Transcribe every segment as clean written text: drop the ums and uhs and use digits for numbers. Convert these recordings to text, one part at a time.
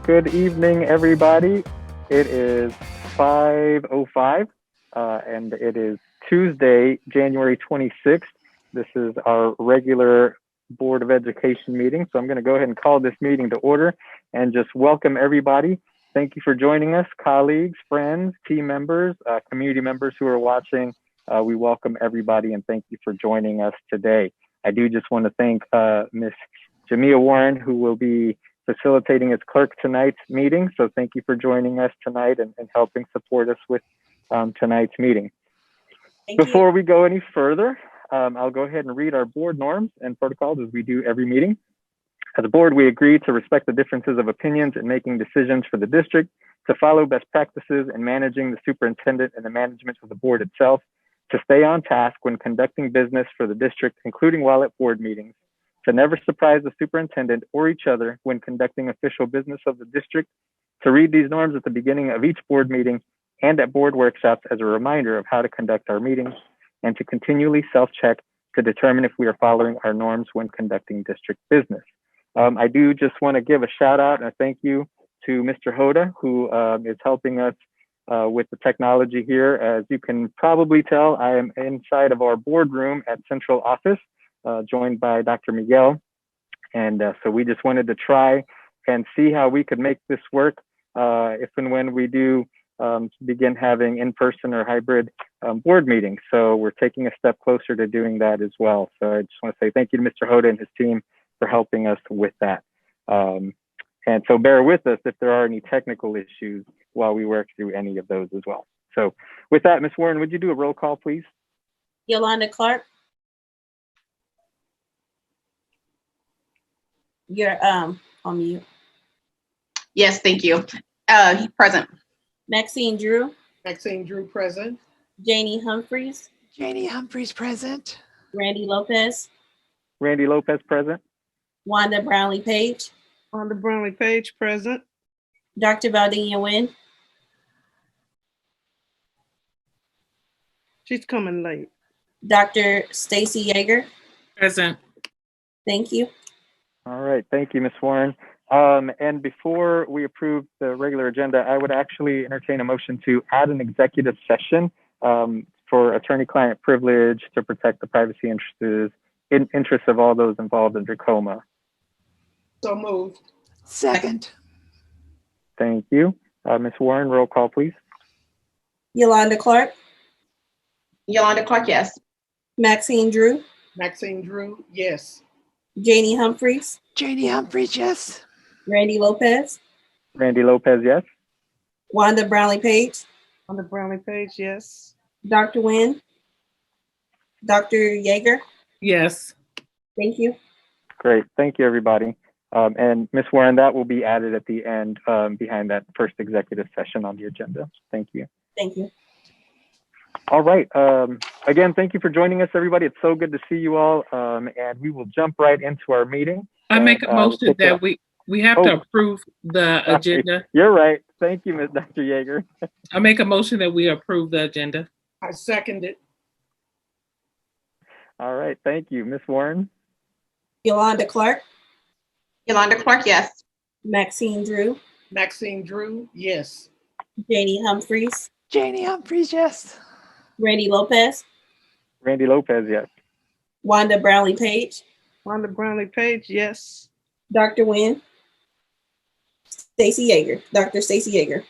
Good evening, everybody. It is 5:05, and it is Tuesday, January 26th. This is our regular Board of Education meeting. So I'm going to go ahead and call this meeting to order and just welcome everybody. Thank you for joining us, colleagues, friends, team members, community members who are watching. We welcome everybody and thank you for joining us today. I do just want to thank Ms. Jamia Warren, who will be facilitating as clerk tonight's meeting. So thank you for joining us tonight and helping support us with tonight's meeting. Before we go any further, I'll go ahead and read our board norms and protocols as we do every meeting. As a board, we agree to respect the differences of opinions in making decisions for the district, to follow best practices in managing the superintendent and the management of the board itself, to stay on task when conducting business for the district, including while at board meetings, to never surprise the superintendent or each other when conducting official business of the district, to read these norms at the beginning of each board meeting and at board workshops as a reminder of how to conduct our meetings, and to continually self-check to determine if we are following our norms when conducting district business. I do just want to give a shout out and a thank you to Mr. Hoda, who is helping us with the technology here. As you can probably tell, I am inside of our boardroom at Central Office, joined by Dr. Miguel. And so we just wanted to try and see how we could make this work if and when we do begin having in-person or hybrid board meetings. So we're taking a step closer to doing that as well. So I just want to say thank you to Mr. Hoda and his team for helping us with that. And so bear with us if there are any technical issues while we work through any of those as well. So with that, Ms. Warren, would you do a roll call, please? Yolanda Clark. You're on mute. Yes, thank you. Present. Maxine Drew. Maxine Drew, present. Janie Humphreys. Janie Humphreys, present. Randy Lopez. Randy Lopez, present. Wanda Brownlee Page. Wanda Brownlee Page, present. Dr. Valdenia Nguyen. She's coming late. Dr. Stacy Yeager. Present. Thank you. All right, thank you, Ms. Warren. And before we approve the regular agenda, I would actually entertain a motion to add an executive session for attorney-client privilege to protect the privacy interests of all those involved in Dracoma. So moved. Second. Thank you. Ms. Warren, roll call, please. Yolanda Clark. Yolanda Clark, yes. Maxine Drew. Maxine Drew, yes. Janie Humphreys. Janie Humphreys, yes. Randy Lopez. Randy Lopez, yes. Wanda Brownlee Page. Wanda Brownlee Page, yes. Dr. Nguyen. Dr. Yeager. Yes. Thank you. Great, thank you, everybody. And Ms. Warren, that will be added at the end behind that first executive session on the agenda. Thank you. Thank you. All right. Again, thank you for joining us, everybody. It's so good to see you all. And we will jump right into our meeting. I make a motion that we have to approve the agenda. You're right. Thank you, Ms. Dr. Yeager. I make a motion that we approve the agenda. I second it. All right. Thank you. Ms. Warren. Yolanda Clark. Yolanda Clark, yes. Maxine Drew. Maxine Drew, yes. Janie Humphreys. Janie Humphreys, yes. Randy Lopez. Randy Lopez, yes. Wanda Brownlee Page. Wanda Brownlee Page, yes. Dr. Nguyen. Stacy Yeager. Dr. Stacy Yeager.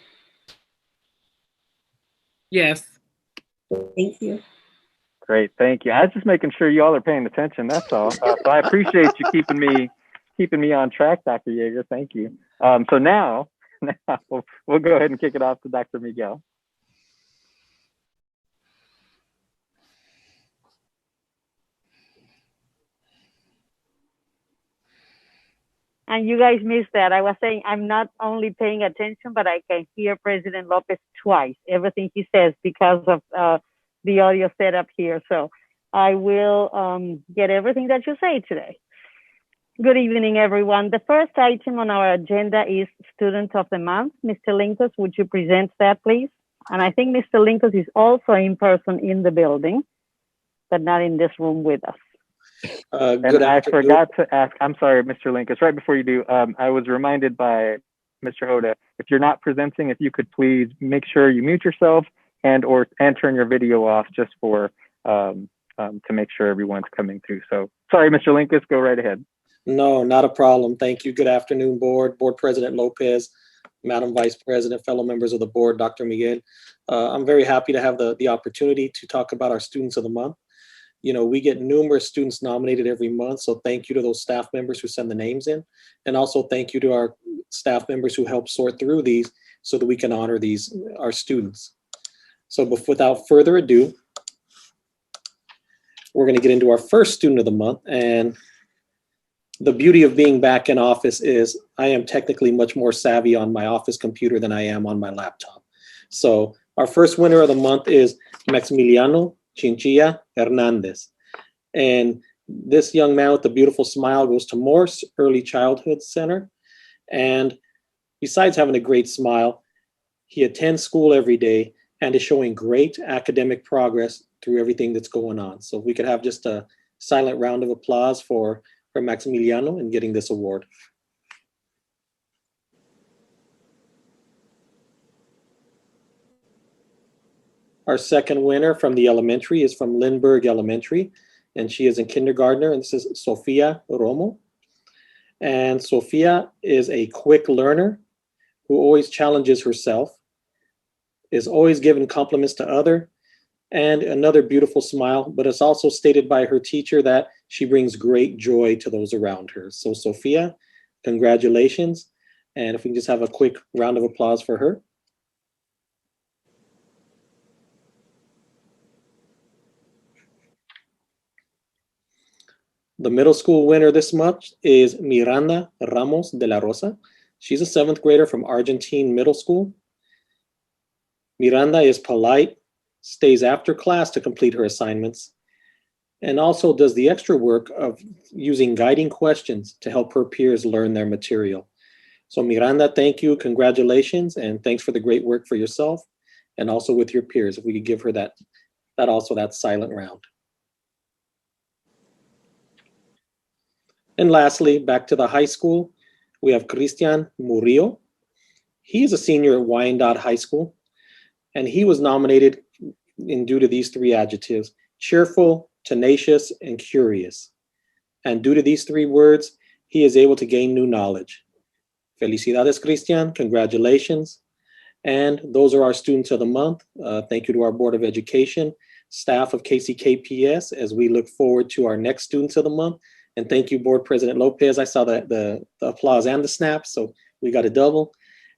Yes. Thank you. Great. Thank you. I was just making sure you all are paying attention. That's all. So I appreciate you keeping me on track, Dr. Yeager. Thank you. So now we'll go ahead and kick it off to Dr. Miguel. And you guys missed that. I was saying I'm not only paying attention, but I can hear President Lopez twice, everything he says because of the audio setup here. So I will get everything that you say today. Good evening, everyone. The first item on our agenda is Student of the Month. Mr. Linkos, would you present that, please? And I think Mr. Linkos is also in person in the building, but not in this room with us. And I forgot to ask, I'm sorry, Mr. Linkos, right before you do, I was reminded by Mr. Hoda, if you're not presenting, if you could please make sure you mute yourself and turn your video off just for to make sure everyone's coming through. So sorry, Mr. Linkus, go right ahead. No, not a problem. Thank you. Good afternoon, Board President Lopez, Madam Vice President, fellow members of the board, Dr. Miguel. I'm very happy to have the opportunity to talk about our Students of the Month. You know, we get numerous students nominated every month, so thank you to those staff members who send the names in. And also thank you to our staff members who help sort through these so that we can honor our students. So without further ado, we're going to get into our first Student of the Month. And the beauty of being back in office is I am technically much more savvy on my office computer than I am on my laptop. So our first winner of the month is Maximiliano Chinchilla Hernandez. And this young man with the beautiful smile goes to Morse Early Childhood Center. And besides having a great smile, he attends school every day and is showing great academic progress through everything that's going on. So we could have just a silent round of applause for Maximiliano in getting this award. Our second winner from the elementary is from Lindbergh Elementary, and she is in kindergartner, and this is Sofia Romo. And Sofia is a quick learner who always challenges herself, is always giving compliments to others, and another beautiful smile, but it's also stated by her teacher that she brings great joy to those around her. So Sophia, congratulations. And if we can just have a quick round of applause for her. The middle school winner this month is Miranda Ramos de la Rosa. She's a 7th grader from Argentine Middle School. Miranda is polite, stays after class to complete her assignments, and also does the extra work of using guiding questions to help her peers learn their material. So Miranda, thank you, congratulations, and thanks for the great work for yourself and also with your peers. If we could give her that silent round. And lastly, back to the high school, we have Christian Murillo. He's a senior at Wyandotte High School, and he was nominated due to these 3 adjectives: cheerful, tenacious, and curious. And due to these 3 words, he is able to gain new knowledge. Felicidades, Christian, congratulations. And those are our Students of the Month. Thank you to our Board of Education, staff of KCKPS, as we look forward to our next Students of the Month. And thank you, Board President Lopez. I saw the applause and the snap, so we got a double.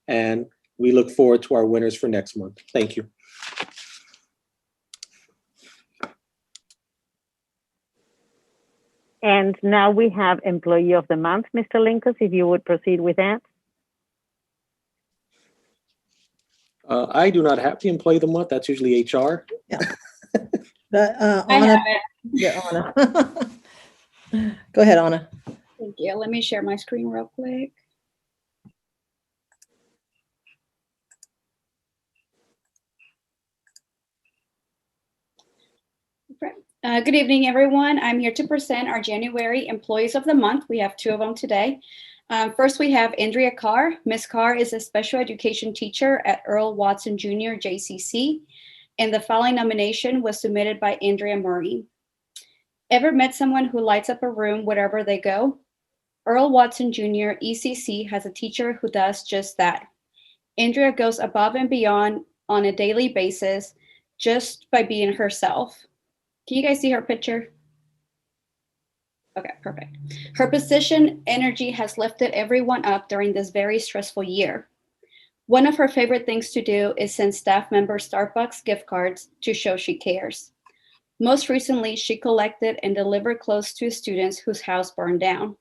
And we look forward to our winners for next month. Thank you. And now we have Employee of the Month, Mr. Linkus, if you would proceed with that. I do not have the Employee of the Month. That's usually HR. Yeah. But, I Anna, have it. yeah, Anna. Go ahead, Anna. Thank you. Let me share my screen real quick. Good evening, everyone. I'm here to present our January Employees of the Month. We have 2 of them today. First, we have Andrea Carr. Ms. Carr is a special education teacher at Earl Watson Jr. JCC, and the following nomination was submitted by Andrea Murray. Ever met someone who lights up a room wherever they go? Earl Watson Jr. ECC has a teacher who does just that. Andrea goes above and beyond on a daily basis just by being herself. Can you guys see her picture? Okay, perfect. Her position energy has lifted everyone up during this very stressful year. One of her favorite things to do is send staff members Starbucks gift cards to show she cares. Most recently, she collected and delivered clothes to students whose house burned down.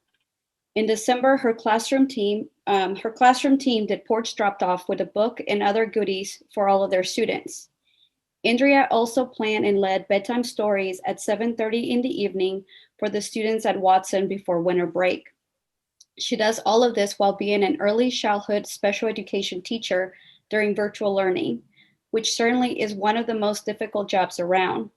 In December, her classroom team did porch dropped off with a book and other goodies for all of their students. Andrea also planned and led bedtime stories at 7:30 in the evening for the students at Watson before winter break. She does all of this while being an early childhood special education teacher during virtual learning, which certainly is one of the most difficult jobs around.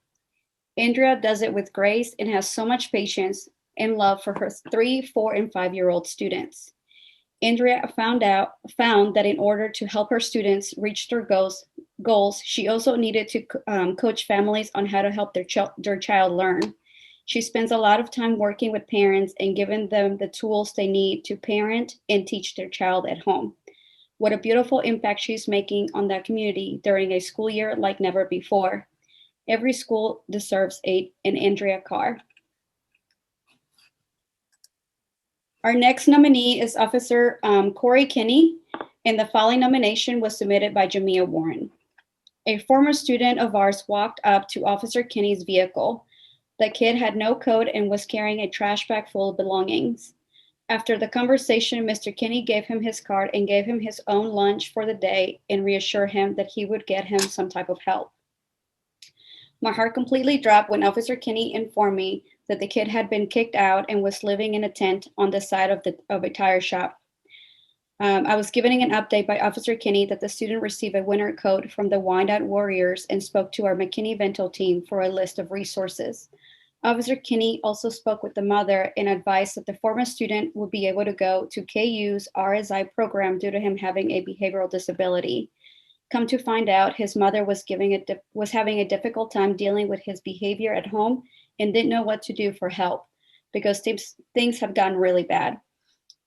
Andrea does it with grace and has so much patience and love for her 3, 4, and 5-year-old students. Andrea found that in order to help her students reach their goals, she also needed to coach families on how to help their child learn. She spends a lot of time working with parents and giving them the tools they need to parent and teach their child at home. What a beautiful impact she's making on that community during a school year like never before. Every school deserves an Andrea Carr. Our next nominee is Officer Corey Kinney, and the following nomination was submitted by Jamia Warren. A former student of ours walked up to Officer Kinney's vehicle. The kid had no coat and was carrying a trash bag full of belongings. After the conversation, Mr. Kinney gave him his card and gave him his own lunch for the day and reassured him that he would get him some type of help. My heart completely dropped when Officer Kinney informed me that the kid had been kicked out and was living in a tent on the side of a tire shop. I was given an update by Officer Kinney that the student received a winter coat from the Wyandotte Warriors and spoke to our McKinney-Vento team for a list of resources. Officer Kinney also spoke with the mother and advised that the former student would be able to go to KU's RSI program due to him having a behavioral disability. Come to find out, his mother was having a difficult time dealing with his behavior at home and didn't know what to do for help because things have gotten really bad.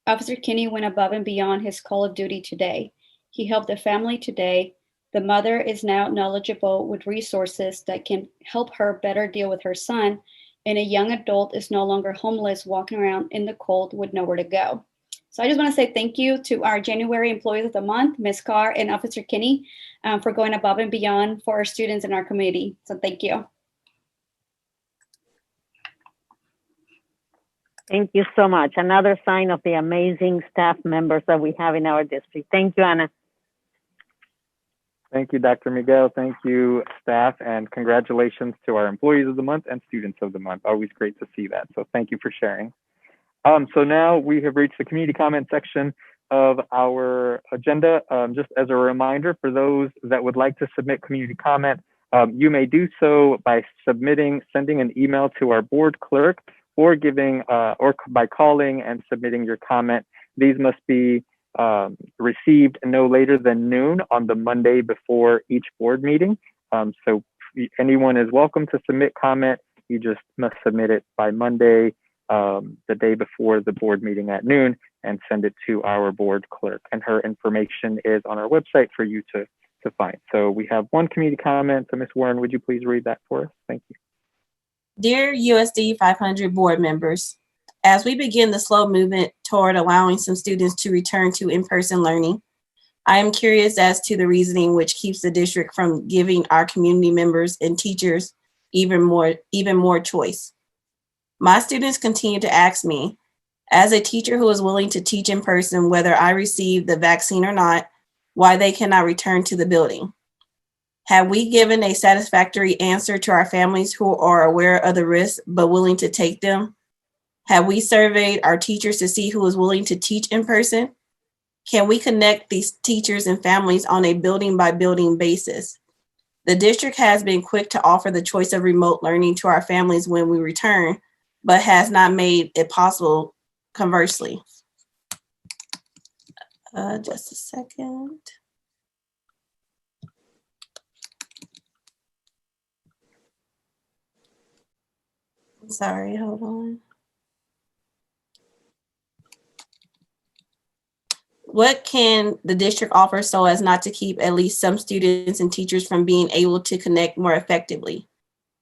Officer Kinney went above and beyond his call of duty today. He helped the family today. The mother is now knowledgeable with resources that can help her better deal with her son, and a young adult is no longer homeless walking around in the cold with nowhere to go. So I just want to say thank you to our January Employees of the Month, Ms. Carr and Officer Kinney, for going above and beyond for our students in our community. So thank you. Thank you so much. Another sign of the amazing staff members that we have in our district. Thank you, Anna. Thank you, Dr. Miguel. Thank you, staff, and congratulations to our Employees of the Month and Students of the Month. Always great to see that. So thank you for sharing. So now we have reached the community comment section of our agenda. Just as a reminder, for those that would like to submit community comment, you may do so by sending an email to our board clerk or or by calling and submitting your comment. These must be received no later than noon on the Monday before each board meeting. So anyone is welcome to submit comment. You just must submit it by Monday, the day before the board meeting at noon, and send it to our board clerk. And her information is on our website for you to find. So we have one community comment. So Ms. Warren, would you please read that for us? Thank you. Dear USD 500 board members, as we begin the slow movement toward allowing some students to return to in-person learning, I am curious as to the reasoning which keeps the district from giving our community members and teachers even more choice. My students continue to ask me, as a teacher who is willing to teach in person whether I receive the vaccine or not, why they cannot return to the building. Have we given a satisfactory answer to our families who are aware of the risks but willing to take them? Have we surveyed our teachers to see who is willing to teach in person? Can we connect these teachers and families on a building by building basis? The district has been quick to offer the choice of remote learning to our families when we return, but has not made it possible conversely. Just a second. Sorry, hold on. What can the district offer so as not to keep at least some students and teachers from being able to connect more effectively?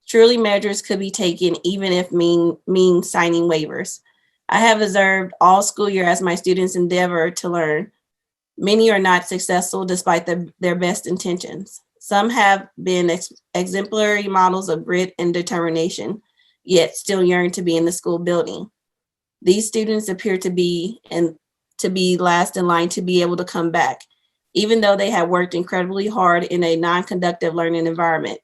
Surely measures could be taken even if mean signing waivers. I have observed all school year as my students endeavor to learn. Many are not successful despite their best intentions. Some have been exemplary models of grit and determination, yet still yearn to be in the school building. These students appear to be last in line to be able to come back, even though they have worked incredibly hard in a non-conductive learning environment.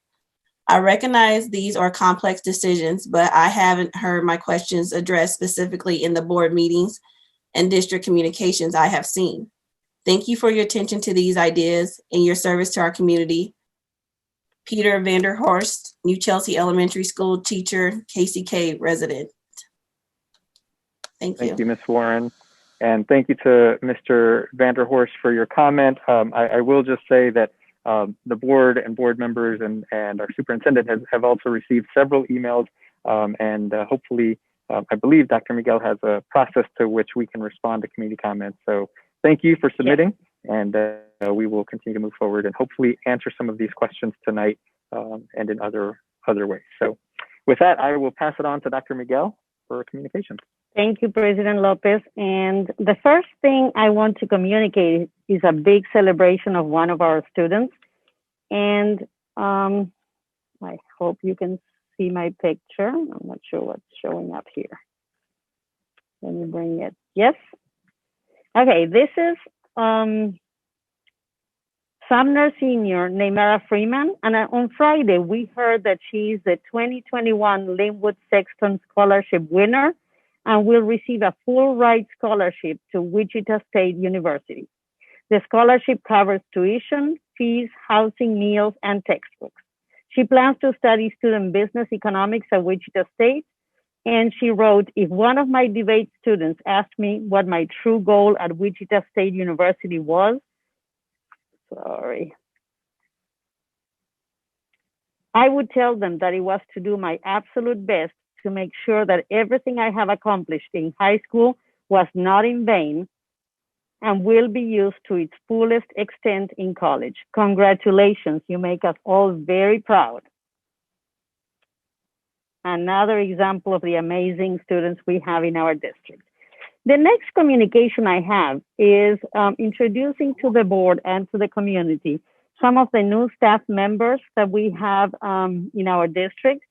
I recognize these are complex decisions, but I haven't heard my questions addressed specifically in the board meetings and district communications I have seen. Thank you for your attention to these ideas and your service to our community. Peter Vanderhorst, New Chelsea Elementary School teacher, KCK resident. Thank you. Thank you, Ms. Warren. And thank you to Mr. Vanderhorst for your comment. I will just say that the board and board members and our superintendent have also received several emails, and hopefully, I believe Dr. Miguel has a process to which we can respond to community comments. So thank you for submitting, and we will continue to move forward and hopefully answer some of these questions tonight and in other ways. So with that, I will pass it on to Dr. Miguel for communications. Thank you, President Lopez. And the first thing I want to communicate is a big celebration of one of our students. And I hope you can see my picture. I'm not sure what's showing up here. Let me bring it. Yes? Okay, this is Sumner Senior Neymara Freeman. And on Friday, we heard that she's the 2021 Linwood Sexton Scholarship winner and will receive a full ride scholarship to Wichita State University. The scholarship covers tuition, fees, housing, meals, and textbooks. She plans to study student business economics at Wichita State. And she wrote, if one of my debate students asked me what my true goal at Wichita State University was, I would tell them that it was to do my absolute best to make sure that everything I have accomplished in high school was not in vain and will be used to its fullest extent in college. Congratulations, you make us all very proud. Another example of the amazing students we have in our district. The next communication I have is introducing to the board and to the community some of the new staff members that we have in our district.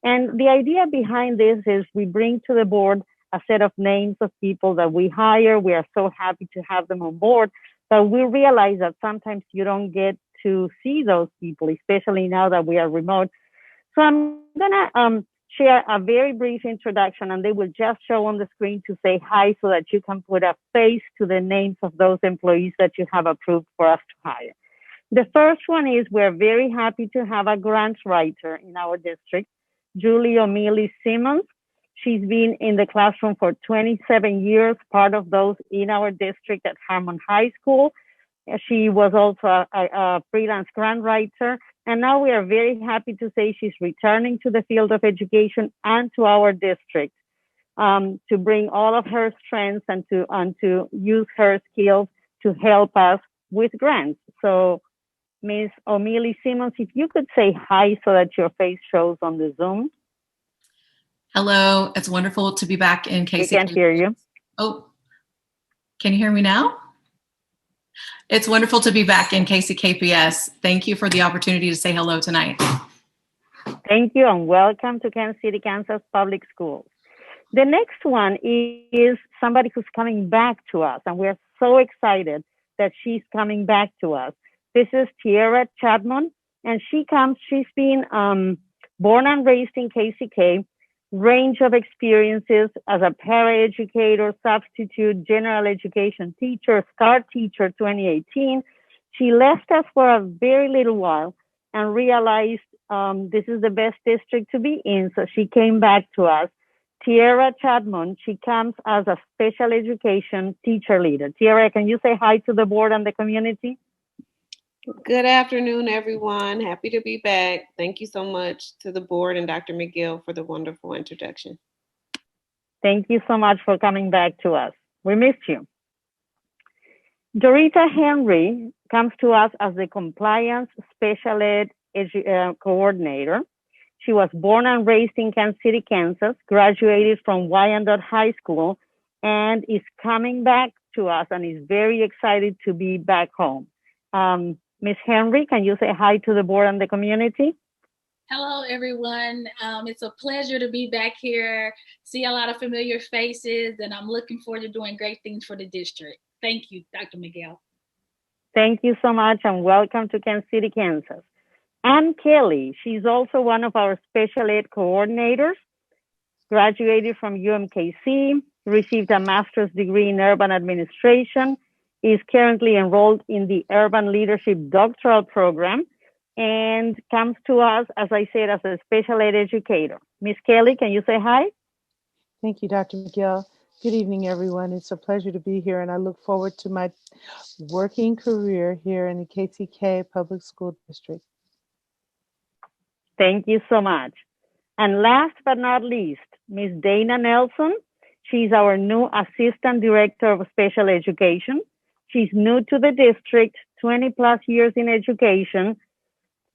And the idea behind this is we bring to the board a set of names of people that we hire. We are so happy to have them on board, but we realize that sometimes you don't get to see those people, especially now that we are remote. So I'm gonna share a very brief introduction, and they will just show on the screen to say hi so that you can put a face to the names of those employees that you have approved for us to hire. The first one is we're very happy to have a grant writer in our district, Julie O'Mealy Simmons. She's been in the classroom for 27 years, part of those in our district at Harmon High School. She was also a freelance grant writer. And now we are very happy to say she's returning to the field of education and to our district to bring all of her strengths and to use her skills to help us with grants. So Ms. O'Mealy Simmons, if you could say hi so that your face shows on the Zoom. Hello, it's wonderful to be back in KCKPS. We can't hear you. Oh, can you hear me now? It's wonderful to be back in KCKPS. Thank you for the opportunity to say hello tonight. Thank you and welcome to Kansas City, Kansas Public Schools. The next one is somebody who's coming back to us, and we're so excited that she's coming back to us. This is Tierra Chapman, and she's been born and raised in KCK, range of experiences as a paraeducator, substitute, general education teacher, STAR teacher 2018. She left us for a very little while and realized this is the best district to be in, so she came back to us. Tierra Chapman, she comes as a special education teacher leader. Tierra, can you say hi to the board and the community? Good afternoon, everyone. Happy to be back. Thank you so much to the board and Dr. Miguel for the wonderful introduction. Thank you so much for coming back to us. We missed you. Dorita Henry comes to us as the Compliance Special Ed Coordinator. She was born and raised in Kansas City, Kansas, graduated from Wyandotte High School, and is coming back to us and is very excited to be back home. Ms. Henry, can you say hi to the board and the community? Hello, everyone. It's a pleasure to be back here, see a lot of familiar faces, and I'm looking forward to doing great things for the district. Thank you, Dr. Miguel. Thank you so much and welcome to Kansas City, Kansas. Ann Kelly, she's also one of our special ed coordinators, graduated from UMKC, received a master's degree in urban administration, is currently enrolled in the Urban Leadership Doctoral Program, and comes to us, as I said, as a special ed educator. Ms. Kelly, can you say hi? Thank you, Dr. Miguel. Good evening, everyone. It's a pleasure to be here, and I look forward to my working career here in the KCK Public School District. Thank you so much. And last but not least, Ms. Dana Nelson. She's our new Assistant Director of Special Education. She's new to the district, 20 plus years in education,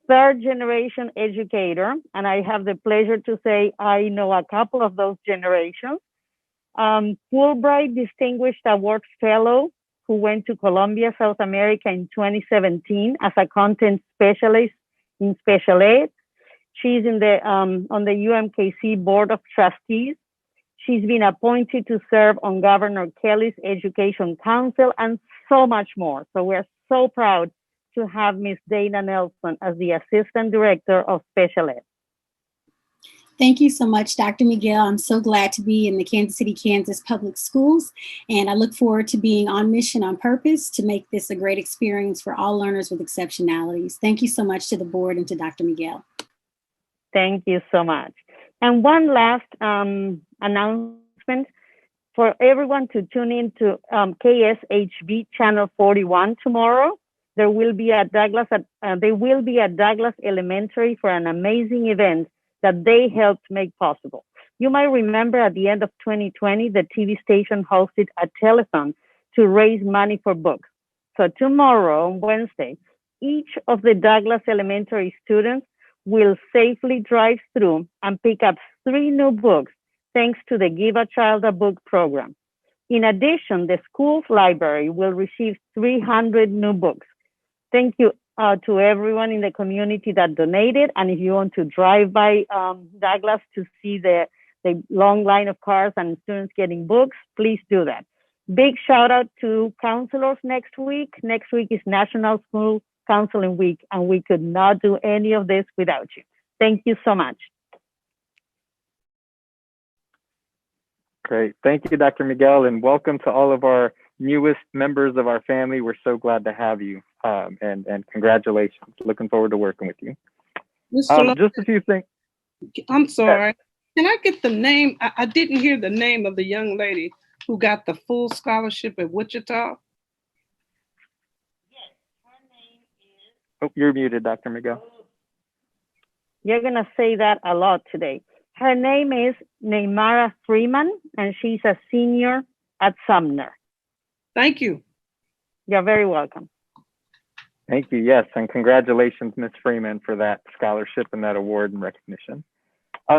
third generation educator. And I have the pleasure to say I know a couple of those generations. Fulbright Distinguished Awards Fellow who went to Colombia, South America in 2017 as a content specialist in special ed. She's in the on the UMKC Board of Trustees. She's been appointed to serve on Governor Kelly's Education Council and so much more. So we're so proud to have Ms. Dana Nelson as the Assistant Director of Special Ed. Thank you so much, Dr. Miguel. I'm so glad to be in the Kansas City, Kansas Public Schools, and I look forward to being on mission on purpose to make this a great experience for all learners with exceptionalities. Thank you so much to the board and to Dr. Miguel. Thank you so much. And one last announcement for everyone to tune in to KSHB Channel 41 tomorrow. They will be at Douglas Elementary for an amazing event that they helped make possible. You might remember at the end of 2020, the TV station hosted a telethon to raise money for books. So tomorrow, on Wednesday, each of the Douglas Elementary students will safely drive through and pick up 3 new books thanks to the Give a Child a Book program. In addition, the school's library will receive 300 new books. Thank you to everyone in the community that donated. And if you want to drive by Douglas to see the long line of cars and students getting books, please do that. Big shout out to counselors next week. Next week is National School Counseling Week, and we could not do any of this without you. Thank you so much. Great. Thank you, Dr. Miguel, and welcome to all of our newest members of our family. We're so glad to have you, and congratulations. Looking forward to working with you. Just a few things. I'm sorry. Can I get the name? I didn't hear the name of the young lady who got the full scholarship at Wichita. Oh, you're muted, Dr. Miguel. You're going to say that a lot today. Her name is Neymara Freeman, and she's a senior at Sumner. Thank you. You're very welcome. Thank you. Yes, and congratulations, Ms. Freeman, for that scholarship and that award and recognition.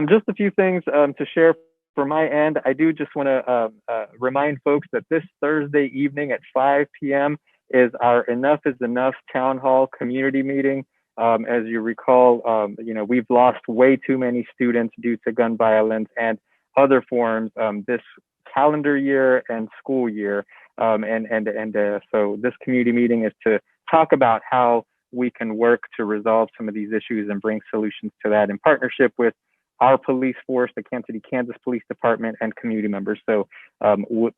Just a few things to share from my end. I do just want to remind folks that this Thursday evening at 5 p.m. is our Enough is Enough Town Hall community meeting. As you recall, we've lost way too many students due to gun violence and other forms this calendar year and school year. So this community meeting is to talk about how we can work to resolve some of these issues and bring solutions to that in partnership with our police force, the Kansas City, Kansas Police Department, and community members. So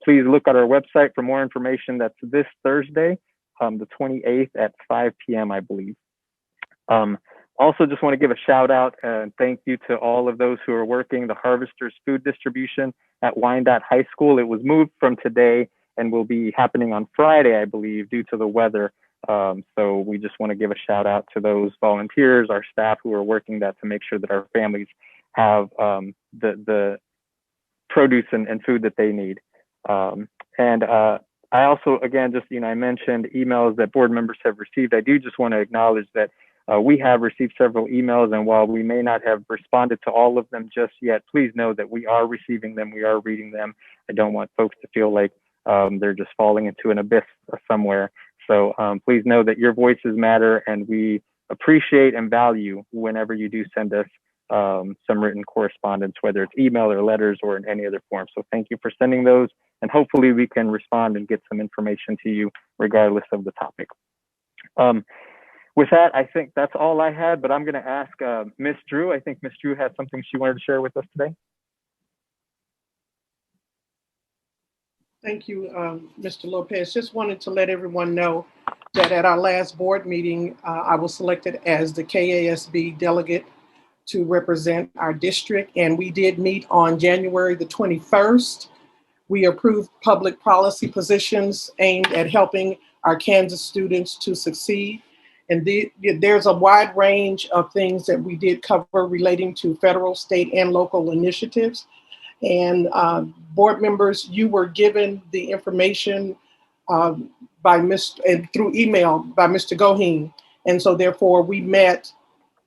please look at our website for more information. That's this Thursday, the 28th at 5 p.m., I believe. Also, just want to give a shout out and thank you to all of those who are working the Harvesters food distribution at Wyandotte High School. It was moved from today and will be happening on Friday, I believe, due to the weather. So we just want to give a shout out to those volunteers, our staff who are working that to make sure that our families have the produce and food that they need. I also, again, just, I mentioned emails that board members have received. I do just want to acknowledge that we have received several emails, and while we may not have responded to all of them just yet, please know that we are receiving them, we are reading them. I don't want folks to feel like they're just falling into an abyss somewhere. So please know that your voices matter, and we appreciate and value whenever you do send us some written correspondence, whether it's email or letters or in any other form. So thank you for sending those, and hopefully we can respond and get some information to you regardless of the topic. With that, I think that's all I had, but I'm going to ask Ms. Drew. I think Ms. Drew has something she wanted to share with us today. Thank you, Mr. Lopez. Just wanted to let everyone know that at our last board meeting, I was selected as the KASB delegate to represent our district, and we did meet on January the 21st. We approved public policy positions aimed at helping our Kansas students to succeed. And there's a wide range of things that we did cover relating to federal, state, and local initiatives. And board members, you were given the information through email by Mr. Goheen. And so therefore we met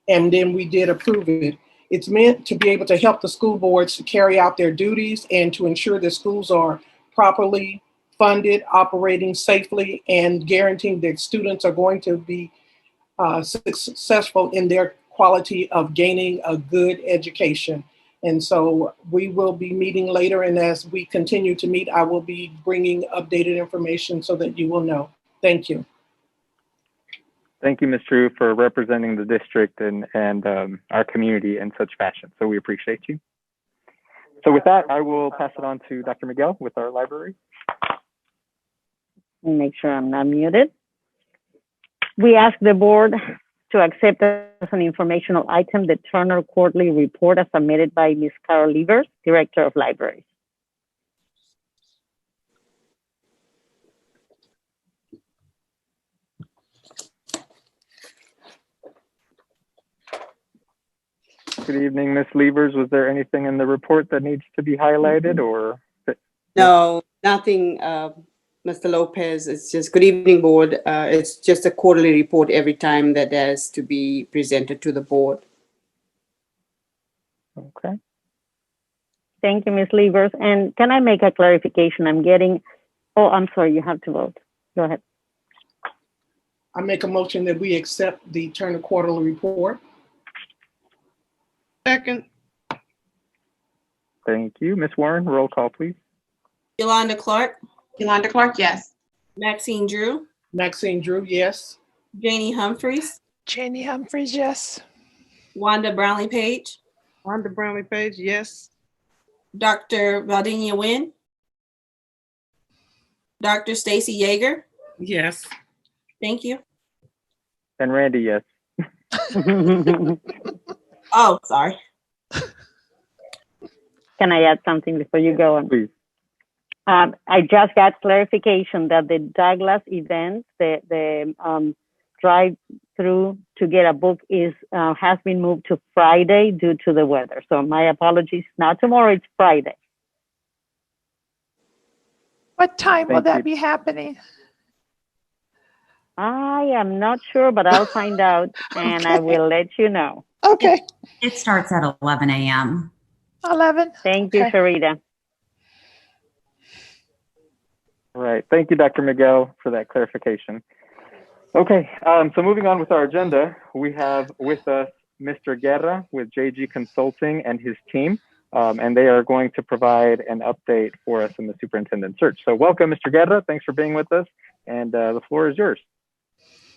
and then we did approve it. It's meant to be able to help the school boards to carry out their duties and to ensure that schools are properly funded, operating safely, and guaranteeing that students are going to be successful in their quality of gaining a good education. And so we will be meeting later, and as we continue to meet, I will be bringing updated information so that you will know. Thank you. Thank you, Ms. Drew, for representing the district and our community in such fashion. So we appreciate you. So with that, I will pass it on to Dr. Miguel with our library. Make sure I'm not muted. We ask the board to accept as an informational item the Turner Quarterly Report as submitted by Ms. Carol Levers, Director of Libraries. Good evening, Ms. Levers. Was there anything in the report that needs to be highlighted or? No, nothing, Mr. Lopez. It's just good evening, board. It's just a quarterly report every time that has to be presented to the board. Okay. Thank you, Ms. Levers. And can I make a clarification? I'm sorry, you have to vote. Go ahead. I make a motion that we accept the Turner Quarterly Report. Second. Thank you. Ms. Warren, roll call, please. Yolanda Clark. Yolanda Clark, yes. Maxine Drew. Maxine Drew, yes. Janie Humphreys. Janie Humphreys, yes. Wanda Brownlee Page. Wanda Brownlee Page, yes. Dr. Valdinia Nguyen. Dr. Stacy Yeager. Yes. Thank you. And Randy, yes. Oh, sorry. Can I add something before you go on? Please. I just got clarification that the Douglas event, the drive-through to get a book has been moved to Friday due to the weather. So my apologies. Not tomorrow, it's Friday. What time will Thank that you. be happening? I am not sure, but I'll find out and I will let you know. Okay. It starts at 11 a.m. 11. Thank you, Okay. Sharita. All right. Thank you, Dr. Miguel, for that clarification. Okay. So moving on with our agenda, we have with us Mr. Guerra with JG Consulting and his team, and they are going to provide an update for us in the superintendent search. So welcome, Mr. Guerra. Thanks for being with us, and the floor is yours.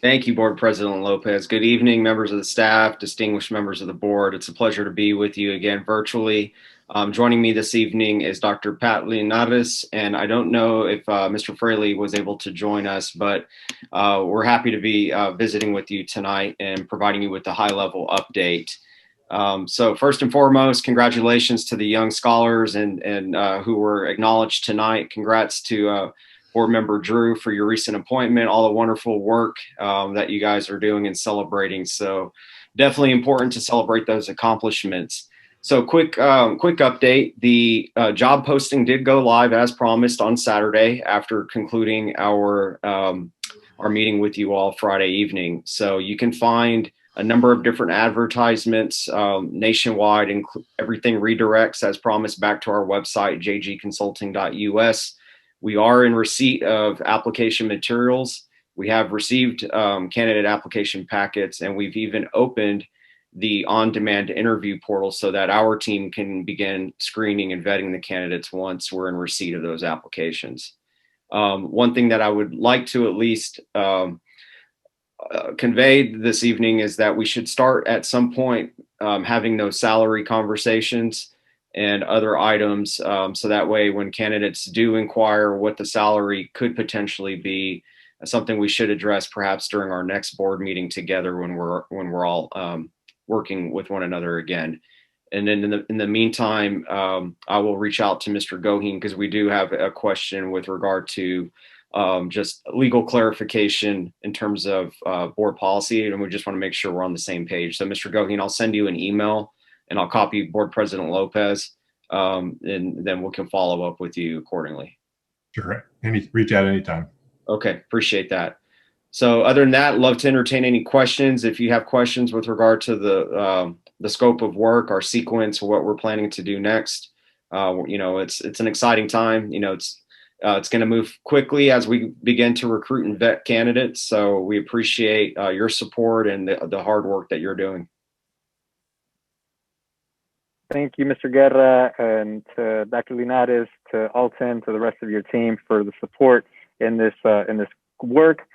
Thank you, Board President Lopez. Good evening, members of the staff, distinguished members of the board. It's a pleasure to be with you again virtually. Joining me this evening is Dr. Pat Leonardis, and I don't know if Mr. Fraley was able to join us, but we're happy to be visiting with you tonight and providing you with a high-level update. So first and foremost, congratulations to the young scholars and who were acknowledged tonight. Congrats to Board Member Drew for your recent appointment, all the wonderful work that you guys are doing and celebrating. So definitely important to celebrate those accomplishments. So quick update, the job posting did go live as promised on Saturday after concluding our meeting with you all Friday evening. So you can find a number of different advertisements nationwide, and everything redirects as promised back to our website, jgconsulting.us. We are in receipt of application materials. We have received candidate application packets, and we've even opened the on-demand interview portal so that our team can begin screening and vetting the candidates once we're in receipt of those applications. One thing that I would like to at least convey this evening is that we should start at some point having those salary conversations and other items, so that way when candidates do inquire what the salary could potentially be, something we should address perhaps during our next board meeting together when we're all working with one another again. And then in the meantime, I will reach out to Mr. Goheen because we do have a question with regard to just legal clarification in terms of board policy, and we just want to make sure we're on the same page. So, Mr. Goheen, I'll send you an email, and I'll copy Board President Lopez, and then we can follow up with you accordingly. Sure. Reach out anytime. Okay, appreciate that. So, other than that, love to entertain any questions. If you have questions with regard to the scope of work, our sequence, what we're planning to do next, it's an exciting time. It's going to move quickly as we begin to recruit and vet candidates. So we appreciate your support and the hard work that you're doing. Thank you, Mr. Guerra, and to Dr. Linares, to Alton, to the rest of your team for the support in this work.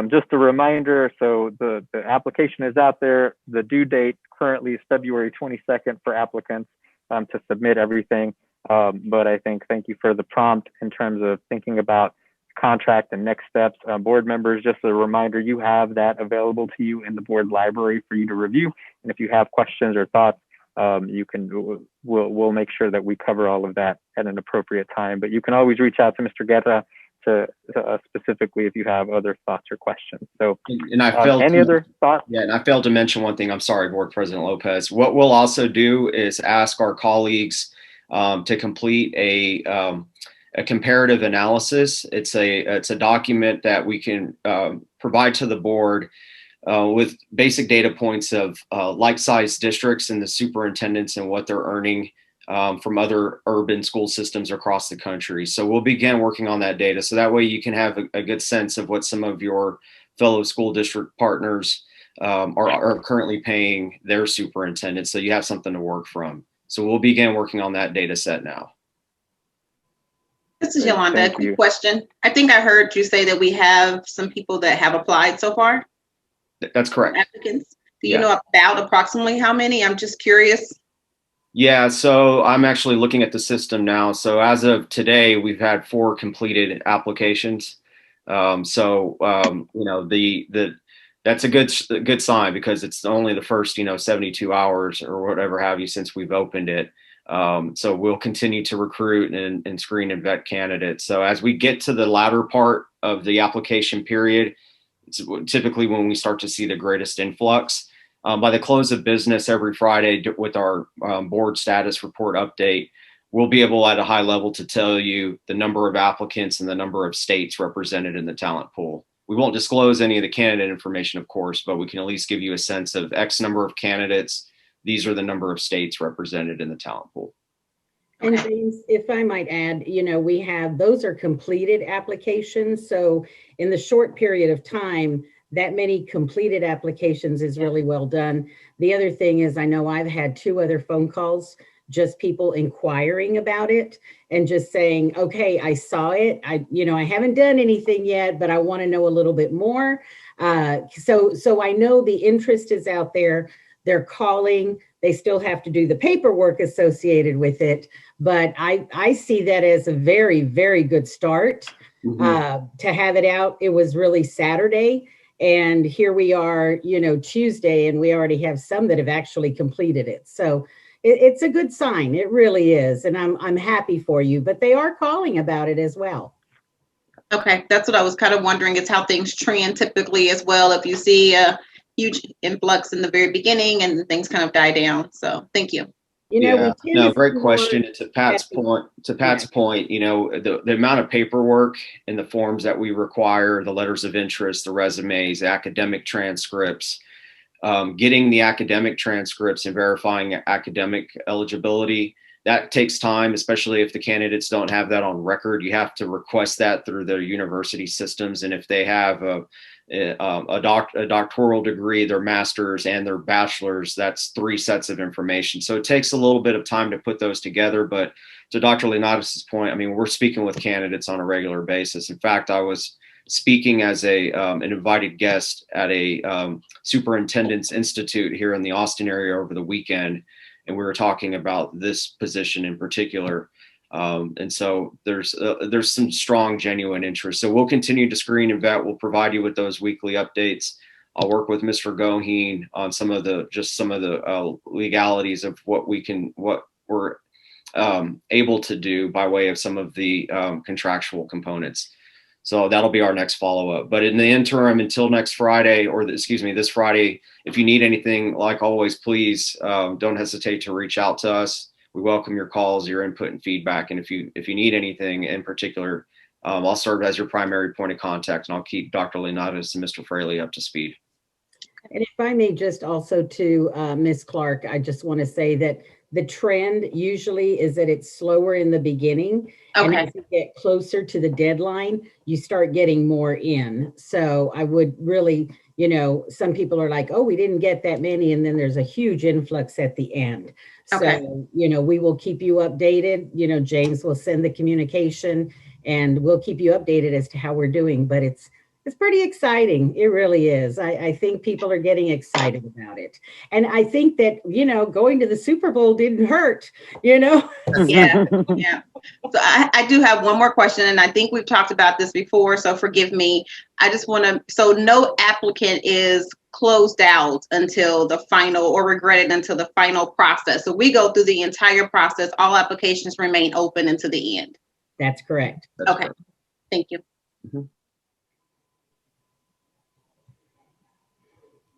Just a reminder, so the application is out there. The due date currently is February 22nd for applicants to submit everything. But I think thank you for the prompt in terms of thinking about contract and next steps. Board members, just a reminder, you have that available to you in the board library for you to review. And if you have questions or thoughts, we'll make sure that we cover all of that at an appropriate time. But you can always reach out to Mr. Guerra to specifically if you have other thoughts or questions. So, and I failed any other thoughts? Yeah, and I failed to mention one thing. I'm sorry, Board President Lopez. What we'll also do is ask our colleagues to complete a comparative analysis. It's a document that we can provide to the board with basic data points of like-sized districts and the superintendents and what they're earning from other urban school systems across the country. So we'll begin working on that data. So that way you can have a good sense of what some of your fellow school district partners are currently paying their superintendents. So you have something to work from. So we'll begin working on that data set now. This is Yolanda. A quick question. I think I heard you say that we have some people that have applied so far. That's correct. Applicants. Do you know about approximately how many? I'm just curious. Yeah, so I'm actually looking at the system now. So as of today, we've had 4 completed applications. That's a good sign because it's only the first 72 hours or whatever have you since we've opened it. So we'll continue to recruit and screen and vet candidates. So as we get to the latter part of the application period, it's typically when we start to see the greatest influx. By the close of business every Friday with our board status report update, we'll be able at a high level to tell you the number of applicants and the number of states represented in the talent pool. We won't disclose any of the candidate information, of course, but we can at least give you a sense of X number of candidates. These are the number of states represented in the talent pool. And James, if I might add, we have, those are completed applications. So in the short period of time, that many completed applications is really well done. The other thing is, I know I've had 2 other phone calls, just people inquiring about it and just saying, okay, I saw it. I haven't done anything yet, but I want to know a little bit more. So I know the interest is out there. They're calling. They still have to do the paperwork associated with it. But I see that as a very, very good start. To have it out. It was really Saturday. And here we are, Tuesday, and we already have some that have actually completed it. So it's a good sign. It really is. And I'm happy for you, but they are calling about it as well. Okay, that's what I was kind of wondering, is how things trend typically as well. If you see a huge influx in the very beginning and things kind of die down. So thank you. Great question. To Pat's point, the amount of paperwork and the forms that we require, the letters of interest, the resumes, the academic transcripts, getting the academic transcripts and verifying academic eligibility, that takes time, especially if the candidates don't have that on record. You have to request that through their university systems. And if they have a doctoral degree, their master's and their bachelor's, that's 3 sets of information. So it takes a little bit of time to put those together. But to Dr. Linares' point, we're speaking with candidates on a regular basis. In fact, I was speaking as an invited guest at a superintendent's institute here in the Austin area over the weekend. And we were talking about this position in particular. And so there's some strong, genuine interest. So we'll continue to screen and vet. We'll provide you with those weekly updates. I'll work with Mr. Goheen on some of the legalities of what we're able to do by way of some of the contractual components. So that'll be our next follow-up. But in the interim, until next Friday, this Friday, if you need anything, like always, please don't hesitate to reach out to us. We welcome your calls, your input and feedback. And if you need anything in particular, I'll serve as your primary point of contact, and I'll keep Dr. Linares and Mr. Fraley up to speed. And if I may just also to Ms. Clark, I just want to say that the trend usually is that it's slower in the beginning. And Okay. as you get closer to the deadline, you start getting more in. So I would really, some people are like, oh, we didn't get that many. And then there's a huge influx at the end. Okay. So, we will keep you updated. James will send the communication and we'll keep you updated as to how we're doing. But it's pretty exciting. It really is. I think people are getting excited about it. And I think that, going to the Super Bowl didn't hurt, Yeah. So I do have one more question, and I think we've talked about this before, so forgive me. I just want to, so no applicant is closed out until the final, or regretted until the final process. So we go through the entire process. All applications remain open until the end. That's correct. Okay. Thank you.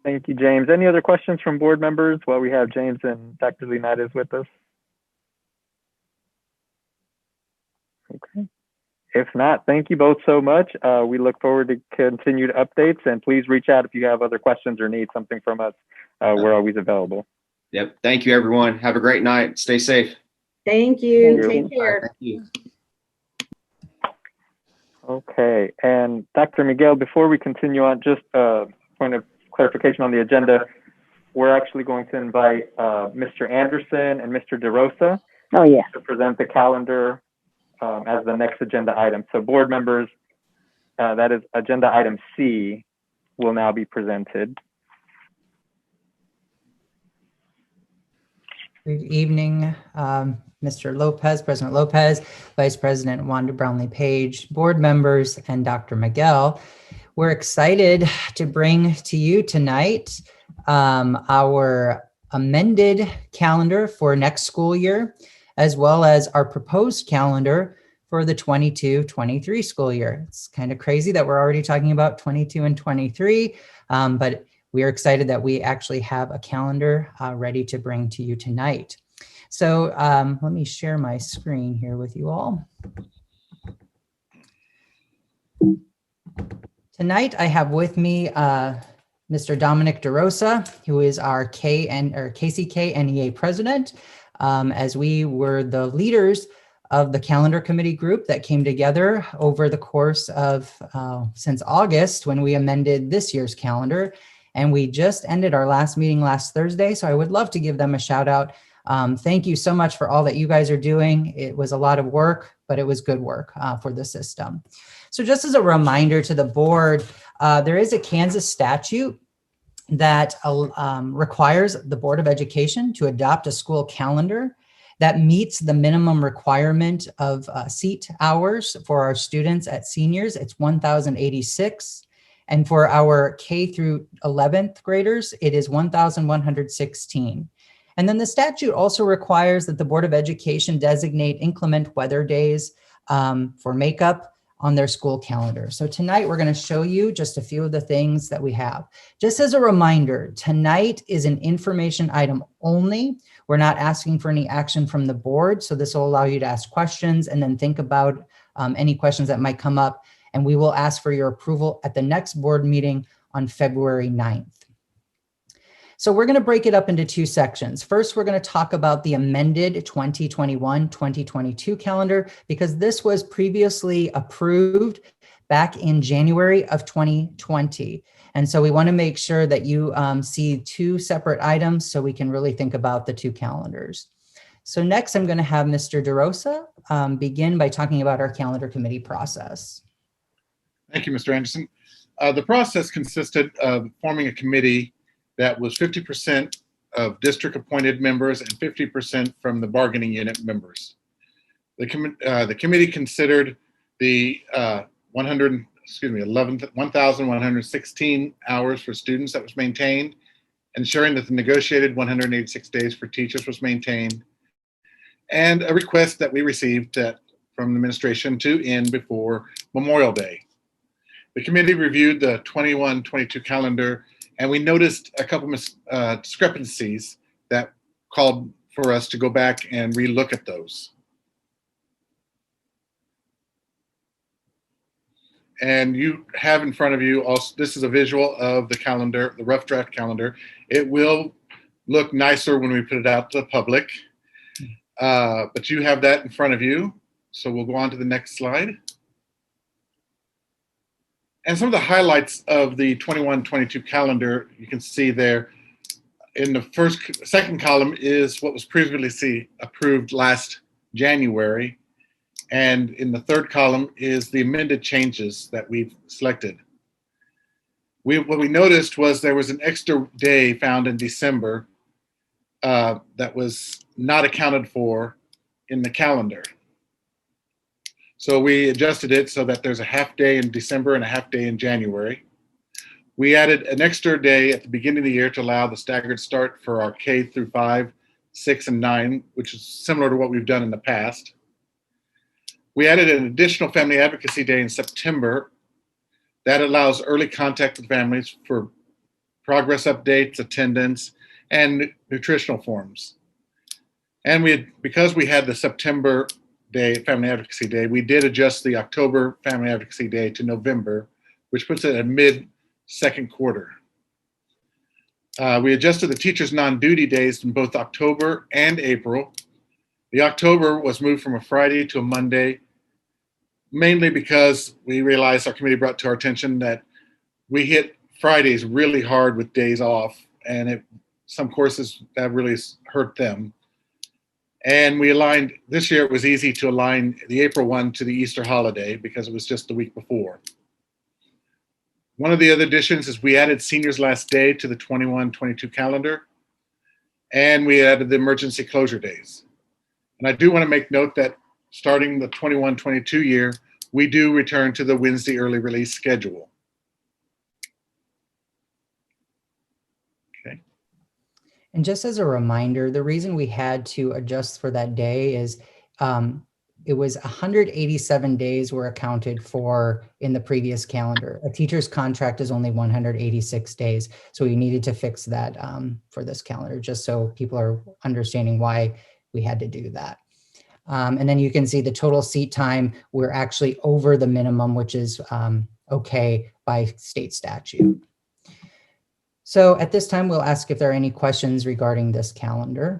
Thank you, James. Any other questions from board members while we have James and Dr. Linares with us? Okay. If not, thank you both so much. We look forward to continued updates, and please reach out if you have other questions or need something from us. We're always available. Yep. Thank you, everyone. Have a great night. Stay safe. Thank you. Take care. Thank you. Okay. And Dr. Miguel, before we continue on, just a point of clarification on the agenda. We're actually going to invite Mr. Anderson and Mr. DeRosa to present the calendar as the next agenda item. So board members, that is agenda item C, will now be presented. Good evening, Mr. Lopez, President Lopez, Vice President Wanda Brownlee-Page, board members, and Dr. Miguel. We're excited to bring to you tonight our amended calendar for next school year, as well as our proposed calendar for the 22-23 school year. It's kind of crazy that we're already talking about 22 and 23, but we are excited that we actually have a calendar ready to bring to you tonight. So let me share my screen here with you all. Tonight, I have with me Mr. Dominic DeRosa, who is our KCK NEA president, as we were the leaders of the calendar committee group that came together over the course of since August when we amended this year's calendar. And we just ended our last meeting last Thursday. So I would love to give them a shout out. Thank you so much for all that you guys are doing. It was a lot of work, but it was good work for the system. So just as a reminder to the board, there is a Kansas statute that requires the Board of Education to adopt a school calendar that meets the minimum requirement of seat hours for our students at seniors. It's 1,086. And for our K through 11th graders, it is 1,116. And then the statute also requires that the Board of Education designate inclement weather days for makeup on their school calendar. So tonight we're going to show you just a few of the things that we have. Just as a reminder, tonight is an information item only. We're not asking for any action from the board. So this will allow you to ask questions and then think about any questions that might come up. And we will ask for your approval at the next board meeting on February 9th. So we're going to break it up into two sections. First, we're going to talk about the amended 2021-2022 calendar, because this was previously approved back in January of 2020. And so we want to make sure that you see two separate items so we can really think about the two calendars. So next, I'm going to have Mr. DeRosa begin by talking about our calendar committee process. Thank you, Mr. Anderson. The process consisted of forming a committee that was 50% of district appointed members and 50% from the bargaining unit members. The committee considered the 1,116 hours for students that was maintained, ensuring that the negotiated 186 days for teachers was maintained, and a request that we received from the administration to end before Memorial Day. The committee reviewed the 21-22 calendar, and we noticed a couple discrepancies that called for us to go back and relook at those. And you have in front of you also, this is a visual of the calendar, the rough draft calendar. It will look nicer when we put it out to the public, but you have that in front of you. So we'll go on to the next slide. And some of the highlights of the 21-22 calendar, you can see there in the second column is what was previously approved last January. And in the third column is the amended changes that we've selected. What we noticed was there was an extra day found in December that was not accounted for in the calendar. So we adjusted it so that there's a half day in December and a half day in January. We added an extra day at the beginning of the year to allow the staggered start for our K through 5, 6, and 9, which is similar to what we've done in the past. We added an additional Family Advocacy Day in September that allows early contact with families for progress updates, attendance, and nutritional forms. And because we had the September Day, Family Advocacy Day, we did adjust the October Family Advocacy Day to November, which puts it at mid-second quarter. We adjusted the teachers' non-duty days in both October and April. The October was moved from a Friday to a Monday, mainly because we realized, our committee brought to our attention that we hit Fridays really hard with days off, and some courses that really hurt them. And we aligned, this year it was easy to align the April one to the Easter holiday because it was just the week before. One of the other additions is we added seniors' last day to the 21-22 calendar, and we added the emergency closure days. And I do want to make note that starting the 21-22 year, we do return to the Wednesday early release schedule. Okay. And just as a reminder, the reason we had to adjust for that day is it was 187 days were accounted for in the previous calendar. A teacher's contract is only 186 days. So we needed to fix that for this calendar, just so people are understanding why we had to do that. And then you can see the total seat time, we're actually over the minimum, which is okay by state statute. So at this time, we'll ask if there are any questions regarding this calendar.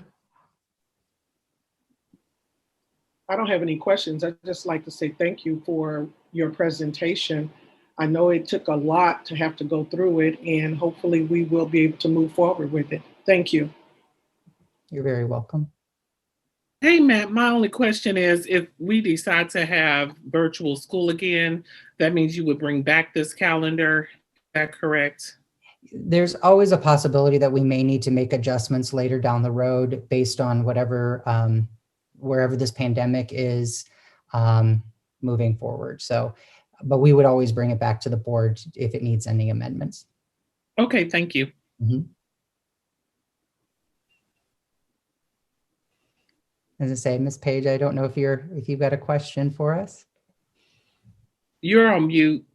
I don't have any questions. I'd just like to say thank you for your presentation. I know it took a lot to have to go through it, and hopefully we will be able to move forward with it. Thank you. You're very welcome. Hey, Matt, my only question is, if we decide to have virtual school again, that means you would bring back this calendar, is that correct? There's always a possibility that we may need to make adjustments later down the road based on whatever, wherever this pandemic is moving forward. So, but we would always bring it back to the board if it needs any amendments. Okay, thank you. Mm-hmm. As I say, Ms. Page, I don't know if you've got a question for us. You're on mute.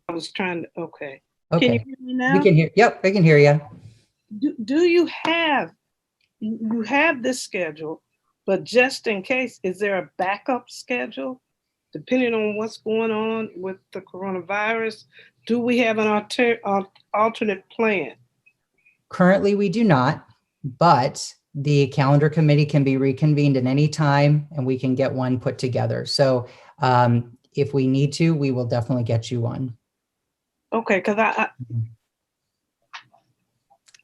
I was trying to, okay. Okay. Can you hear me now? We can hear, yep, I can hear you. Do you have this schedule, but just in case, is there a backup schedule? Depending on what's going on with the coronavirus, do we have an alternate plan? Currently, we do not, but the calendar committee can be reconvened at any time and we can get one put together. So if we need to, we will definitely get you one. Okay, because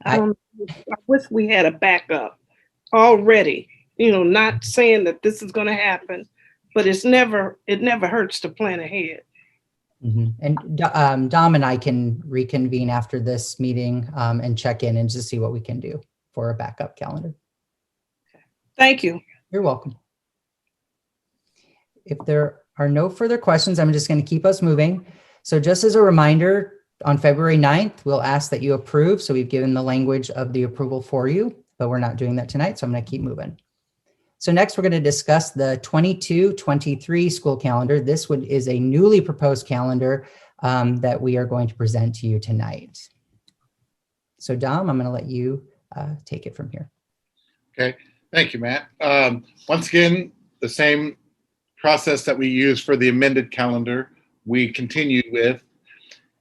I wish we had a backup already, you know, not saying that this is going to happen, but it never hurts to plan ahead. Mm-hmm. And Dom and I can reconvene after this meeting and check in and just see what we can do for a backup calendar. Thank you. You're welcome. If there are no further questions, I'm just going to keep us moving. So just as a reminder, on February 9th, we'll ask that you approve. So we've given the language of the approval for you, but we're not doing that tonight. So I'm going to keep moving. So next we're going to discuss the 22-23 school calendar. This is a newly proposed calendar that we are going to present to you tonight. So Dom, I'm going to let you take it from here. Okay, thank you, Matt. Once again, the same process that we use for the amended calendar, we continued with.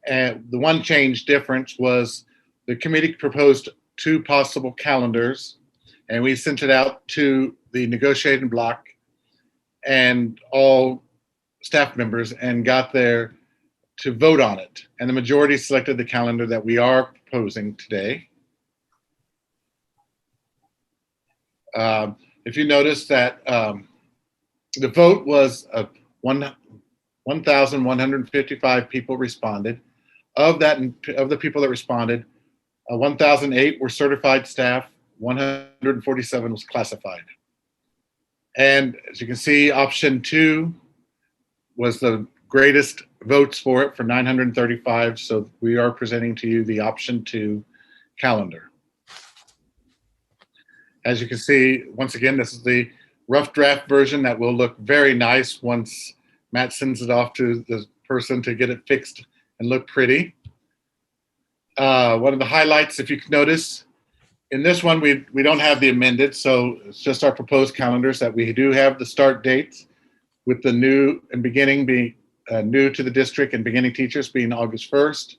And the one change difference was the committee proposed 2 possible calendars, and we sent it out to the negotiating block and all staff members and got there to vote on it. And the majority selected the calendar that we are proposing today. If you notice that the vote was 1,155 people responded. Of the people that responded, 1,008 were certified staff, 147 was classified. And as you can see, option 2 was the greatest votes for it, for 935. So we are presenting to you the option 2 calendar. As you can see, once again, this is the rough draft version that will look very nice once Matt sends it off to the person to get it fixed and look pretty. One of the highlights, if you can notice, in this one, we don't have the amended, so it's just our proposed calendars that we do have the start dates with the new and beginning being new to the district and beginning teachers being August 1st.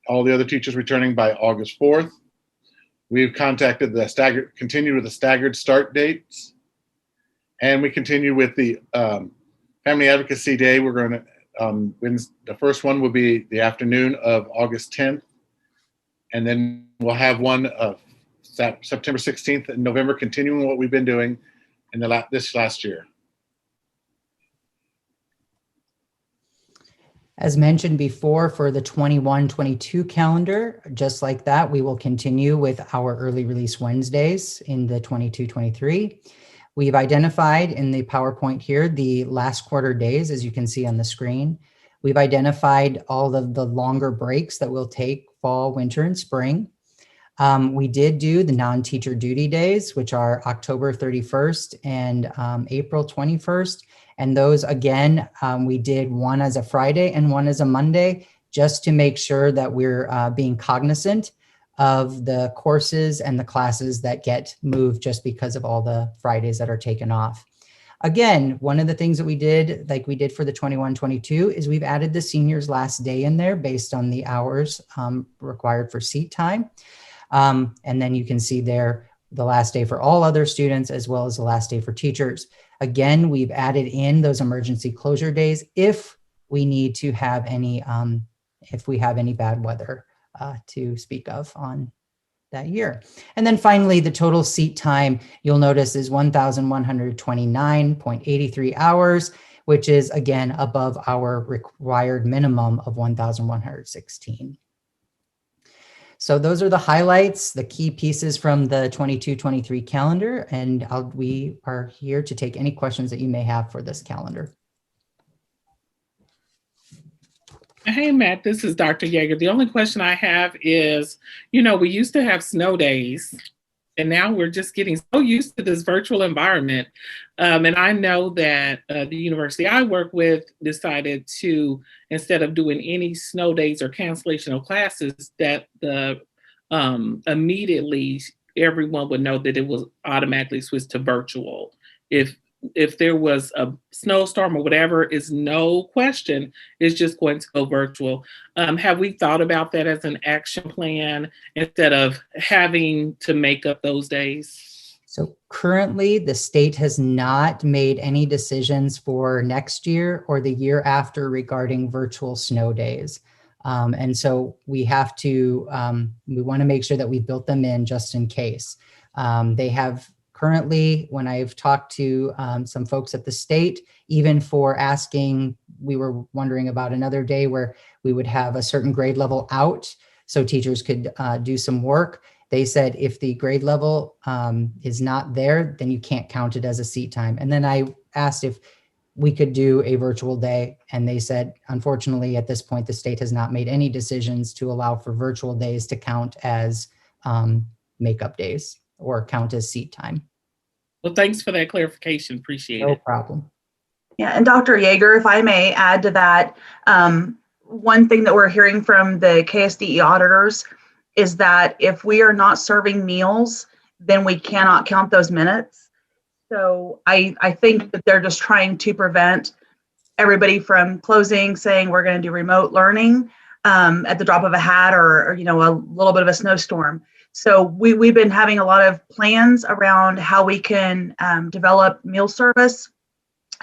All the other teachers returning by August 4th. We've contacted continued with the staggered start dates. And we continue with the Family Advocacy Day. We're going to, the first one will be the afternoon of August 10th. And then we'll have one of September 16th and November, continuing what we've been doing in this last year. As mentioned before, for the 21-22 calendar, just like that, we will continue with our early release Wednesdays in the 22-23. We've identified in the PowerPoint here the last quarter days, as you can see on the screen. We've identified all of the longer breaks that we'll take fall, winter, and spring. We did do the non-teacher duty days, which are October 31st and April 21st. And those, again, we did one as a Friday and one as a Monday, just to make sure that we're being cognizant of the courses and the classes that get moved just because of all the Fridays that are taken off. Again, one of the things that we did, like we did for the 21-22, is we've added the seniors' last day in there based on the hours required for seat time. And then you can see there the last day for all other students, as well as the last day for teachers. Again, we've added in those emergency closure days if we need to have any, if we have any bad weather to speak of on that year. And then finally, the total seat time, you'll notice, is 1,129.83 hours, which is, again, above our required minimum of 1,116. So those are the highlights, the key pieces from the 22-23 calendar, and we are here to take any questions that you may have for this calendar. Hey, Matt, this is Dr. Yeager. The only question I have is, you know, we used to have snow days, and now we're just getting so used to this virtual environment. And I know that the university I work with decided to, instead of doing any snow days or cancellation of classes, that immediately everyone would know that it was automatically switched to virtual. If there was a snowstorm or whatever, is no question, it's just going to go virtual. Have we thought about that as an action plan instead of having to make up those days? So currently, the state has not made any decisions for next year or the year after regarding virtual snow days. And so we have to, we want to make sure that we built them in just in case. They have currently, when I've talked to some folks at the state, even for asking, we were wondering about another day where we would have a certain grade level out so teachers could do some work. They said if the grade level is not there, then you can't count it as a seat time. And then I asked if we could do a virtual day. And they said, unfortunately, at this point, the state has not made any decisions to allow for virtual days to count as makeup days or count as seat time. Well, thanks for that clarification. Appreciate No it. problem. Yeah, and Dr. Yeager, if I may add to that, one thing that we're hearing from the KSDE auditors is that if we are not serving meals, then we cannot count those minutes. So I think that they're just trying to prevent everybody from closing, saying we're going to do remote learning at the drop of a hat or a little bit of a snowstorm. So we've been having a lot of plans around how we can develop meal service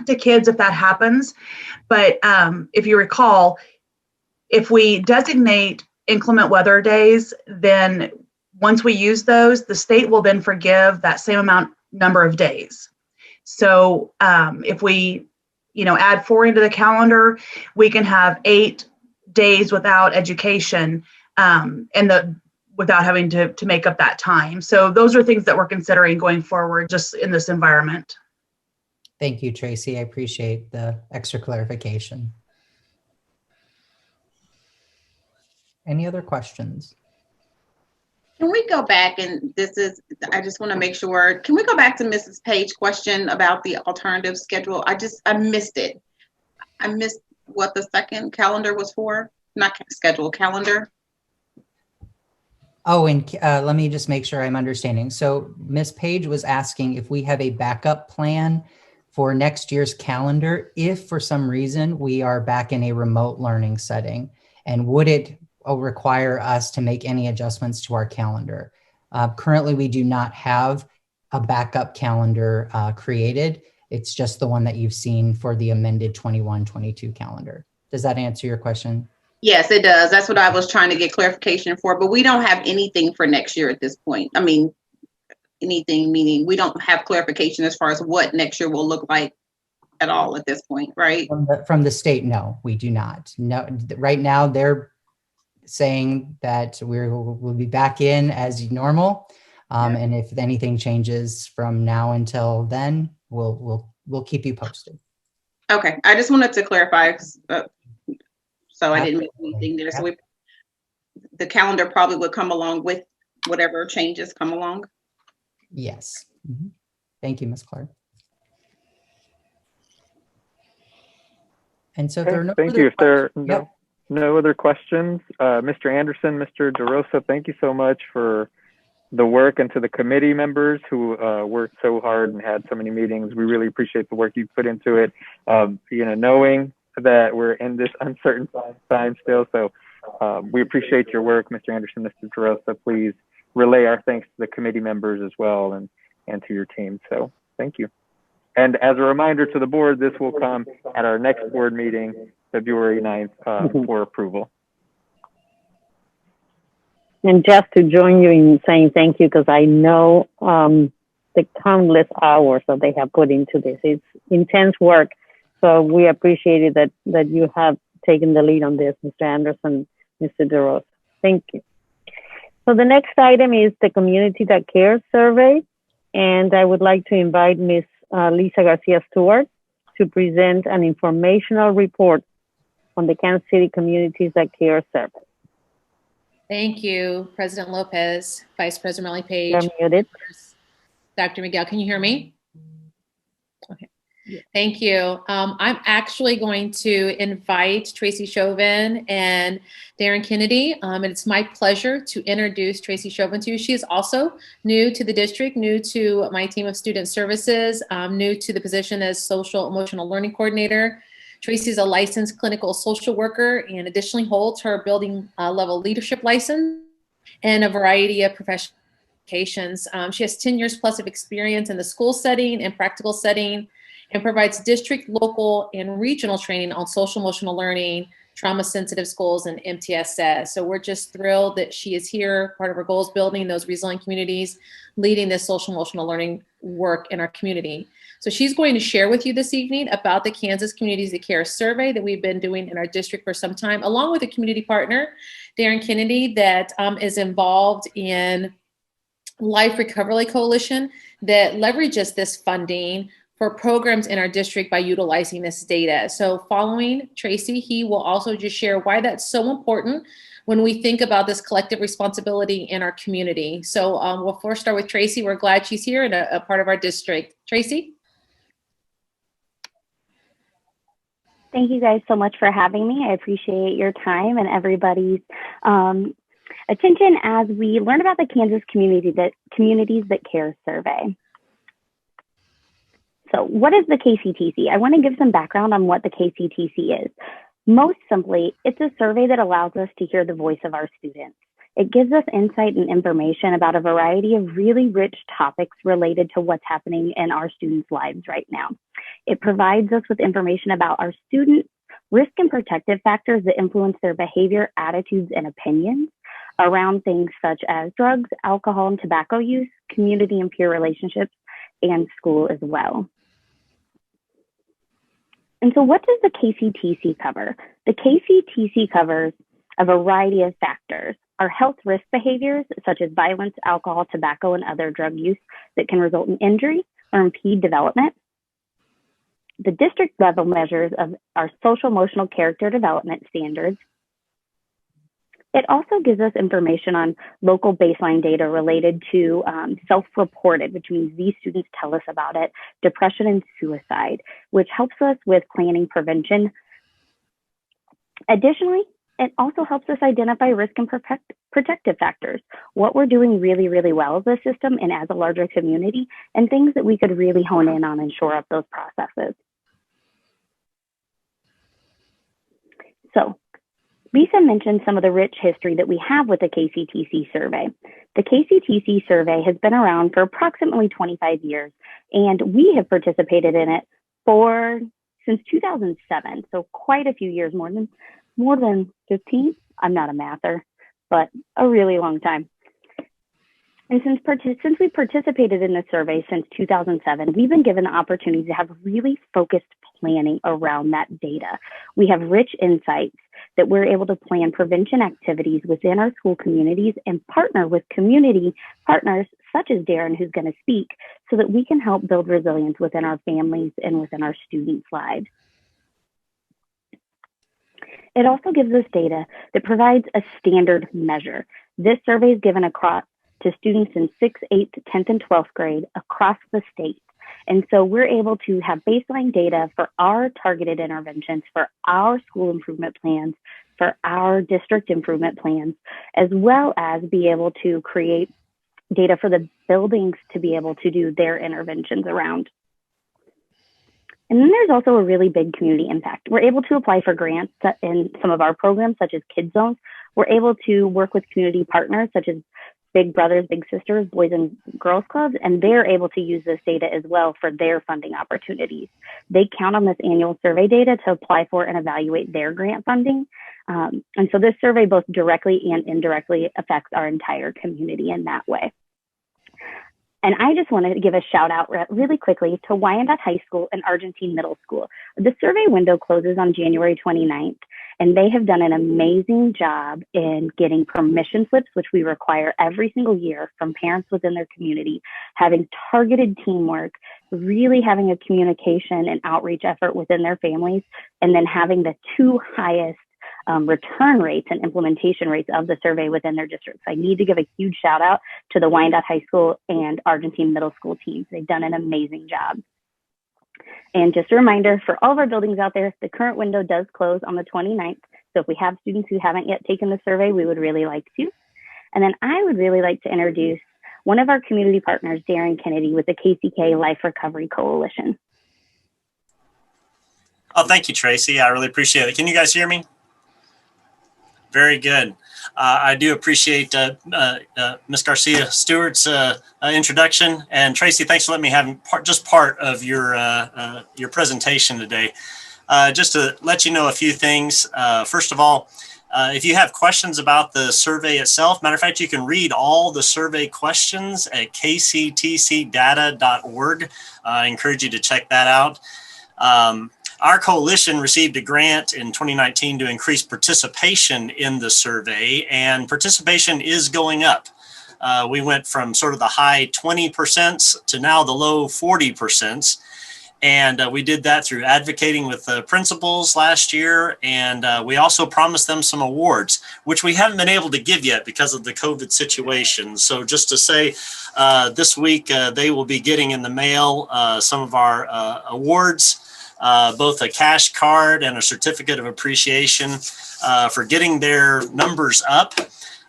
to kids if that happens. But if you recall, if we designate inclement weather days, then once we use those, the state will then forgive that same number of days. So if we, add 4 into the calendar, we can have 8 days without education without having to make up that time. So those are things that we're considering going forward just in this environment. Thank you, Tracy. I appreciate the extra clarification. Any other questions? Can we go back and I just want to make sure, can we go back to Mrs. Page's question about the alternative schedule? I missed it. I missed what the second calendar was for, not schedule, calendar. Oh, and let me just make sure I'm understanding. So Ms. Page was asking if we have a backup plan for next year's calendar, if for some reason we are back in a remote learning setting, and would it require us to make any adjustments to our calendar? Currently, we do not have a backup calendar created. It's just the one that you've seen for the amended 21-22 calendar. Does that answer your question? Yes, it does. That's what I was trying to get clarification for, but we don't have anything for next year at this point. I mean, anything meaning we don't have clarification as far as what next year will look like at all at this point, right? From the state, no, we do not. No, right now they're saying that we'll be back in as normal, and if anything changes from now until then, we'll keep you posted. Okay, I just wanted to clarify, so I didn't miss anything there. So the calendar probably would come along with whatever changes come along. Yes. Mm-hmm. Thank you, Ms. Clark. And so if there are no thank you. If there are no other questions, Mr. Anderson, Mr. DeRosa, thank you so much for the work, and to the committee members who worked so hard and had so many meetings. We really appreciate the work you put into it. Knowing that we're in this uncertain time still, so we appreciate your work, Mr. Anderson, Mr. DeRosa. Please relay our thanks to the committee members as well, and to your team. So thank you. And as a reminder to the board, this will come at our next board meeting, February 9th, for approval. And just to join you in saying thank you, because I know the countless hours that they have put into this. It's intense work. So we appreciate it that you have taken the lead on this, Mr. Anderson, Mr. DeRosa. Thank you. So the next item is the Community That Cares survey. And I would like to invite Ms. Lisa Garcia-Stewart to present an informational report on the Kansas City Communities That Care survey. Thank you, President Lopez, Vice President Melanie Page. You're muted. Dr. Miguel, can you hear me? Okay. Thank you. I'm actually going to invite Tracy Chauvin and Darren Kennedy, and it's my pleasure to introduce Tracy Chauvin to you. She is also new to the district, new to my team of student services, new to the position as social emotional learning coordinator. Tracy is a licensed clinical social worker and additionally holds her building level leadership license and a variety of professional qualifications. She has 10 years plus of experience in the school setting and practical setting, and provides district, local, and regional training on social emotional learning, trauma-sensitive schools, and MTSS. So we're just thrilled that she is here, part of our goals, building those resilient communities, leading this social emotional learning work in our community. So she's going to share with you this evening about the Kansas Communities That Care survey that we've been doing in our district for some time, along with a community partner, Darren Kennedy, that is involved in Life Recovery Coalition that leverages this funding for programs in our district by utilizing this data. So following Tracy, he will also just share why that's so important when we think about this collective responsibility in our community. So we'll first start with Tracy. We're glad she's here and a part of our district. Tracy? Thank you guys so much for having me. I appreciate your time and everybody's attention as we learn about the Kansas Communities That Care survey. So what is the KCTC? I want to give some background on what the KCTC is. Most simply, it's a survey that allows us to hear the voice of our students. It gives us insight and information about a variety of really rich topics related to what's happening in our students' lives right now. It provides us with information about our students, risk and protective factors that influence their behavior, attitudes, and opinions around things such as drugs, alcohol, and tobacco use, community and peer relationships, and school as well. And so what does the KCTC cover? The KCTC covers a variety of factors. Our health risk behaviors, such as violence, alcohol, tobacco, and other drug use that can result in injury or impede development. The district level measures of our social emotional character development standards. It also gives us information on local baseline data related to self-reported, which means these students tell us about it, depression and suicide, which helps us with planning prevention. Additionally, it also helps us identify risk and protective factors, what we're doing really, really well as a system and as a larger community, and things that we could really hone in on and shore up those processes. So, Lisa mentioned some of the rich history that we have with the KCTC survey. The KCTC survey has been around for approximately 25 years, and we have participated in it since 2007, so quite a few years, more than 15. I'm not a mather, but a really long time. And since we participated in this survey since 2007, we've been given the opportunity to have really focused planning around that data. We have rich insights that we're able to plan prevention activities within our school communities and partner with community partners such as Darren, who's going to speak, so that we can help build resilience within our families and within our students' lives. It also gives us data that provides a standard measure. This survey is given across to students in 6th, 8th, 10th, and 12th grade across the state. And so we're able to have baseline data for our targeted interventions, for our school improvement plans, for our district improvement plans, as well as be able to create data for the buildings to be able to do their interventions around. And then there's also a really big community impact. We're able to apply for grants in some of our programs, such as Kids Zones. We're able to work with community partners, such as Big Brothers, Big Sisters, Boys and Girls Clubs, and they're able to use this data as well for their funding opportunities. They count on this annual survey data to apply for and evaluate their grant funding. And so this survey both directly and indirectly affects our entire community in that way. And I just wanted to give a shout out really quickly to Wyandotte High School and Argentine Middle School. The survey window closes on January 29th, and they have done an amazing job in getting permission slips, which we require every single year from parents within their community, having targeted teamwork, really having a communication and outreach effort within their families, and then having the two highest return rates and implementation rates of the survey within their districts. I need to give a huge shout out to the Wyandotte High School and Argentine Middle School teams. They've done an amazing job. And just a reminder for all of our buildings out there, the current window does close on the 29th. So if we have students who haven't yet taken the survey, we would really like to. And then I would really like to introduce one of our community partners, Darren Kennedy, with the KCK Life Recovery Coalition. Oh, thank you, Tracy. I really appreciate it. Can you guys hear me? Very good. I do appreciate Ms. Garcia Stewart's introduction, and Tracy, thanks for letting me have part of your presentation today. Just to let you know a few things. First of all, if you have questions about the survey itself, matter of fact, you can read all the survey questions at kctcdata.org. I encourage you to check that out. Our coalition received a grant in 2019 to increase participation in the survey, and participation is going up. We went from sort of the high 20% to now the low 40%. And we did that through advocating with the principals last year. And we also promised them some awards, which we haven't been able to give yet because of the COVID situation. So just to say, this week they will be getting in the mail some of our awards, both a cash card and a certificate of appreciation for getting their numbers up.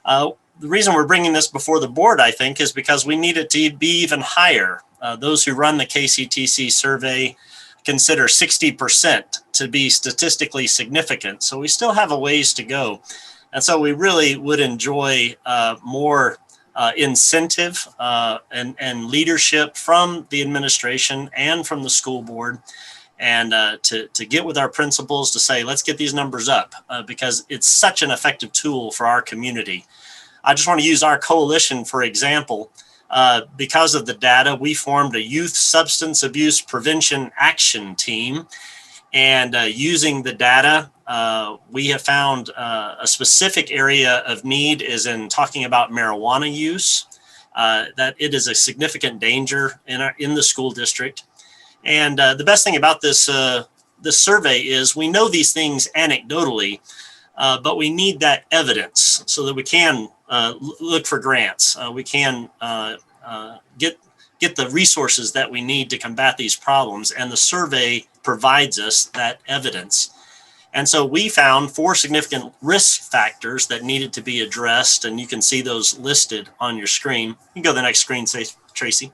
The reason we're bringing this before the board, I think, is because we need it to be even higher. Those who run the KCTC survey consider 60% to be statistically significant. So we still have a ways to go. And so we really would enjoy more incentive and leadership from the administration and from the school board, and to get with our principals to say, let's get these numbers up because it's such an effective tool for our community. I just want to use our coalition, for example. Because of the data, we formed a youth substance abuse prevention action team. And using the data, we have found a specific area of need is in talking about marijuana use, that it is a significant danger in the school district. And the best thing about this survey is we know these things anecdotally, but we need that evidence so that we can look for grants. We can get the resources that we need to combat these problems, and the survey provides us that evidence. And so we found 4 significant risk factors that needed to be addressed, and you can see those listed on your screen. You can go to the next screen, Tracy.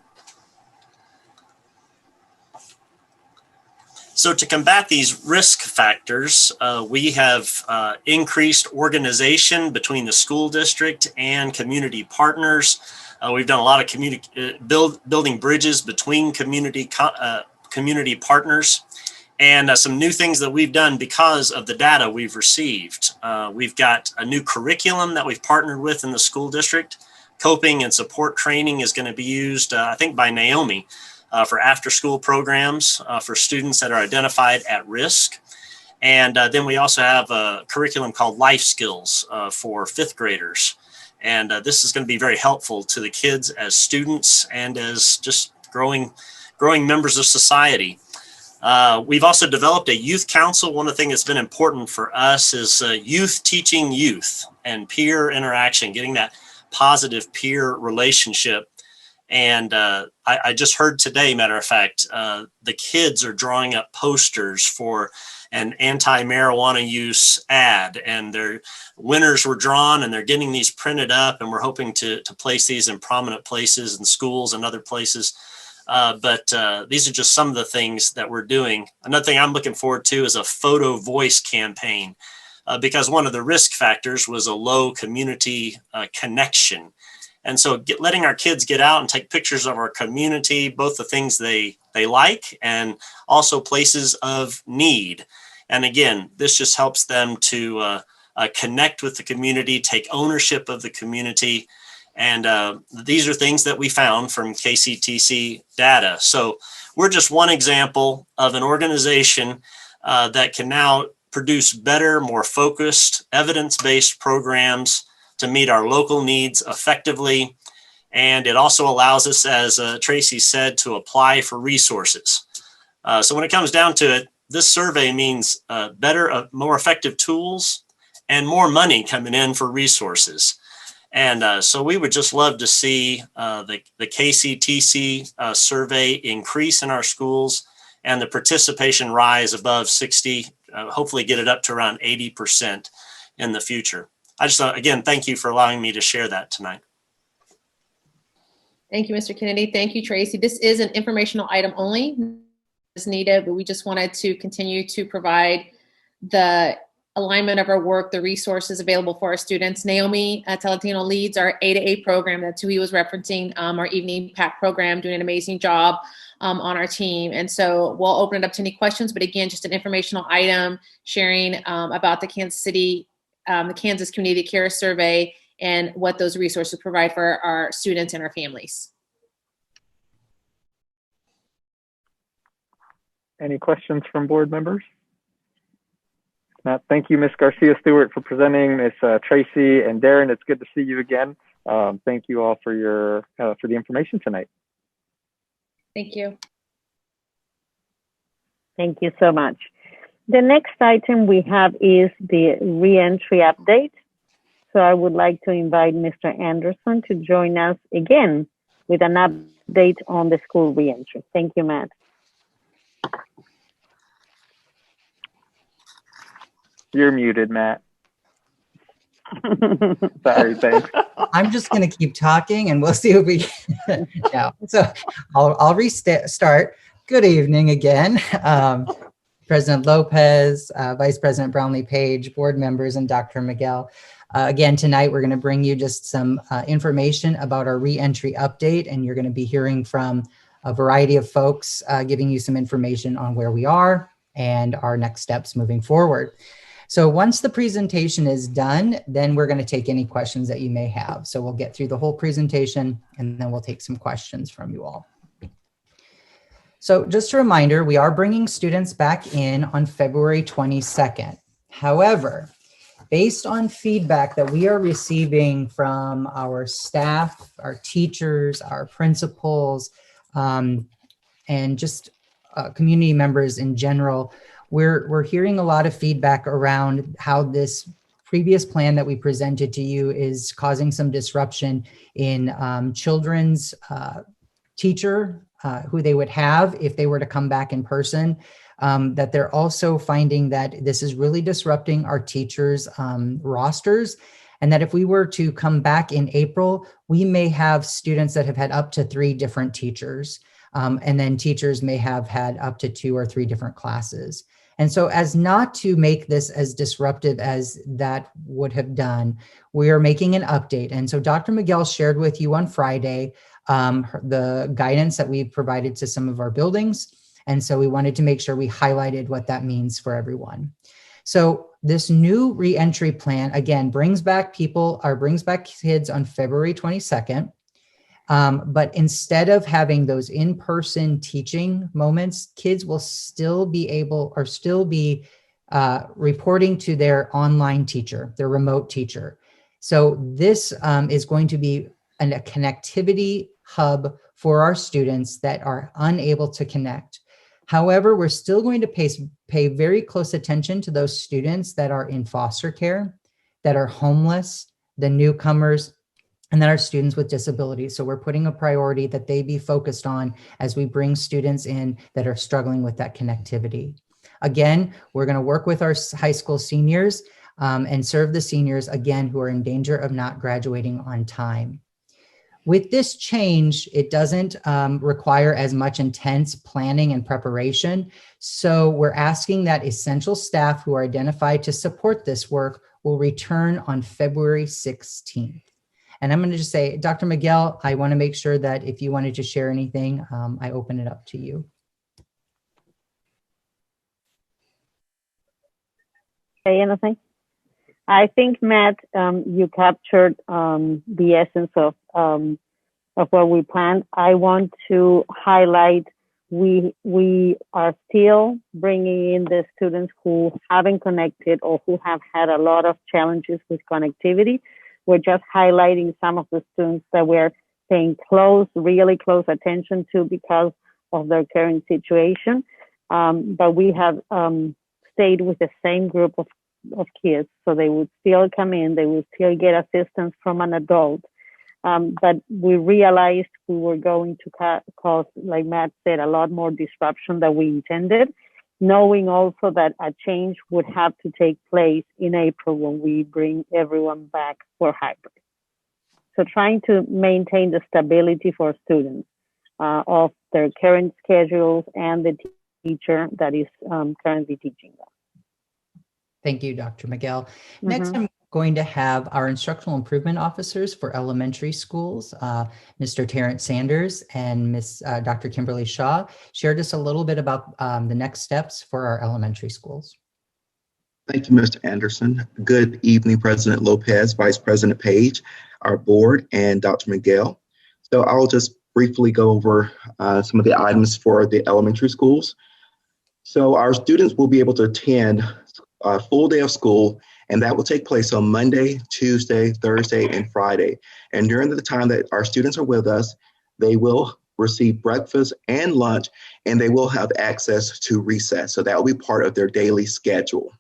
So to combat these risk factors, we have increased organization between the school district and community partners. We've done a lot of building bridges between community partners, and some new things that we've done because of the data we've received. We've got a new curriculum that we've partnered with in the school district. Coping and support training is going to be used, I think, by Naomi for after-school programs for students that are identified at risk. And then we also have a curriculum called Life Skills for 5th graders. And this is going to be very helpful to the kids as students and as just growing members of society. We've also developed a youth council. One of the things that's been important for us is youth teaching youth and peer interaction, getting that positive peer relationship. And I just heard today, matter of fact, the kids are drawing up posters for an anti-marijuana use ad, and their winners were drawn, and they're getting these printed up, and we're hoping to place these in prominent places in schools and other places. But these are just some of the things that we're doing. Another thing I'm looking forward to is a photo voice campaign, because one of the risk factors was a low community connection. And so letting our kids get out and take pictures of our community, both the things they like and also places of need. And again, this just helps them to connect with the community, take ownership of the community. And these are things that we found from KCTC data. So we're just one example of an organization that can now produce better, more focused, evidence-based programs to meet our local needs effectively. And it also allows us, as Tracy said, to apply for resources. So when it comes down to it, this survey means better, more effective tools and more money coming in for resources. And so we would just love to see the KCTC survey increase in our schools and the participation rise above 60, hopefully get it up to around 80% in the future. I just, again, thank you for allowing me to share that tonight. Thank you, Mr. Kennedy. Thank you, Tracy. This is an informational item only as needed, but we just wanted to continue to provide the alignment of our work, the resources available for our students. Naomi Talatino leads our A to A program. That's who he was referencing, our evening pack program, doing an amazing job on our team. And so we'll open it up to any questions, but again, just an informational item sharing about the Kansas City, the Kansas Community Care Survey and what those resources provide for our students and our families. Any questions from board members? Thank you, Ms. Garcia-Stewart, for presenting. Ms. Tracy and Darren, it's good to see you again. Thank you all for your for the information tonight. Thank you. Thank you so much. The next item we have is the reentry update. So I would like to invite Mr. Anderson to join us again with an update on the school reentry. Thank you, Matt. You're muted, Matt. Sorry, thanks. I'm just going to keep talking and we'll see if we can. No. So I'll restart. Good evening again. President Lopez, Vice President Brownlee-Page, board members, and Dr. Miguel. Again, tonight we're going to bring you just some information about our reentry update, and you're going to be hearing from a variety of folks giving you some information on where we are and our next steps moving forward. So once the presentation is done, then we're going to take any questions that you may have. So we'll get through the whole presentation and then we'll take some questions from you all. So just a reminder, we are bringing students back in on February 22nd. However, based on feedback that we are receiving from our staff, our teachers, our principals, and just community members in general, we're hearing a lot of feedback around how this previous plan that we presented to you is causing some disruption in children's teacher who they would have if they were to come back in person, that they're also finding that this is really disrupting our teachers' rosters, and that if we were to come back in April, we may have students that have had up to 3 different teachers, and then teachers may have had up to 2 or 3 different classes. And so as not to make this as disruptive as that would have done, we are making an update. And so Dr. Miguel shared with you on Friday the guidance that we provided to some of our buildings. And so we wanted to make sure we highlighted what that means for everyone. So this new reentry plan, again, brings back kids on February 22nd. But instead of having those in-person teaching moments, kids will still be reporting to their online teacher, their remote teacher. So this is going to be a connectivity hub for our students that are unable to connect. However, we're still going to pay very close attention to those students that are in foster care, that are homeless, the newcomers, and that are students with disabilities. So we're putting a priority that they be focused on as we bring students in that are struggling with that connectivity. Again, we're going to work with our high school seniors and serve the seniors, again, who are in danger of not graduating on time. With this change, it doesn't require as much intense planning and preparation. So we're asking that essential staff who are identified to support this work will return on February 16th. And I'm going to just say, Dr. Miguel, I want to make sure that if you wanted to share anything, I open it up to you. Say anything? I think, Matt, you captured the essence of what we planned. I want to highlight we are still bringing in the students who haven't connected or who have had a lot of challenges with connectivity. We're just highlighting some of the students that we're paying really close attention to because of their current situation. But we have stayed with the same group of kids, so they would still come in, they would still get assistance from an adult. But we realized we were going to cause, like Matt said, a lot more disruption than we intended, knowing also that a change would have to take place in April when we bring everyone back for hybrid. So trying to maintain the stability for students of their current schedules and the teacher that is currently teaching them. Thank you, Dr. Miguel. Next, I'm going to have our instructional improvement officers for elementary schools, Mr. Terrence Sanders and Dr. Kimberly Shaw, share just a little bit about the next steps for our elementary schools. Thank you, Mr. Anderson. Good evening, President Lopez, Vice President Page, our board, and Dr. Miguel. So I'll just briefly go over some of the items for the elementary schools. So our students will be able to attend a full day of school, and that will take place on Monday, Tuesday, Thursday, and Friday. And during the time that our students are with us, they will receive breakfast and lunch, and they will have access to recess. So that will be part of their daily schedule.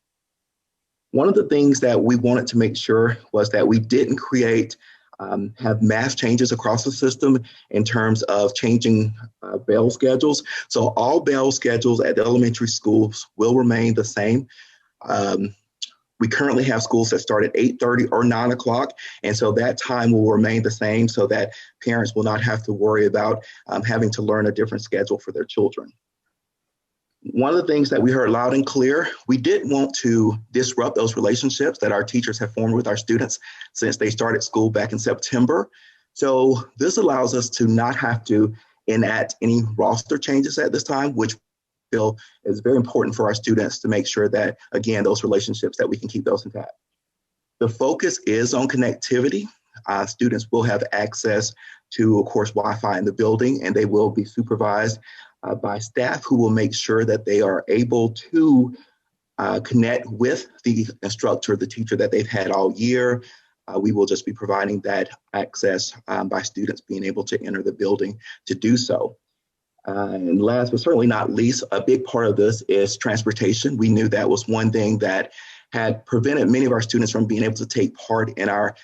One of the things that we wanted to make sure was that we didn't have mass changes across the system in terms of changing bell schedules. So all bell schedules at the elementary schools will remain the same. We currently have schools that start at 8:30 or 9 o'clock, and so that time will remain the same so that parents will not have to worry about having to learn a different schedule for their children. One of the things that we heard loud and clear, we didn't want to disrupt those relationships that our teachers have formed with our students since they started school back in September. So this allows us to not have to enact any roster changes at this time, which we feel is very important for our students to make sure that, again, those relationships, that we can keep those intact. The focus is on connectivity. Students will have access to, of course, Wi-Fi in the building, and they will be supervised by staff who will make sure that they are able to connect with the instructor, the teacher that they've had all year. We will just be providing that access by students being able to enter the building to do so. And last but certainly not least, a big part of this is transportation. We knew that was one thing that had prevented many of our students from being able to take part in our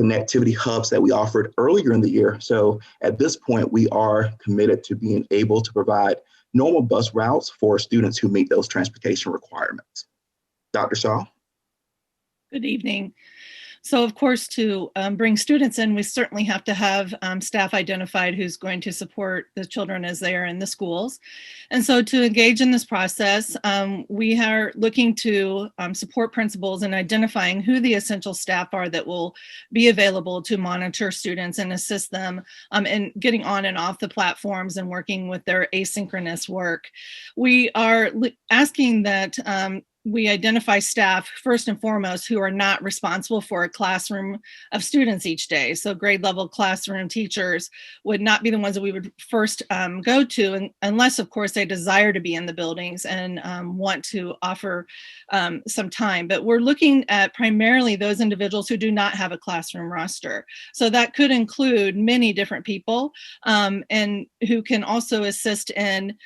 connectivity hubs that we offered earlier in the year. So at this point, we are committed to being able to provide normal bus routes for students who meet those transportation requirements. Dr. Shaw? Good evening. So of course, to bring students in, we certainly have to have staff identified who's going to support the children as they are in the schools. And so to engage in this process, we are looking to support principals in identifying who the essential staff are that will be available to monitor students and assist them in getting on and off the platforms and working with their asynchronous work. We are asking that we identify staff first and foremost who are not responsible for a classroom of students each day. So grade level classroom teachers would not be the ones that we would first go to, unless of course they desire to be in the buildings and want to offer some time. But we're looking at primarily those individuals who do not have a classroom roster. So that could include many different people and who can also assist in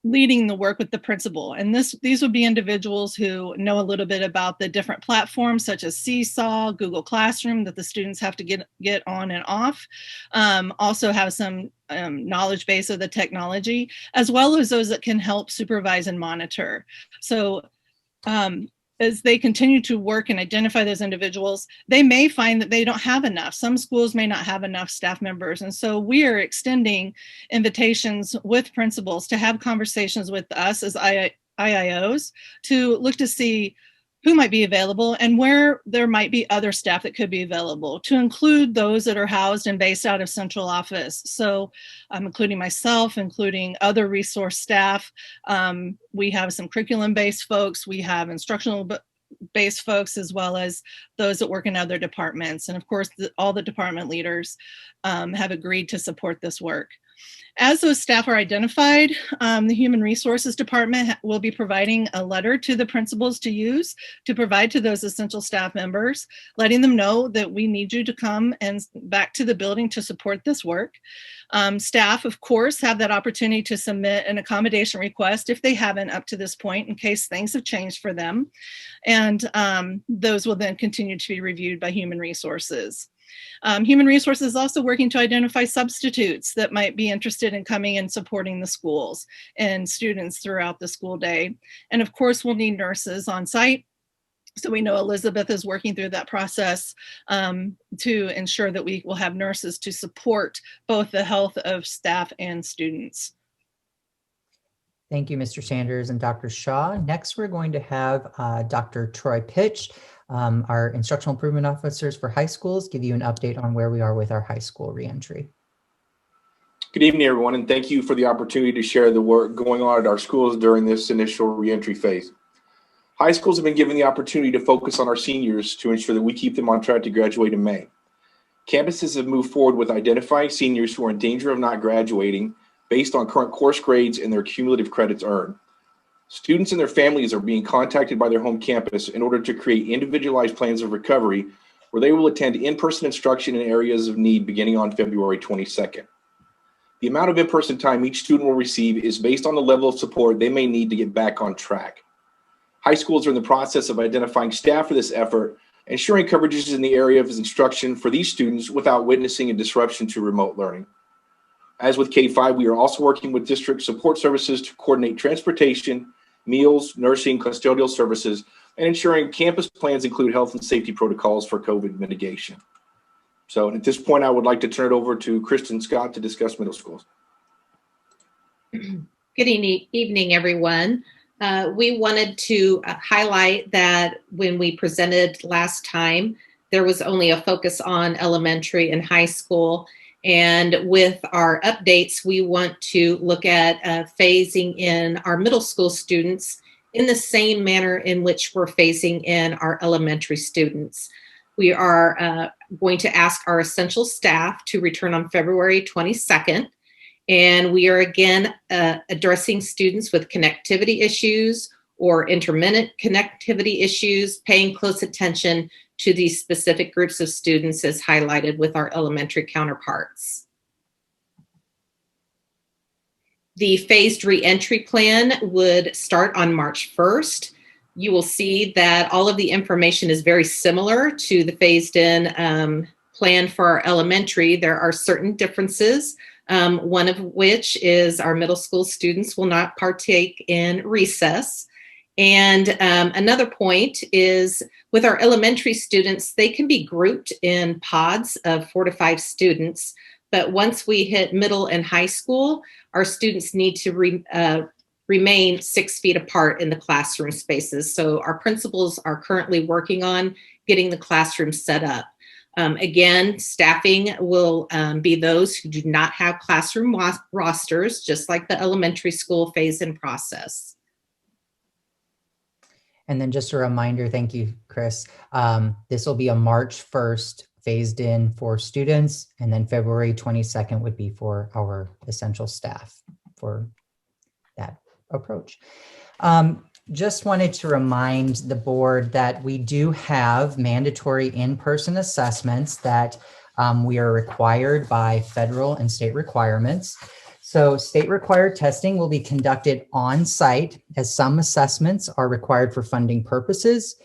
leading the work with the principal. And these would be individuals who know a little bit about the different platforms such as Seesaw, Google Classroom that the students have to get on and off. Also have some knowledge base of the technology, as well as those that can help supervise and monitor. So as they continue to work and identify those individuals, they may find that they don't have enough. Some schools may not have enough staff members. And so we are extending invitations with principals to have conversations with us as IIOs to look to see who might be available and where there might be other staff that could be available, to include those that are housed and based out of central office. So including myself, including other resource staff. We have some curriculum-based folks, we have instructional-based folks, as well as those that work in other departments. And of course, all the department leaders have agreed to support this work. As those staff are identified, the Human Resources Department will be providing a letter to the principals to use to provide to those essential staff members, letting them know that we need you to come and back to the building to support this work. Staff, of course, have that opportunity to submit an accommodation request if they haven't up to this point, in case things have changed for them. And those will then continue to be reviewed by Human Resources. Human Resources is also working to identify substitutes that might be interested in coming and supporting the schools and students throughout the school day. And of course, we'll need nurses on site. So we know Elizabeth is working through that process to ensure that we will have nurses to support both the health of staff and students. Thank you, Mr. Sanders and Dr. Shaw. Next, we're going to have Dr. Troy Pitch, our instructional improvement officers for high schools, give you an update on where we are with our high school reentry. Good evening, everyone, and thank you for the opportunity to share the work going on at our schools during this initial reentry phase. High schools have been given the opportunity to focus on our seniors to ensure that we keep them on track to graduate in May. Campuses have moved forward with identifying seniors who are in danger of not graduating based on current course grades and their cumulative credits earned. Students and their families are being contacted by their home campus in order to create individualized plans of recovery where they will attend in-person instruction in areas of need beginning on February 22nd. The amount of in-person time each student will receive is based on the level of support they may need to get back on track. High schools are in the process of identifying staff for this effort, ensuring coverages in the area of instruction for these students without witnessing a disruption to remote learning. As with K-5, we are also working with district support services to coordinate transportation, meals, nursing, custodial services, and ensuring campus plans include health and safety protocols for COVID mitigation. So at this point, I would like to turn it over to Kristen Scott to discuss middle schools. Good evening, everyone. We wanted to highlight that when we presented last time, there was only a focus on elementary and high school. And with our updates, we want to look at phasing in our middle school students in the same manner in which we're phasing in our elementary students. We are going to ask our essential staff to return on February 22nd. And we are again addressing students with connectivity issues or intermittent connectivity issues, paying close attention to these specific groups of students as highlighted with our elementary counterparts. The phased reentry plan would start on March 1st. You will see that all of the information is very similar to the phased in plan for our elementary. There are certain differences. One of which is our middle school students will not partake in recess. And another point is with our elementary students, they can be grouped in pods of 4 to 5 students. But once we hit middle and high school, our students need to remain 6 feet apart in the classroom spaces. So our principals are currently working on getting the classroom set up. Again, staffing will be those who do not have classroom rosters, just like the elementary school phase-in process. And then just a reminder, thank you, Chris. This will be a March 1st phased in for students, and then February 22nd would be for our essential staff for that approach. Just wanted to remind the board that we do have mandatory in-person assessments that we are required by federal and state requirements. So state required testing will be conducted on site, as some assessments are required for funding purposes.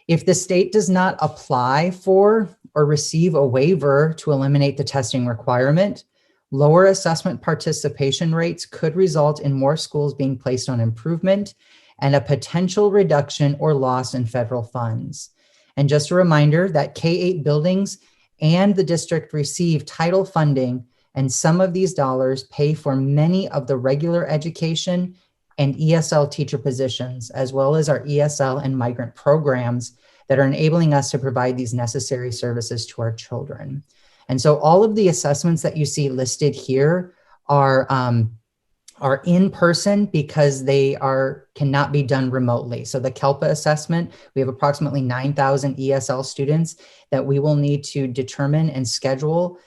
If the state does not apply for or receive a waiver to eliminate the testing requirement, lower assessment participation rates could result in more schools being placed on improvement and a potential reduction or loss in federal funds. And just a reminder that K-8 buildings and the district receive title funding, and some of these dollars pay for many of the regular education and ESL teacher positions, as well as our ESL and migrant programs that are enabling us to provide these necessary services to our children. And so all of the assessments that you see listed here are in person because they cannot be done remotely. So the KELPA assessment, we have approximately 9,000 ESL students that we will need to determine and schedule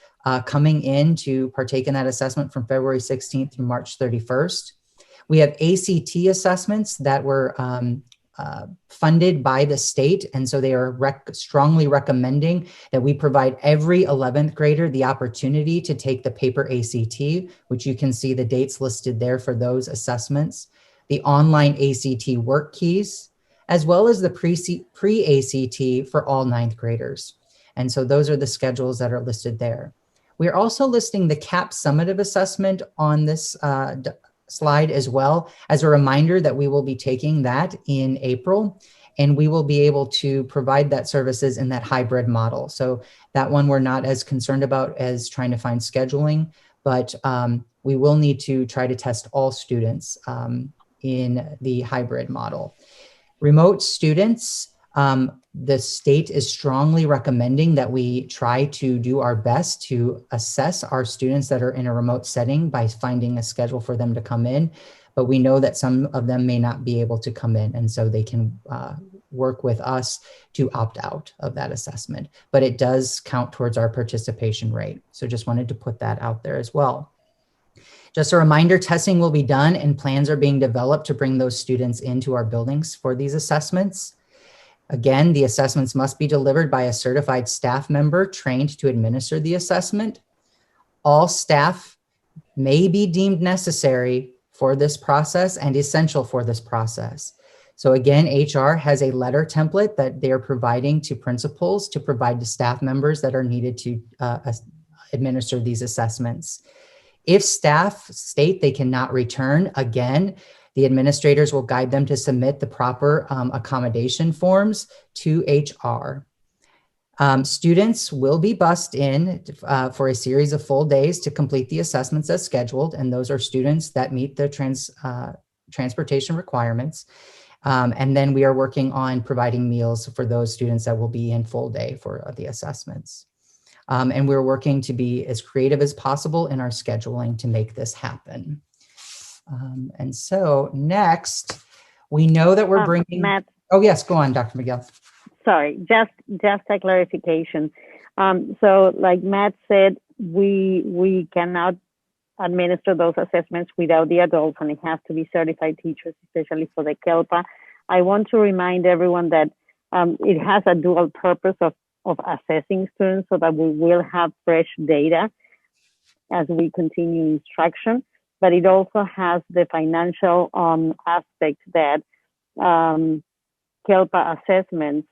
coming in to partake in that assessment from February 16th through March 31st. We have ACT assessments that were funded by the state. And so they are strongly recommending that we provide every 11th grader the opportunity to take the paper ACT, which you can see the dates listed there for those assessments, the online ACT work keys, as well as the pre-ACT for all 9th graders. And so those are the schedules that are listed there. We're also listing the CAP summative assessment on this slide as well, as a reminder that we will be taking that in April, and we will be able to provide that services in that hybrid model. So that one we're not as concerned about as trying to find scheduling, but we will need to try to test all students in the hybrid model. Remote students, the state is strongly recommending that we try to do our best to assess our students that are in a remote setting by finding a schedule for them to come in. But we know that some of them may not be able to come in, and so they can work with us to opt out of that assessment. But it does count towards our participation rate. So just wanted to put that out there as well. Just a reminder, testing will be done and plans are being developed to bring those students into our buildings for these assessments. Again, the assessments must be delivered by a certified staff member trained to administer the assessment. All staff may be deemed necessary for this process and essential for this process. So again, HR has a letter template that they're providing to principals to provide to staff members that are needed to administer these assessments. If staff state they cannot return, again, the administrators will guide them to submit the proper accommodation forms to HR. Students will be bussed in for a series of full days to complete the assessments as scheduled, and those are students that meet the transportation requirements. And then we are working on providing meals for those students that will be in full day for the assessments. And we're working to be as creative as possible in our scheduling to make this happen. And so next, we know that we're bringing... Matt. Oh yes, go on, Dr. Miguel. Sorry, just a clarification. So like Matt said, we cannot administer those assessments without the adults, and it has to be certified teachers, especially for the KELPA. I want to remind everyone that it has a dual purpose of assessing students so that we will have fresh data as we continue instruction, but it also has the financial aspect that KELPA assessments,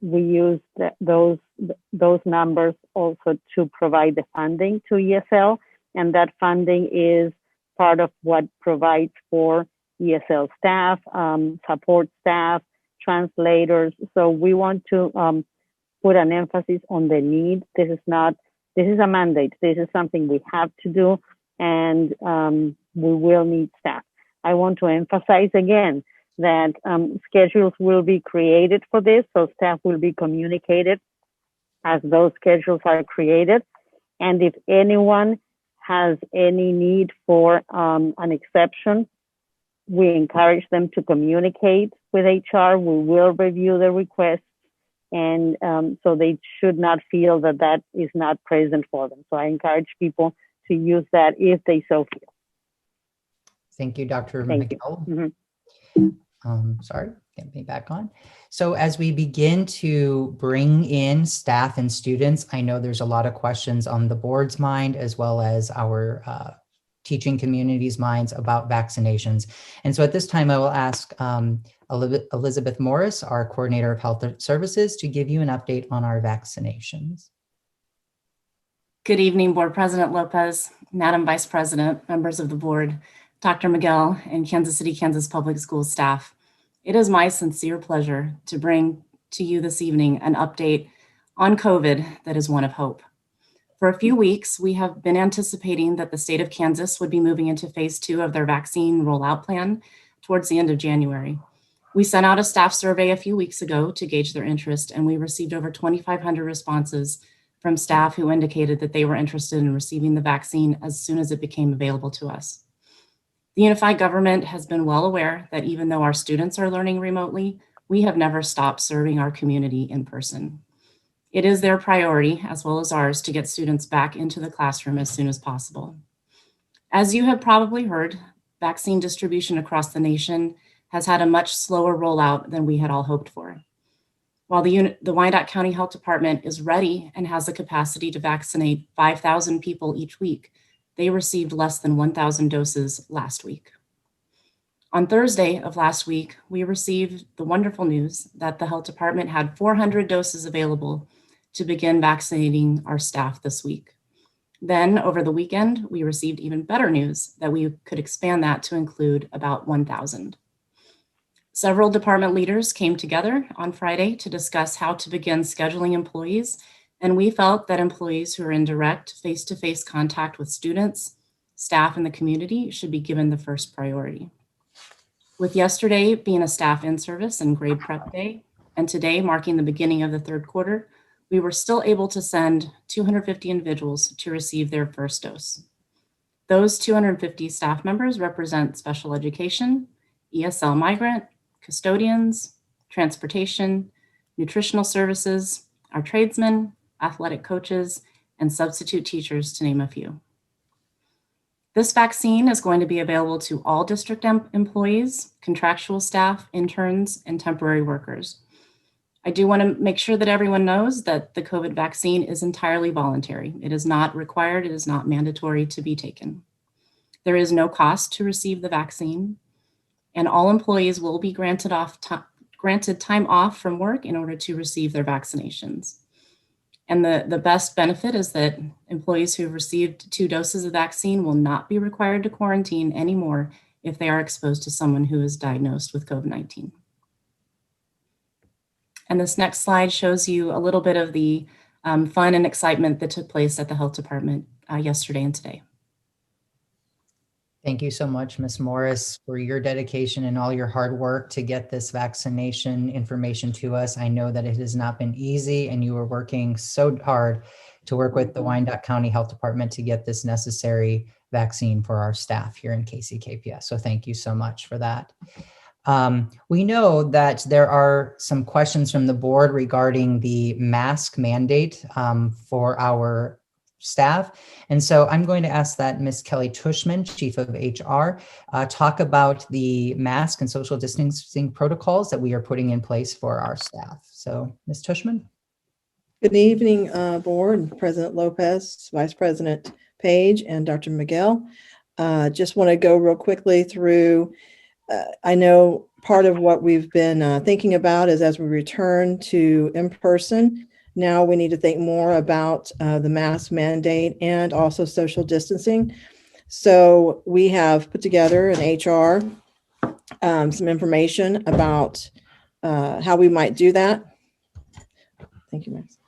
we use those numbers also to provide the funding to ESL, and that funding is part of what provides for ESL staff, support staff, translators. So we want to put an emphasis on the need. This is a mandate. This is something we have to do, and we will need staff. I want to emphasize again that schedules will be created for this, so staff will be communicated as those schedules are created. And if anyone has any need for an exception, we encourage them to communicate with HR. We will review the requests, and so they should not feel that that is not present for them. So I encourage people to use that if they so feel. Thank you, Dr. Thank Miguel. you. Sorry, get me back on. So as we begin to bring in staff and students, I know there's a lot of questions on the board's mind as well as our teaching community's minds about vaccinations. And so at this time, I will ask Elizabeth Morris, our Coordinator of Health Services, to give you an update on our vaccinations. Good evening, Board President Lopez, Madam Vice President, members of the board, Dr. Miguel, and Kansas City, Kansas Public Schools staff. It is my sincere pleasure to bring to you this evening an update on COVID that is one of hope. For a few weeks, we have been anticipating that the state of Kansas would be moving into phase 2 of their vaccine rollout plan towards the end of January. We sent out a staff survey a few weeks ago to gauge their interest, and we received over 2,500 responses from staff who indicated that they were interested in receiving the vaccine as soon as it became available to us. The unified government has been well aware that even though our students are learning remotely, we have never stopped serving our community in person. It is their priority, as well as ours, to get students back into the classroom as soon as possible. As you have probably heard, vaccine distribution across the nation has had a much slower rollout than we had all hoped for. While the Wyandotte County Health Department is ready and has the capacity to vaccinate 5,000 people each week, they received less than 1,000 doses last week. On Thursday of last week, we received the wonderful news that the health department had 400 doses available to begin vaccinating our staff this week. Then over the weekend, we received even better news that we could expand that to include about 1,000. Several department leaders came together on Friday to discuss how to begin scheduling employees, and we felt that employees who are in direct face-to-face contact with students, staff, and the community should be given the first priority. With yesterday being a staff in-service and grade prep day, and today marking the beginning of the third quarter, we were still able to send 250 individuals to receive their first dose. Those 250 staff members represent special education, ESL migrant, custodians, transportation, nutritional services, our tradesmen, athletic coaches, and substitute teachers, to name a few. This vaccine is going to be available to all district employees, contractual staff, interns, and temporary workers. I do want to make sure that everyone knows that the COVID vaccine is entirely voluntary. It is not required, it is not mandatory to be taken. There is no cost to receive the vaccine, and all employees will be granted time off from work in order to receive their vaccinations. And the best benefit is that employees who have received 2 doses of vaccine will not be required to quarantine anymore if they are exposed to someone who is diagnosed with COVID-19. And this next slide shows you a little bit of the fun and excitement that took place at the health department yesterday and today. Thank you so much, Ms. Morris, for your dedication and all your hard work to get this vaccination information to us. I know that it has not been easy, and you were working so hard to work with the Wyandotte County Health Department to get this necessary vaccine for our staff here in KCKPS. So thank you so much for that. We know that there are some questions from the board regarding the mask mandate for our staff. And so I'm going to ask that Ms. Kelly Tushman, Chief of HR, talk about the mask and social distancing protocols that we are putting in place for our staff. So Ms. Tushman. Good evening, Board, President Lopez, Vice President Page, and Dr. Miguel. Just want to go real quickly through, I know part of what we've been thinking about is as we return to in-person, now we need to think more about the mask mandate and also social distancing. So we have put together in HR some information about how we might do that. Thank you, Max.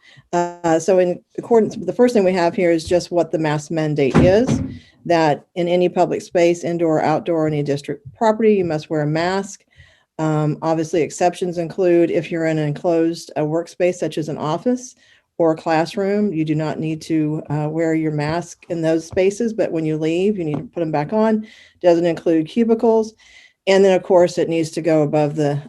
So in accordance with the first thing we have here is just what the mask mandate is, that in any public space, indoor or outdoor, any district property, you must wear a mask. Obviously, exceptions include if you're in an enclosed workspace, such as an office or a classroom, you do not need to wear your mask in those spaces, but when you leave, you need to put them back on. Doesn't include cubicles. And then, of course, it needs to go above the,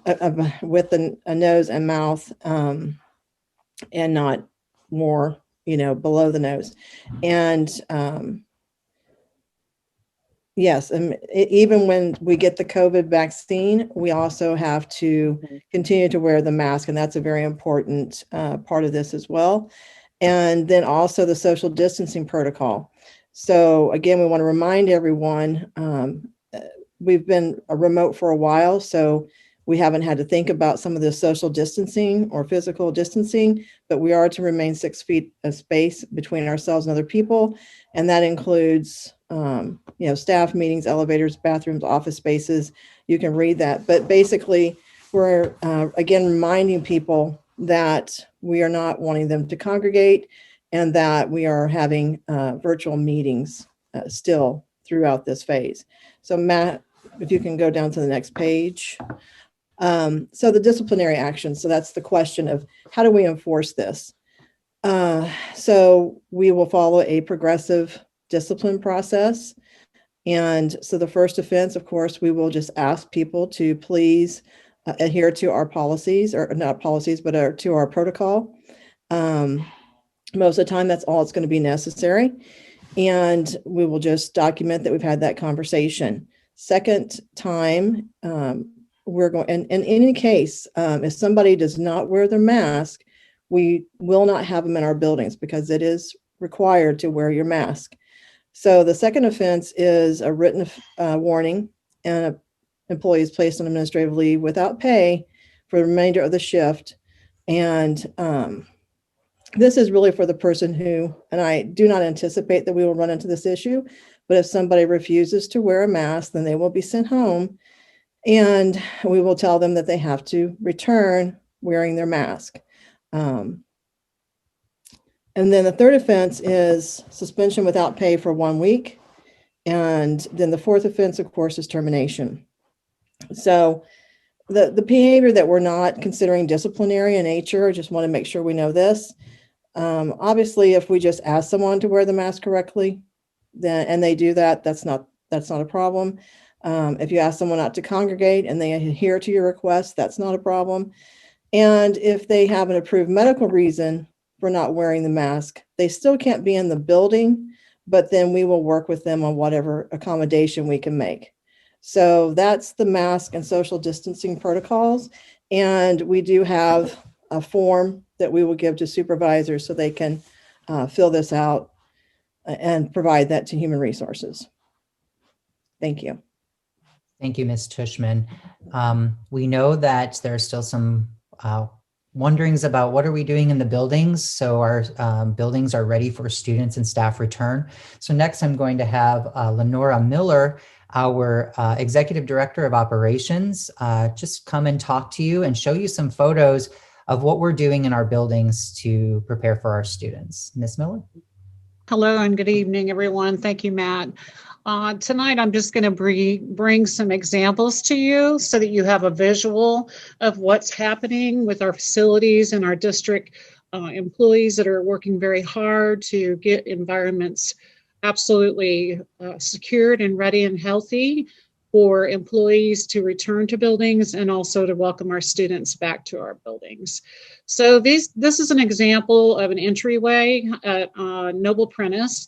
with a nose and mouth and not more, below the nose. And yes, and even when we get the COVID vaccine, we also have to continue to wear the mask, and that's a very important part of this as well. And then also the social distancing protocol. So again, we want to remind everyone, we've been remote for a while, so we haven't had to think about some of the social distancing or physical distancing, but we are to remain 6 feet of space between ourselves and other people. And that includes staff meetings, elevators, bathrooms, office spaces. You can read that. But basically, we're, again, reminding people that we are not wanting them to congregate and that we are having virtual meetings still throughout this phase. So Matt, if you can go down to the next page. So the disciplinary action. So that's the question of how do we enforce this? So we will follow a progressive discipline process. And so the first offense, of course, we will just ask people to please adhere to our policies, or not policies, but to our protocol. Most of the time, that's all it's going to be necessary. And we will just document that we've had that conversation. Second time, we're going, and in any case, if somebody does not wear their mask, we will not have them in our buildings because it is required to wear your mask. So the second offense is a written warning, and an employee is placed on administrative leave without pay for the remainder of the shift. And this is really for the person who, and I do not anticipate that we will run into this issue, but if somebody refuses to wear a mask, then they will be sent home, and we will tell them that they have to return wearing their mask. And then the third offense is suspension without pay for 1 week. And then the fourth offense, of course, is termination. So the behavior that we're not considering disciplinary in nature, I just want to make sure we know this. Obviously, if we just ask someone to wear the mask correctly, then and they do that, that's not a problem. If you ask someone not to congregate and they adhere to your request, that's not a problem. And if they have an approved medical reason for not wearing the mask, they still can't be in the building, but then we will work with them on whatever accommodation we can make. So that's the mask and social distancing protocols. And we do have a form that we will give to supervisors so they can fill this out and provide that to human resources. Thank you. Thank you, Ms. Tushman. We know that there's still some wonderings about what are we doing in the buildings. So our buildings are ready for students and staff return. So next I'm going to have Lenora Miller, our Executive Director of Operations, just come and talk to you and show you some photos of what we're doing in our buildings to prepare for our students. Ms. Miller? Hello and good evening, everyone. Thank you, Matt. Tonight, I'm just going to bring some examples to you so that you have a visual of what's happening with our facilities and our district employees that are working very hard to get environments absolutely secured and ready and healthy for employees to return to buildings and also to welcome our students back to our buildings. So this is an example of an entryway at Noble Prentice.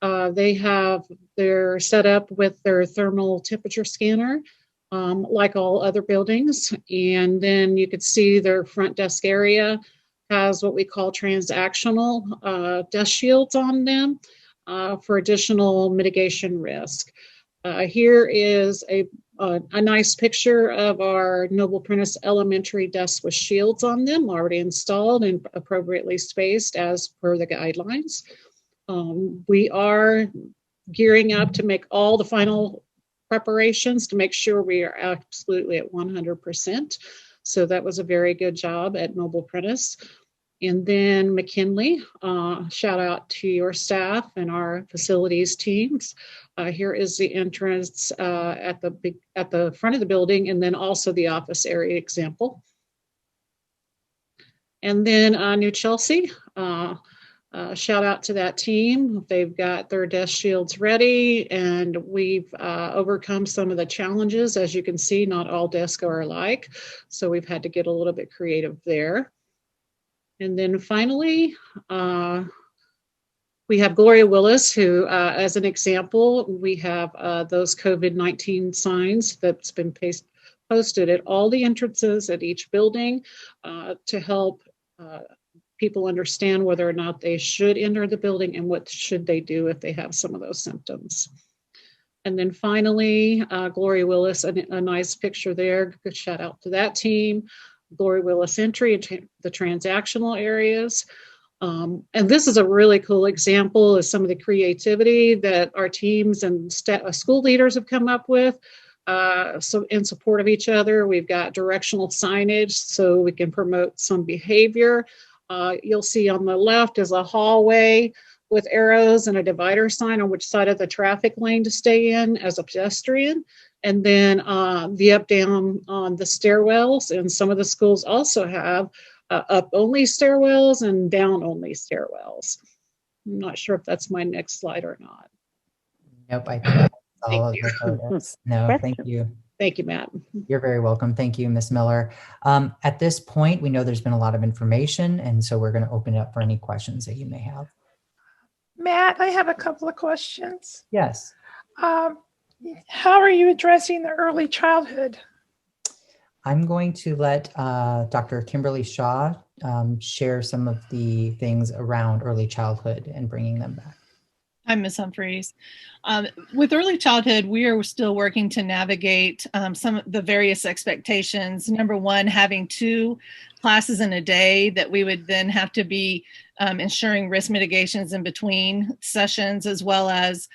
They're set up with their thermal temperature scanner, like all other buildings. And then you could see their front desk area has what we call transactional desk shields on them for additional mitigation risk. Here is a nice picture of our Noble Prentice Elementary desks with shields on them, already installed and appropriately spaced as per the guidelines. We are gearing up to make all the final preparations to make sure we are absolutely at 100%. So that was a very good job at Noble Prentice. And then McKinley, shout out to your staff and our facilities teams. Here is the entrance at the front of the building, and then also the office area example. And then New Chelsea, shout out to that team. They've got their desk shields ready, and we've overcome some of the challenges. As you can see, not all desks are alike, so we've had to get a little bit creative there. And then finally, we have Gloria Willis, who, as an example, we have those COVID-19 signs that's been posted at all the entrances at each building to help people understand whether or not they should enter the building and what should they do if they have some of those symptoms. And then finally, Gloria Willis, a nice picture there. Good shout out to that team. Gloria Willis entry into the transactional areas. And this is a really cool example of some of the creativity that our teams and school leaders have come up with. So in support of each other, we've got directional signage so we can promote some behavior. You'll see on the left is a hallway with arrows and a divider sign on which side of the traffic lane to stay in as a pedestrian. And then the up down on the stairwells, and some of the schools also have up only stairwells and down only stairwells. I'm not sure if that's my next slide or not. Nope, I think that's all of the photos. No, thank you. Thank you, Matt. You're very welcome. Thank you, Ms. Miller. At this point, we know there's been a lot of information, and so we're going to open it up for any questions that you may have. Matt, I have a couple of questions. Yes. How are you addressing the early childhood? I'm going to let Dr. Kimberly Shaw share some of the things around early childhood and bringing them back. I'm Ms. Humphreys. With early childhood, we are still working to navigate some of the various expectations. Number one, having 2 classes in a day that we would then have to be ensuring risk mitigations in between sessions, as well as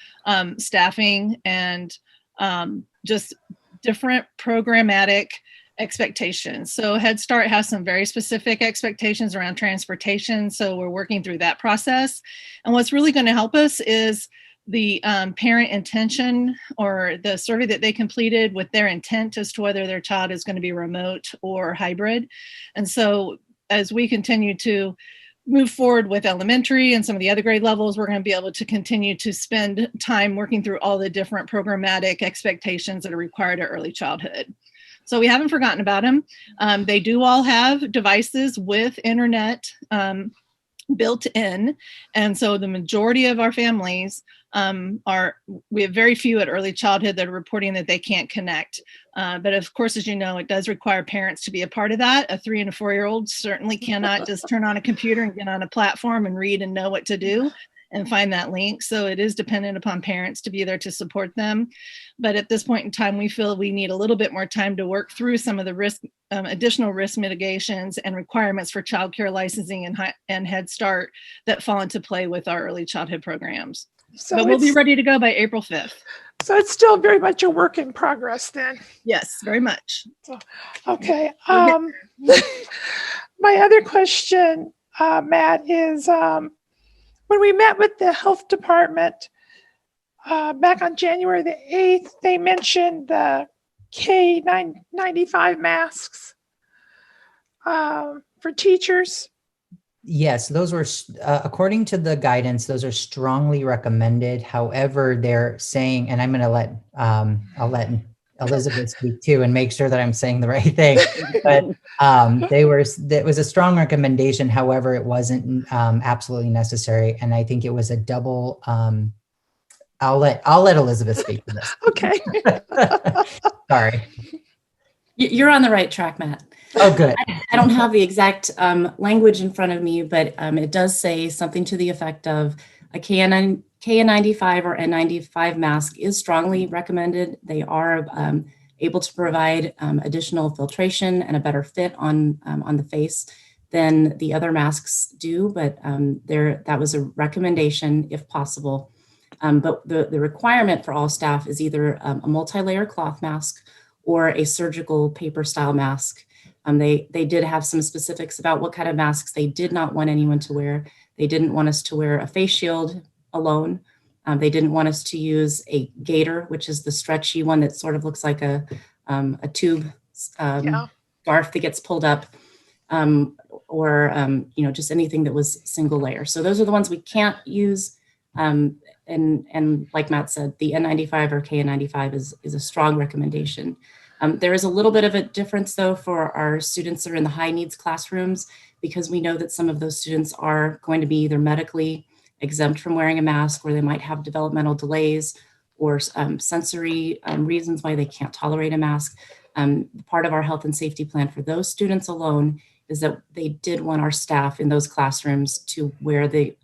staffing and just different programmatic expectations. So Head Start has some very specific expectations around transportation. So we're working through that process. And what's really going to help us is the parent intention or the survey that they completed with their intent as to whether their child is going to be remote or hybrid. And so as we continue to move forward with elementary and some of the other grade levels, we're going to be able to continue to spend time working through all the different programmatic expectations that are required at early childhood. So we haven't forgotten about them. They do all have devices with internet built in. And so the majority of our families we have very few at early childhood that are reporting that they can't connect. But of course, as you know, it does require parents to be a part of that. A 3- and 4-year-old certainly cannot just turn on a computer and get on a platform and read and know what to do. and find that link. So it is dependent upon parents to be there to support them. But at this point in time, we feel we need a little bit more time to work through some of the risk, additional risk mitigations and requirements for childcare licensing and Head Start that fall into play with our early childhood programs. But we'll be ready to go by April 5th. So it's still very much a work in progress then. Yes, very much. So, okay. My other question, Matt, is when we met with the health department back on January the 8th, they mentioned the K95 masks for teachers. Yes, those were, according to the guidance, those are strongly recommended. However, they're saying, and I'm going to let, I'll let Elizabeth speak too and make sure that I'm saying the right thing. But it was a strong recommendation. However, it wasn't absolutely necessary. And I think it was a double, I'll let Elizabeth speak to this. Okay. Sorry. You're on the right track, Matt. Oh, good. I don't have the exact language in front of me, but it does say something to the effect of a KN95 or N95 mask is strongly recommended. They are able to provide additional filtration and a better fit on the face than the other masks do, but that was a recommendation if possible. But the requirement for all staff is either a multi-layer cloth mask or a surgical paper style mask. They did have some specifics about what kind of masks they did not want anyone to wear. They didn't want us to wear a face shield alone. They didn't want us to use a gaiter, which is the stretchy one that sort of looks like a tube scarf that gets pulled up, or just anything that was single layer. So those are the ones we can't use. And like Matt said, the N95 or KN95 is a strong recommendation. There is a little bit of a difference though for our students that are in the high needs classrooms, because we know that some of those students are going to be either medically exempt from wearing a mask, or they might have developmental delays or sensory reasons why they can't tolerate a mask. Part of our health and safety plan for those students alone is that they did want our staff in those classrooms to wear the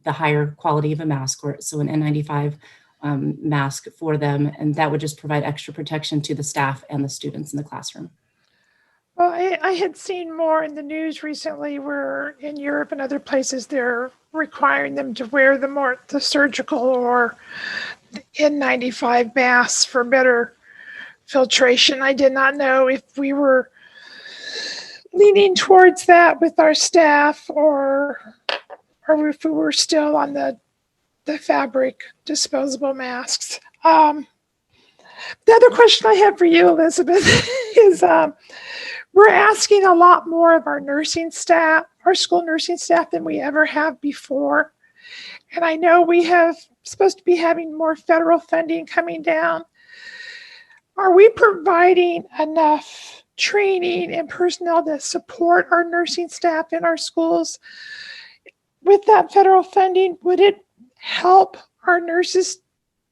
higher quality of a mask, or so an N95 mask for them, and that would just provide extra protection to the staff and the students in the classroom. Well, I had seen more in the news recently where in Europe and other places they're requiring them to wear the surgical or the N95 masks for better filtration. I did not know if we were leaning towards that with our staff or if we were still on the fabric disposable masks. The other question I have for you, Elizabeth, is we're asking a lot more of our nursing staff, our school nursing staff, than we ever have before. And I know we have supposed to be having more federal funding coming down. Are we providing enough training and personnel to support our nursing staff in our schools? With that federal funding, would it help our nurses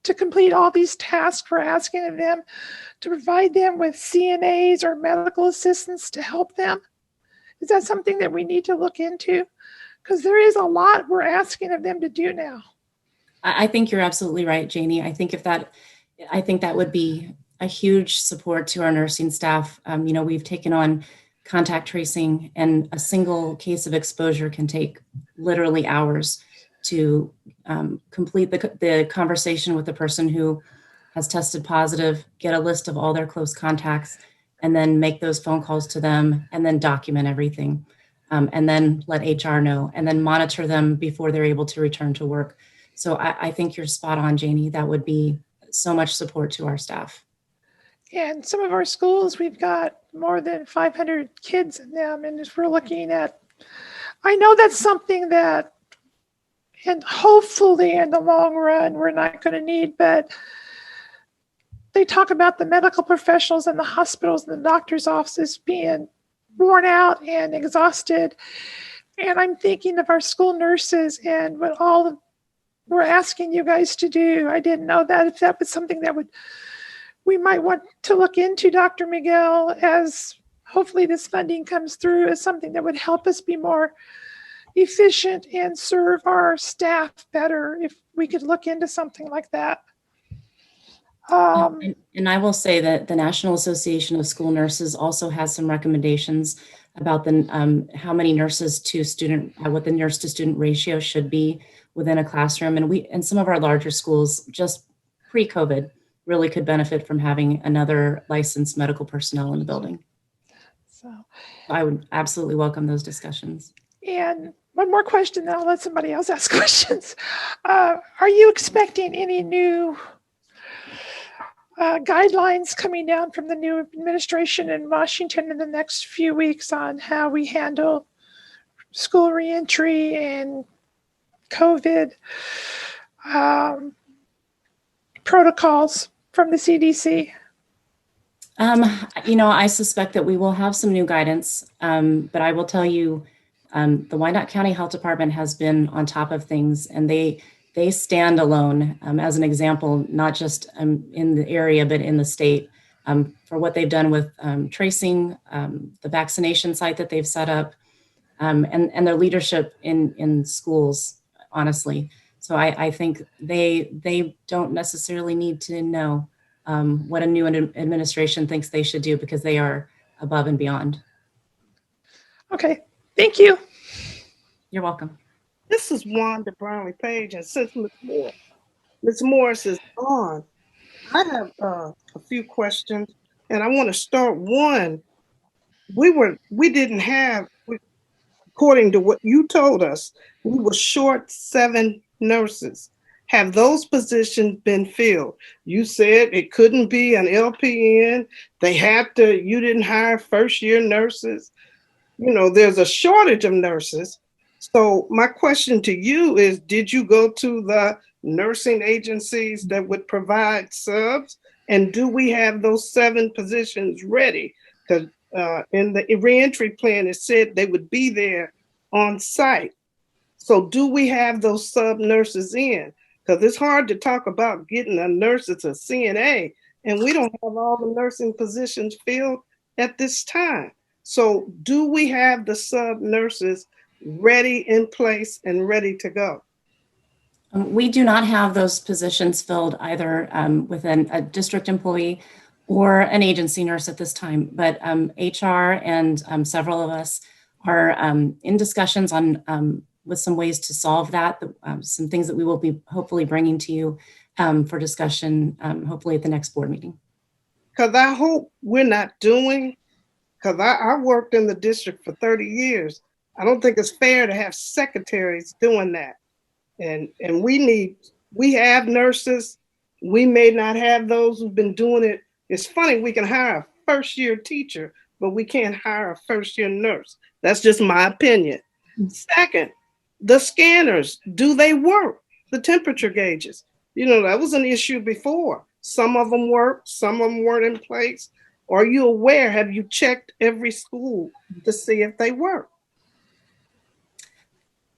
to complete all these tasks we're asking of them, to provide them with CNAs or medical assistants to help them? Is that something that we need to look into? Because there is a lot we're asking of them to do now. I think you're absolutely right, Janie. I think that would be a huge support to our nursing staff. We've taken on contact tracing, and a single case of exposure can take literally hours to complete the conversation with the person who has tested positive, get a list of all their close contacts, and then make those phone calls to them, and then document everything, and then let HR know, and then monitor them before they're able to return to work. So I think you're spot on, Janie. That would be so much support to our staff. And some of our schools, we've got more than 500 kids in them. And as we're looking at, I know that's something that, and hopefully in the long run, we're not going to need, but they talk about the medical professionals in the hospitals and the doctor's offices being worn out and exhausted. And I'm thinking of our school nurses and what all we're asking you guys to do. I didn't know that if that was something that we might want to look into, Dr. Miguel, as hopefully this funding comes through, as something that would help us be more efficient and serve our staff better if we could look into something like that. And I will say that the National Association of School Nurses also has some recommendations about the how many nurses to student, what the nurse to student ratio should be within a classroom. And some of our larger schools, just pre-COVID, really could benefit from having another licensed medical personnel in the building. So I would absolutely welcome those discussions. And one more question, then I'll let somebody else ask questions. Are you expecting any new guidelines coming down from the new administration in Washington in the next few weeks on how we handle school reentry and COVID protocols from the CDC? You know, I suspect that we will have some new guidance, but I will tell you, the Wyandotte County Health Department has been on top of things, and they stand alone as an example, not just in the area, but in the state, for what they've done with tracing, the vaccination site that they've set up, and their leadership in schools, honestly. So I think they don't necessarily need to know what a new administration thinks they should do, because they are above and beyond. Okay, thank you. You're welcome. This is Wanda Brownlee Page, and since Ms. Morris is on, I have a few questions, and I want to start one. We didn't have, according to what you told us, we were short 7 nurses. Have those positions been filled? You said it couldn't be an LPN. They had to, you didn't hire first-year nurses. You know, there's a shortage of nurses. So my question to you is, did you go to the nursing agencies that would provide subs? And do we have those 7 positions ready? Because in the reentry plan, it said they would be there on site. So do we have those sub nurses in? Because it's hard to talk about getting a nurse that's a CNA, and we don't have all the nursing positions filled at this time. So do we have the sub nurses ready in place and ready to go? We do not have those positions filled either within a district employee or an agency nurse at this time, but HR and several of us are in discussions on with some ways to solve that, some things that we will be hopefully bringing to you for discussion, hopefully at the next board meeting. Because I hope we're not doing, because I worked in the district for 30 years. I don't think it's fair to have secretaries doing that. And we have nurses. We may not have those who've been doing it. It's funny, we can hire a first-year teacher, but we can't hire a first-year nurse. That's just my opinion. Second, the scanners, do they work? The temperature gauges. You know, that was an issue before. Some of them worked, some of them weren't in place. Are you aware, have you checked every school to see if they work?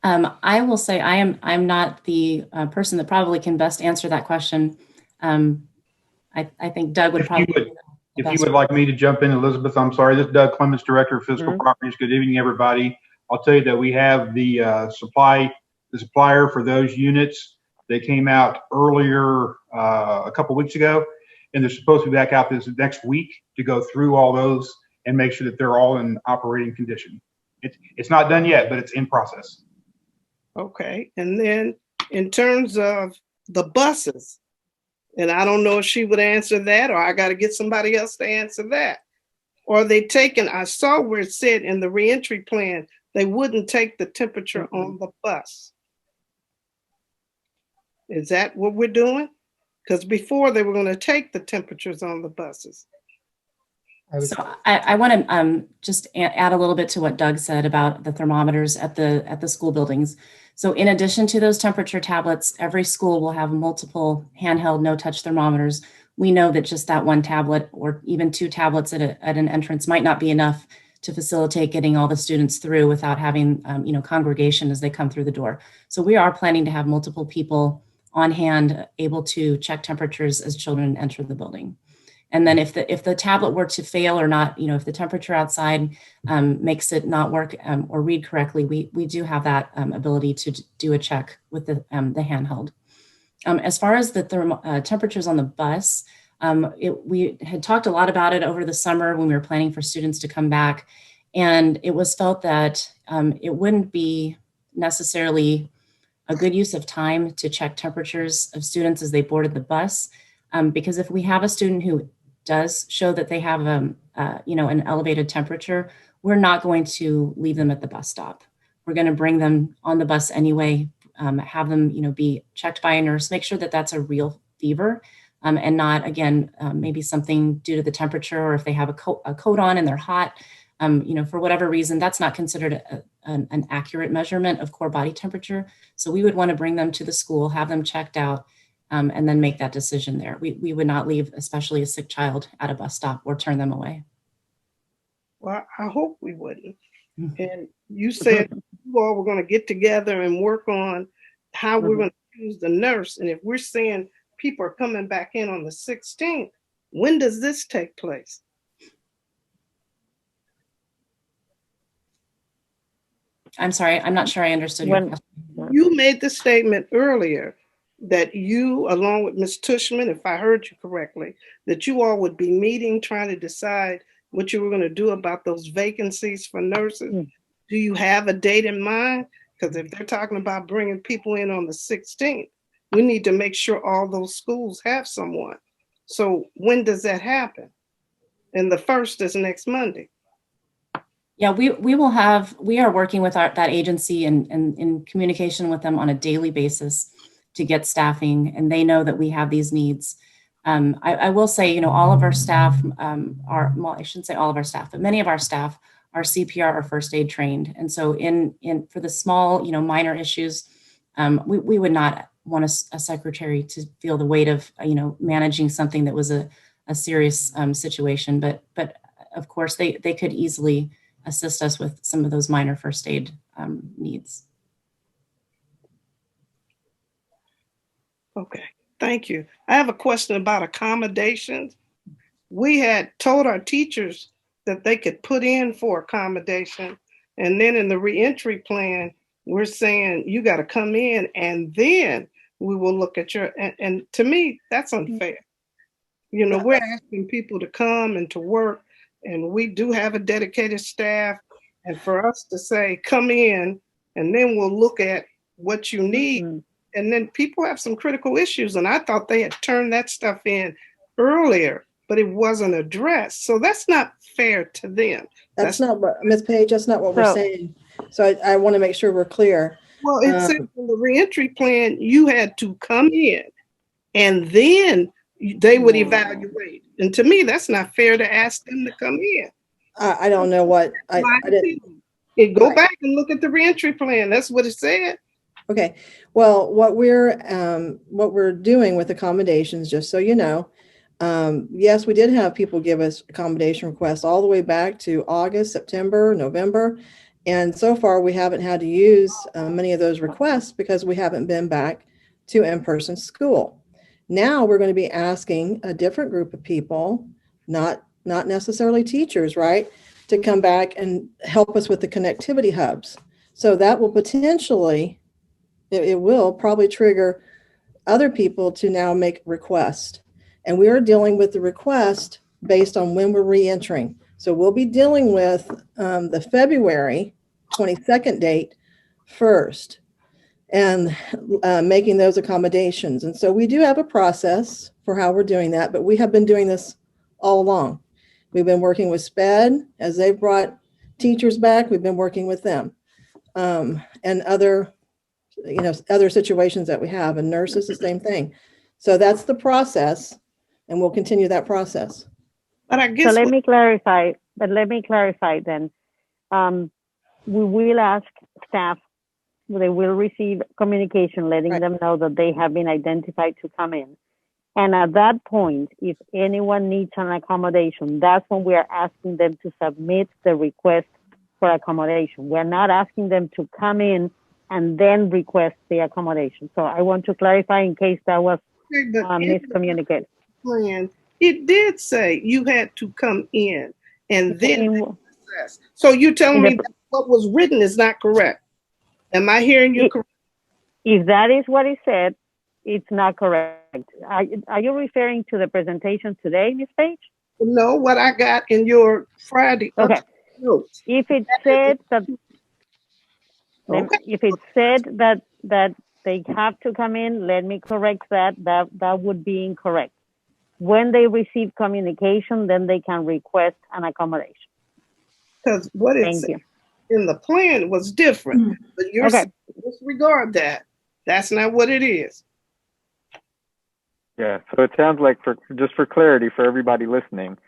I will say I'm not the person that probably can best answer that question. I think Doug would probably. If you would like me to jump in, Elizabeth, I'm sorry. This is Doug Clements, Director of Physical Properties. Good evening, everybody. I'll tell you that we have the supplier for those units. They came out earlier a couple weeks ago, and they're supposed to be back out this next week to go through all those and make sure that they're all in operating condition. It's not done yet, but it's in process. Okay, and then in terms of the buses, and I don't know if she would answer that, or I got to get somebody else to answer that. Or are they taking, I saw where it said in the reentry plan, they wouldn't take the temperature on the bus. Is that what we're doing? Because before they were going to take the temperatures on the buses. So I want to just add a little bit to what Doug said about the thermometers at the school buildings. So in addition to those temperature tablets, every school will have multiple handheld no-touch thermometers. We know that just that one tablet or even 2 tablets at an entrance might not be enough to facilitate getting all the students through without having congregation as they come through the door. So we are planning to have multiple people on hand able to check temperatures as children enter the building. And then if the tablet were to fail or not, if the temperature outside makes it not work or read correctly, we do have that ability to do a check with the handheld. As far as the temperatures on the bus, we had talked a lot about it over the summer when we were planning for students to come back. And it was felt that it wouldn't be necessarily a good use of time to check temperatures of students as they boarded the bus. Because if we have a student who does show that they have an elevated temperature, we're not going to leave them at the bus stop. We're going to bring them on the bus anyway, have them be checked by a nurse, make sure that that's a real fever and not, again, maybe something due to the temperature, or if they have a coat on and they're hot, for whatever reason, that's not considered an accurate measurement of core body temperature. So we would want to bring them to the school, have them checked out, and then make that decision there. We would not leave, especially a sick child, at a bus stop or turn them away. Well, I hope we wouldn't. And you said you all were going to get together and work on how we're going to use the nurse. And if we're saying people are coming back in on the 16th, when does this take place? I'm sorry, I'm not sure I understood your question. You made the statement earlier that you, along with Ms. Tushman, if I heard you correctly, that you all would be meeting, trying to decide what you were going to do about those vacancies for nurses. Do you have a date in mind? Because if they're talking about bringing people in on the 16th, we need to make sure all those schools have someone. So when does that happen? And the 1st is next Monday. Yeah, we are working with that agency and in communication with them on a daily basis to get staffing, and they know that we have these needs. I will say, all of our staff well, I shouldn't say all of our staff, but many of our staff are CPR or first aid trained. And so for the small, minor issues, we would not want a secretary to feel the weight of, managing something that was a serious situation. But of course, they could easily assist us with some of those minor first aid needs. Okay, thank you. I have a question about accommodations. We had told our teachers that they could put in for accommodation. And then in the reentry plan, we're saying you got to come in and then we will look at your, and to me, that's unfair. We're asking people to come and to work, and we do have a dedicated staff. And for us to say, come in, and then we'll look at what you need. And then people have some critical issues. And I thought they had turned that stuff in earlier, but it wasn't addressed. So that's not fair to them. That's not what, Ms. Page, that's not what we're saying. So I want to make sure we're clear. Well, it said in the reentry plan, you had to come in and then they would evaluate. And to me, that's not fair to ask them to come in. I don't know what I didn't. Go back and look at the reentry plan. That's what it said. Okay. Well, what we're doing with accommodations, just so you know, yes, we did have people give us accommodation requests all the way back to August, September, November. And so far we haven't had to use many of those requests because we haven't been back to in-person school. Now we're going to be asking a different group of people, not necessarily teachers, right, to come back and help us with the connectivity hubs. So that will potentially, it will probably trigger other people to now make requests. And we are dealing with the request based on when we're re-entering. So we'll be dealing with the February 22nd date first and making those accommodations. And so we do have a process for how we're doing that, but we have been doing this all along. We've been working with SPED as they've brought teachers back. We've been working with them and other situations that we have, and nurses, the same thing. So that's the process, and we'll continue that process. But I guess so let me clarify then. We will ask staff, they will receive communication letting them know that they have been identified to come in. And at that point, if anyone needs an accommodation, that's when we are asking them to submit the request for accommodation. We're not asking them to come in and then request the accommodation. So I want to clarify in case that was miscommunicated. Plan, It did say you had to come in and then In- they assess. So you're telling in the- me that what was written is not correct? Am I hearing you correct? If that is what it said, it's not correct. Are you referring to the presentation today, Ms. Page? No, what I got in your Friday Okay. notes. If it said that, Okay. if it said that they have to come in, let me correct that. That would be incorrect. When they receive communication, then they can request an accommodation. Because what it Thank said you. in the plan was different. But you're Okay. saying disregard that. That's not what it is. Yeah, so it sounds like, just for clarity for everybody listening,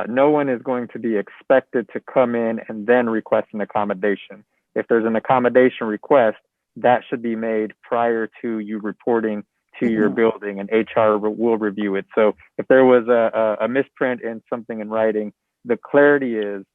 no one is going to be expected to come in and then request an accommodation. If there's an accommodation request, that should be made prior to you reporting to your building, and HR will review it. So if there was a misprint in something in writing, the clarity is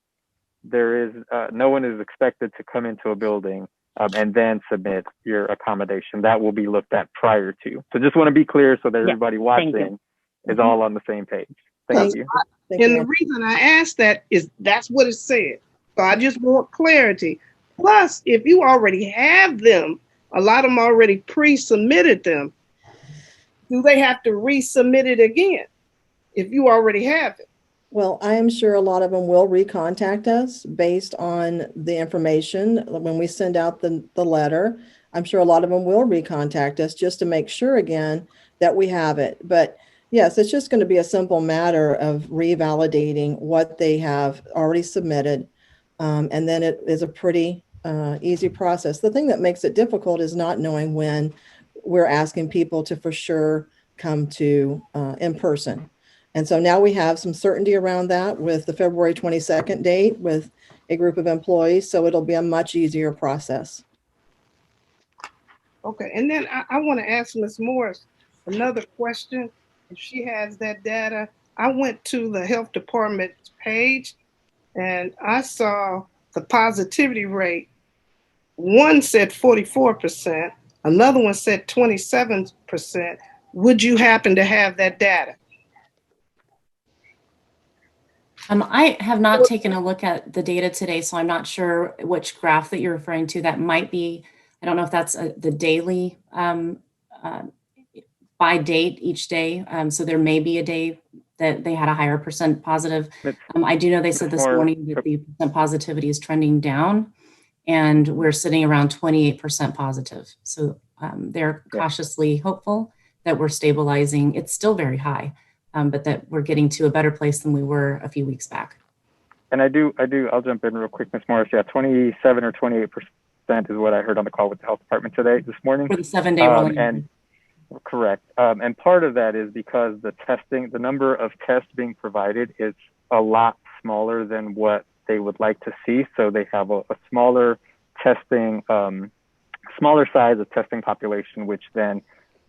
there is no one is expected to come into a building and then submit your accommodation. That will be looked at prior to. So just want to be clear so that everybody watching is all on the same page. Thank you. And the reason I asked that is that's what it said. So I just want clarity. Plus, if you already have them, a lot of them already pre-submitted them, do they have to resubmit it again if you already have it? Well, I am sure a lot of them will recontact us based on the information. When we send out the letter, I'm sure a lot of them will recontact us just to make sure again that we have it. But yes, it's just going to be a simple matter of revalidating what they have already submitted. And then it is a pretty easy process. The thing that makes it difficult is not knowing when we're asking people to for sure come to in person. And so now we have some certainty around that with the February 22nd date with a group of employees. So it'll be a much easier process. Okay, and then I want to ask Ms. Morris another question. If she has that data, I went to the health department page and I saw the positivity rate. One said 44%, another one said 27%. Would you happen to have that data? I have not taken a look at the data today, so I'm not sure which graph that you're referring to. That might be, I don't know if that's the daily by date each day. So there may be a day that they had a higher percent positive. I do know they said this morning that the percent positivity is trending down and we're sitting around 28% positive. So they're cautiously hopeful that we're stabilizing. It's still very high. But that we're getting to a better place than we were a few weeks back. And I'll jump in real quick, Ms. Morris. Yeah, 27 or 28% is what I heard on the call with the health department this morning. For the 7-day rolling. And correct. And part of that is because the number of tests being provided is a lot smaller than what they would like to see. So they have a smaller testing, smaller size of testing population, which then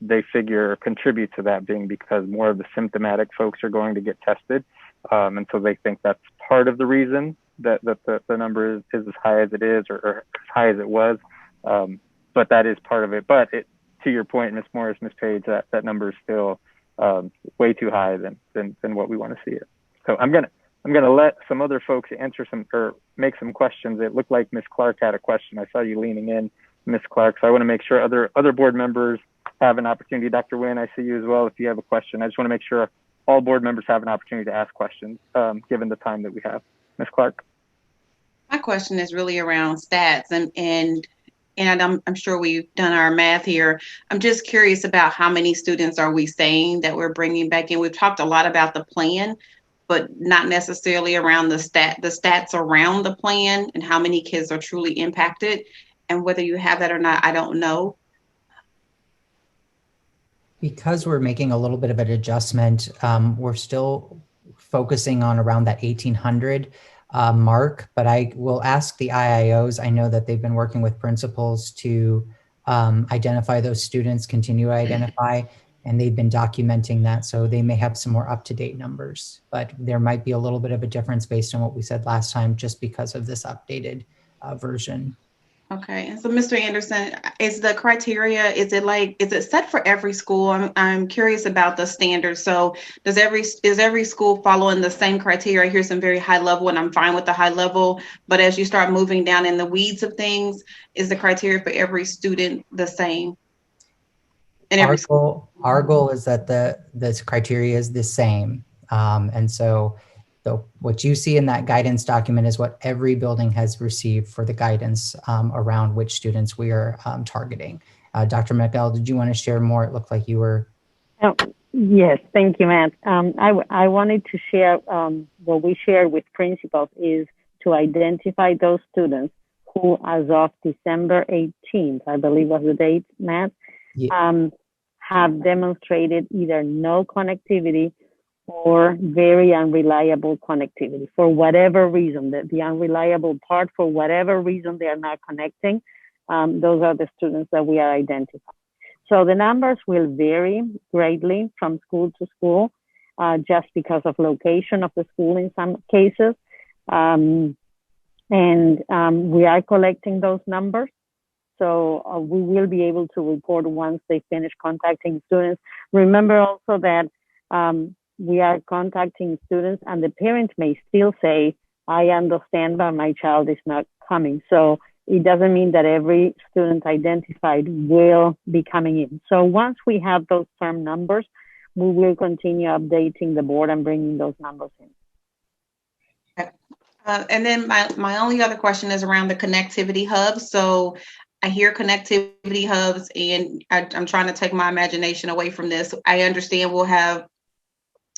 they figure contribute to that being because more of the symptomatic folks are going to get tested. And so they think that's part of the reason that the number is as high as it is or as high as it was. But that is part of it. But to your point, Ms. Morris, Ms. Page, that number is still way too high than what we want to see it. So I'm gonna let some other folks answer or make some questions. It looked like Ms. Clark had a question. I saw you leaning in, Ms. Clark. So I want to make sure other board members have an opportunity. Dr. Nguyen, I see you as well. If you have a question, I just want to make sure all board members have an opportunity to ask questions, given the time that we have. Ms. Clark. My question is really around stats, and I'm sure we've done our math here. I'm just curious about how many students are we saying that we're bringing back in? We've talked a lot about the plan, but not necessarily around the stats around the plan and how many kids are truly impacted. And whether you have that or not, I don't know. Because we're making a little bit of an adjustment, we're still focusing on around that 1,800 mark, but I will ask the IIOs. I know that they've been working with principals to identify those students, continue to identify, and they've been documenting that. So they may have some more up-to-date numbers, but there might be a little bit of a difference based on what we said last time, just because of this updated version. Okay, and so Mr. Anderson, is the criteria, is it set for every school? I'm curious about the standards. So is every school following the same criteria? Here's some very high level, and I'm fine with the high level, but as you start moving down in the weeds of things, is the criteria for every student the same? In every school? Our goal is that this criteria is the same. And so what you see in that guidance document is what every building has received for the guidance around which students we are targeting. Dr. Miguel, did you want to share more? It looked like you were. Oh, yes, thank you, Matt. I wanted to share what we shared with principals is to identify those students who, as of December 18th, I believe was the date, Matt, have demonstrated either no connectivity or very unreliable connectivity for whatever reason. The unreliable part, for whatever reason they are not connecting, those are the students that we are identifying. So the numbers will vary greatly from school to school, just because of location of the school in some cases. And we are collecting those numbers. So we will be able to report once they finish contacting students. Remember also that we are contacting students and the parents may still say, I understand, but my child is not coming. So it doesn't mean that every student identified will be coming in. So once we have those firm numbers, we will continue updating the board and bringing those numbers in. And then my only other question is around the connectivity hubs. So I hear connectivity hubs, and I'm trying to take my imagination away from this. I understand we'll have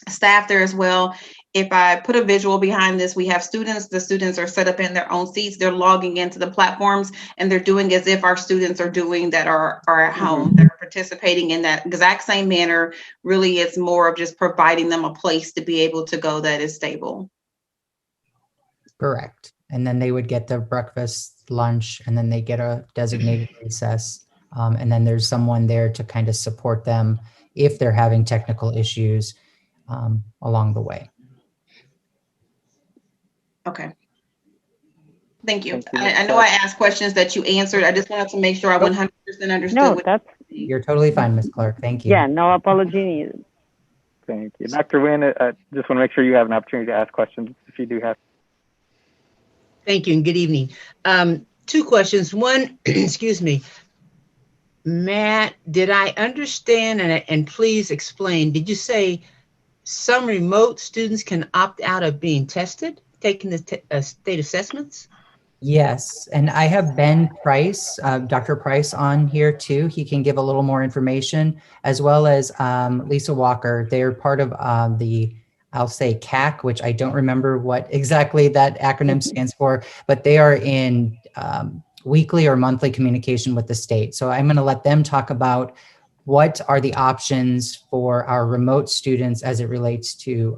staff there as well. If I put a visual behind this, we have students. The students are set up in their own seats. They're logging into the platforms, and they're doing as if our students are doing that are at home. They're participating in that exact same manner. Really, it's more of just providing them a place to be able to go that is stable. Correct. And then they would get their breakfast, lunch, and then they get a designated recess. And then there's someone there to kind of support them if they're having technical issues along the way. Okay. Thank you. I know I asked questions that you answered. I just wanted to make sure I 100% understood. No, that's. You're totally fine, Ms. Clark. Thank you. Yeah, no apology needed. Thank you. Dr. Wynn, just want to make sure you have an opportunity to ask questions if you do have. Thank you and good evening. Two questions. One, excuse me, Matt, did I understand, and please explain, did you say some remote students can opt out of being tested, taking the state assessments? Yes, and I have Ben Price, Dr. Price on here too. He can give a little more information, as well as Lisa Walker. They're part of I'll say CAC, which I don't remember what exactly that acronym stands for, but they are in weekly or monthly communication with the state. So I'm going to let them talk about what are the options for our remote students as it relates to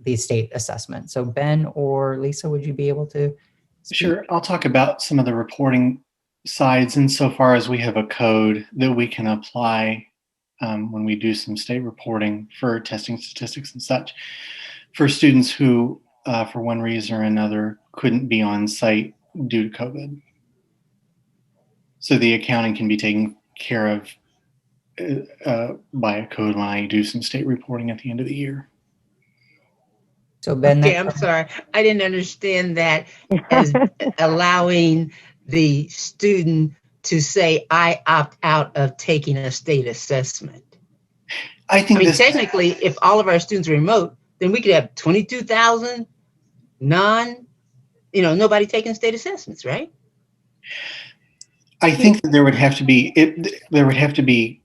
the state assessment. So Ben or Lisa, would you be able to speak? Sure, I'll talk about some of the reporting sides insofar as we have a code that we can apply when we do some state reporting for testing statistics and such for students who, for one reason or another, couldn't be on site due to COVID. So the accounting can be taken care of by a code when I do some state reporting at the end of the year. So Ben, okay, I'm sorry, I didn't understand that as allowing the student to say, I opt out of taking a state assessment. I mean, technically, if all of our students are remote, then we could have 22,000 nobody taking state assessments, right? I think that there would have to be, it would have to be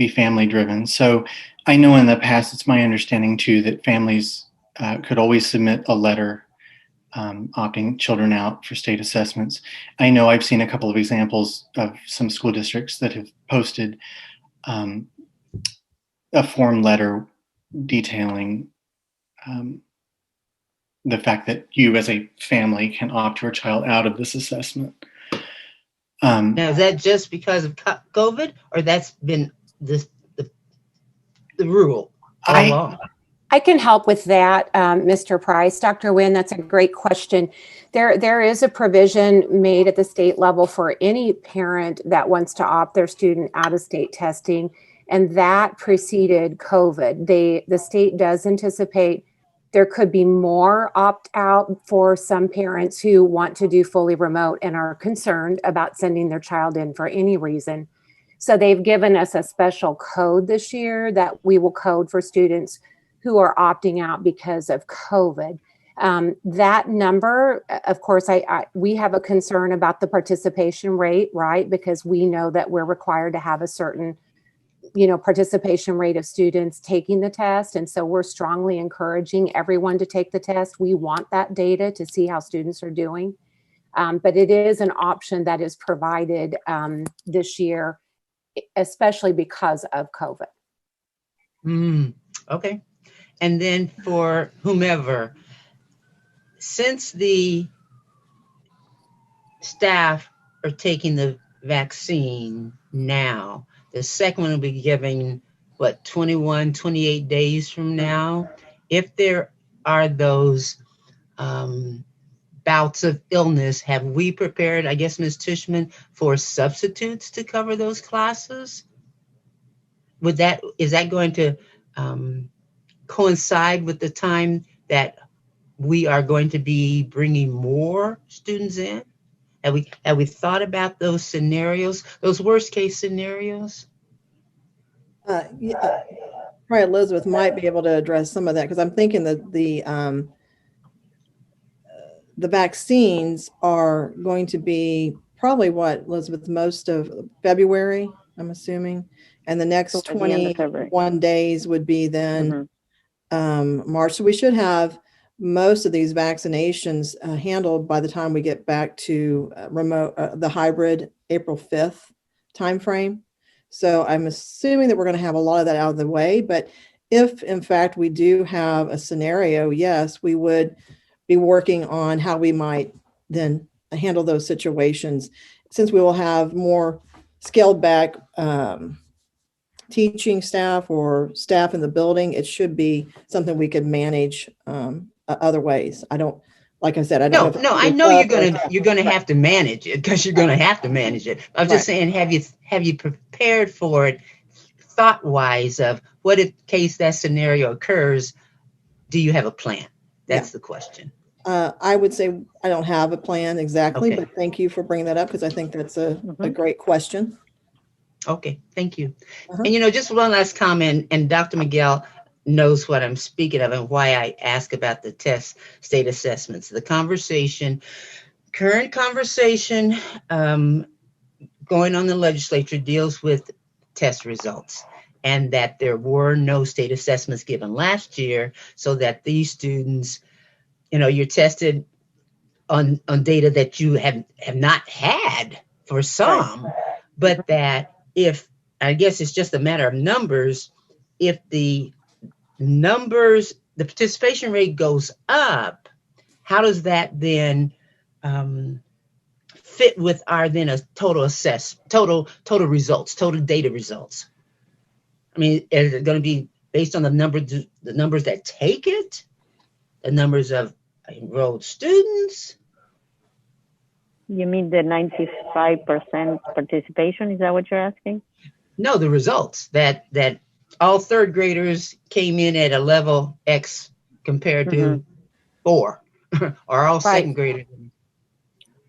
family driven. So I know in the past, it's my understanding too, that families could always submit a letter opting children out for state assessments. I know I've seen a couple of examples of some school districts that have posted a form letter detailing the fact that you as a family can opt your child out of this assessment. Now, is that just because of COVID, or that's been the rule all along? I can help with that, Mr. Price. Dr. Nguyen, that's a great question. There is a provision made at the state level for any parent that wants to opt their student out of state testing, and that preceded COVID. The state does anticipate there could be more opt-out for some parents who want to do fully remote and are concerned about sending their child in for any reason. So they've given us a special code this year that we will code for students who are opting out because of COVID. That number, of course, we have a concern about the participation rate, right? Because we know that we're required to have a certain, participation rate of students taking the test. And so we're strongly encouraging everyone to take the test. We want that data to see how students are doing. But it is an option that is provided this year, especially because of COVID. Okay. And then for whomever, since the staff are taking the vaccine now, the second one will be given, 21, 28 days from now. If there are those bouts of illness, have we prepared, I guess, Ms. Tishman, for substitutes to cover those classes? Is that going to coincide with the time that we are going to be bringing more students in? Have we thought about those scenarios, those worst case scenarios? Yeah, probably Elizabeth might be able to address some of that, because I'm thinking that the vaccines are going to be probably Elizabeth, most of February, I'm assuming, and the next 21 days would be then March. So we should have most of these vaccinations handled by the time we get back to the hybrid April 5th timeframe. So I'm assuming that we're going to have a lot of that out of the way. But if in fact we do have a scenario, yes, we would be working on how we might then handle those situations, since we will have more scaled back teaching staff or staff in the building. It should be something we could manage other ways. I don't, like I said, I don't know. No, I know you're gonna have to manage it, because you're gonna have to manage it. I'm just saying, have you prepared for it thought-wise of what in case that scenario occurs? Do you have a plan? That's the question. I would say I don't have a plan exactly, but thank you for bringing that up, because I think that's a great question. Okay, thank you. And just one last comment, and Dr. Miguel knows what I'm speaking of and why I ask about the test state assessments. The current conversation going on in the legislature deals with test results, and that there were no state assessments given last year, so that these students, you're tested on data that you have not had for some, but that if, I guess it's just a matter of numbers, if the participation rate goes up, how does that then fit with our then a total results, total data results? I mean, is it going to be based on the numbers that take it, the numbers of enrolled students? You mean the 95% participation? Is that what you're asking? No, the results that all third graders came in at a level X compared to 4, or all second graders.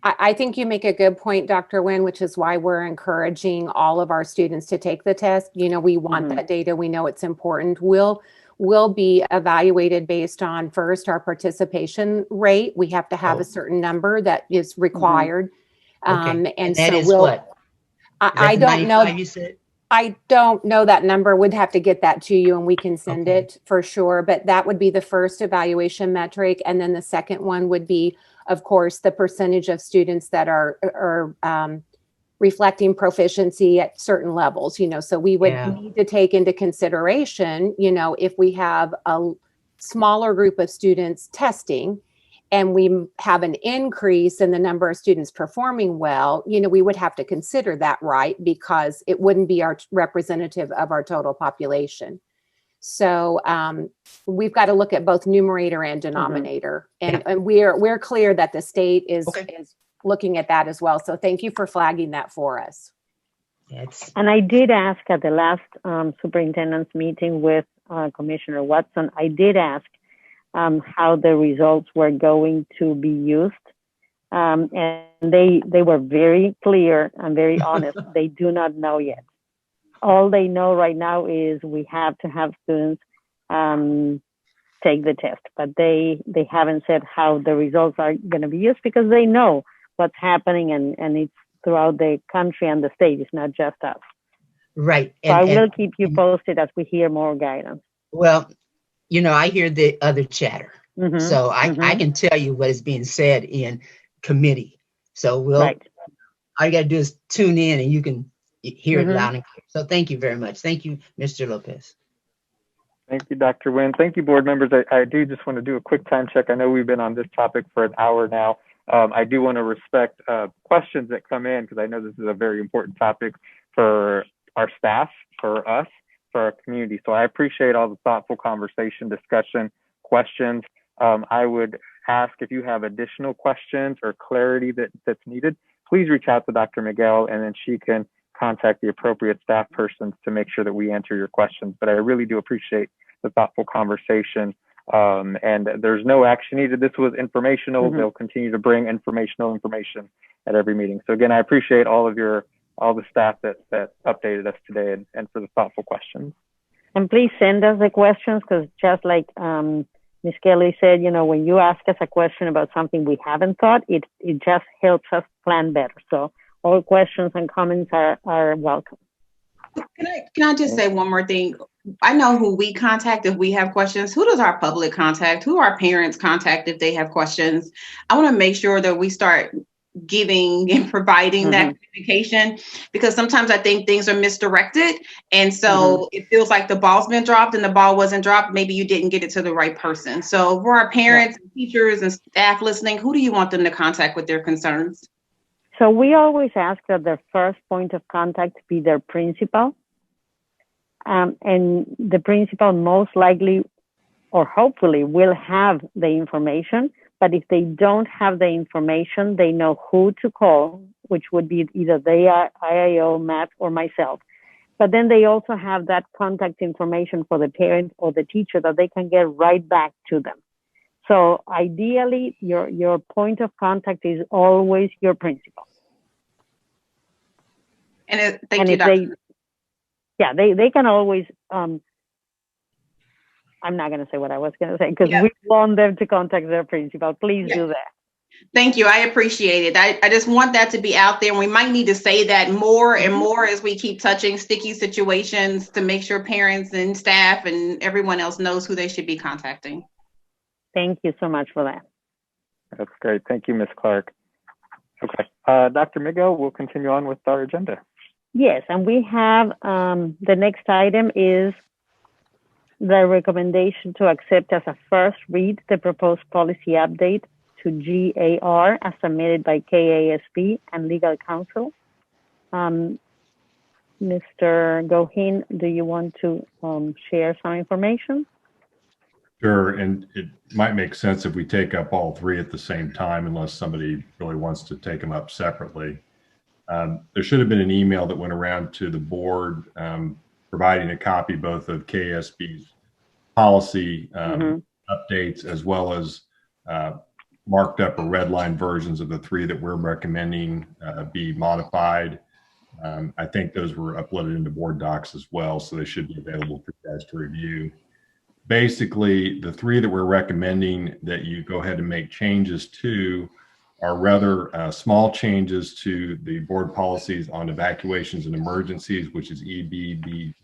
I think you make a good point, Dr. Nguyen, which is why we're encouraging all of our students to take the test. We want that data. We know it's important. Will be evaluated based on, first, our participation rate. We have to have a certain number that is required. And that so is what? I don't know. You said? I don't know that number. We'd have to get that to you and we can send it for sure. But that would be the first evaluation metric. And then the second one would be, of course, the percentage of students that are reflecting proficiency at certain levels, so we would need to take into consideration, if we have a smaller group of students testing and we have an increase in the number of students performing well, we would have to consider that, right? Because it wouldn't be our representative of our total population. So we've got to look at both numerator and denominator. And we're clear that the state is looking at that as well. So thank you for flagging that for us. And I did ask at the last superintendent's meeting with Commissioner Watson, I did ask how the results were going to be used. And they were very clear and very honest. They do not know yet. All they know right now is we have to have students take the test, but they haven't said how the results are going to be used, because they know what's happening, and it's throughout the country and the state. It's not just us. Right. So I will keep you posted as we hear more guidance. Well, I hear the other chatter. So I can tell you what is being said in committee. So all you got to do is tune in and you can hear it loud and clear. So thank you very much. Thank you, Mr. Lopez. Thank you, Dr. Nguyen. Thank you, board members. I do just want to do a quick time check. I know we've been on this topic for an hour now. I do want to respect questions that come in, because I know this is a very important topic for our staff, for us, for our community. So I appreciate all the thoughtful conversation, discussion, questions. I would ask, if you have additional questions or clarity that's needed, please reach out to Dr. Miguel, and then she can contact the appropriate staff persons to make sure that we answer your questions. But I really do appreciate the thoughtful conversation. And there's no action needed. This was informational. They'll continue to bring information at every meeting. So again, I appreciate all the staff that updated us today, and for the thoughtful questions. And please send us the questions, because just like Ms. Kelly said, when you ask us a question about something we haven't thought, it just helps us plan better. So all questions and comments are welcome. Can I just say one more thing? I know who we contact if we have questions. Who does our public contact? Who our parents contact if they have questions? I want to make sure that we start giving and providing that communication, because sometimes I think things are misdirected. And so it feels like the ball's been dropped and the ball wasn't dropped. Maybe you didn't get it to the right person. So for our parents, and teachers, and staff listening, who do you want them to contact with their concerns? So we always ask that their first point of contact be their principal. And the principal most likely, or hopefully, will have the information. But if they don't have the information, they know who to call, which would be either the IIO, Matt, or myself. But then they also have that contact information for the parent or the teacher that they can get right back to them. So ideally, your point of contact is always your principal. And thank you, Dr. They can always, I'm not going to say what I was going to say, because we want them to contact their principal. Please do that. Thank you. I appreciate it. I just want that to be out there. And we might need to say that more and more as we keep touching sticky situations, to make sure parents and staff and everyone else knows who they should be contacting. Thank you so much for that. That's great. Thank you, Ms. Clark. Okay. Dr. Miguel, we'll continue on with our agenda. Yes, and we have the next item is the recommendation to accept as a first read the proposed policy update to GAR as submitted by KASP and legal counsel. Mr. Gohin, do you want to share some information? Sure, and it might make sense if we take up all three at the same time, unless somebody really wants to take them up separately. There should have been an email that went around to the board providing a copy both of KSB's policy updates, as well as marked up or redline versions of the three that we're recommending be modified. I think those were uploaded into board docs as well, so they should be available for you guys to review. Basically, the three that we're recommending that you go ahead and make changes to are rather small changes to the board policies on evacuations and emergencies, which is EBBE,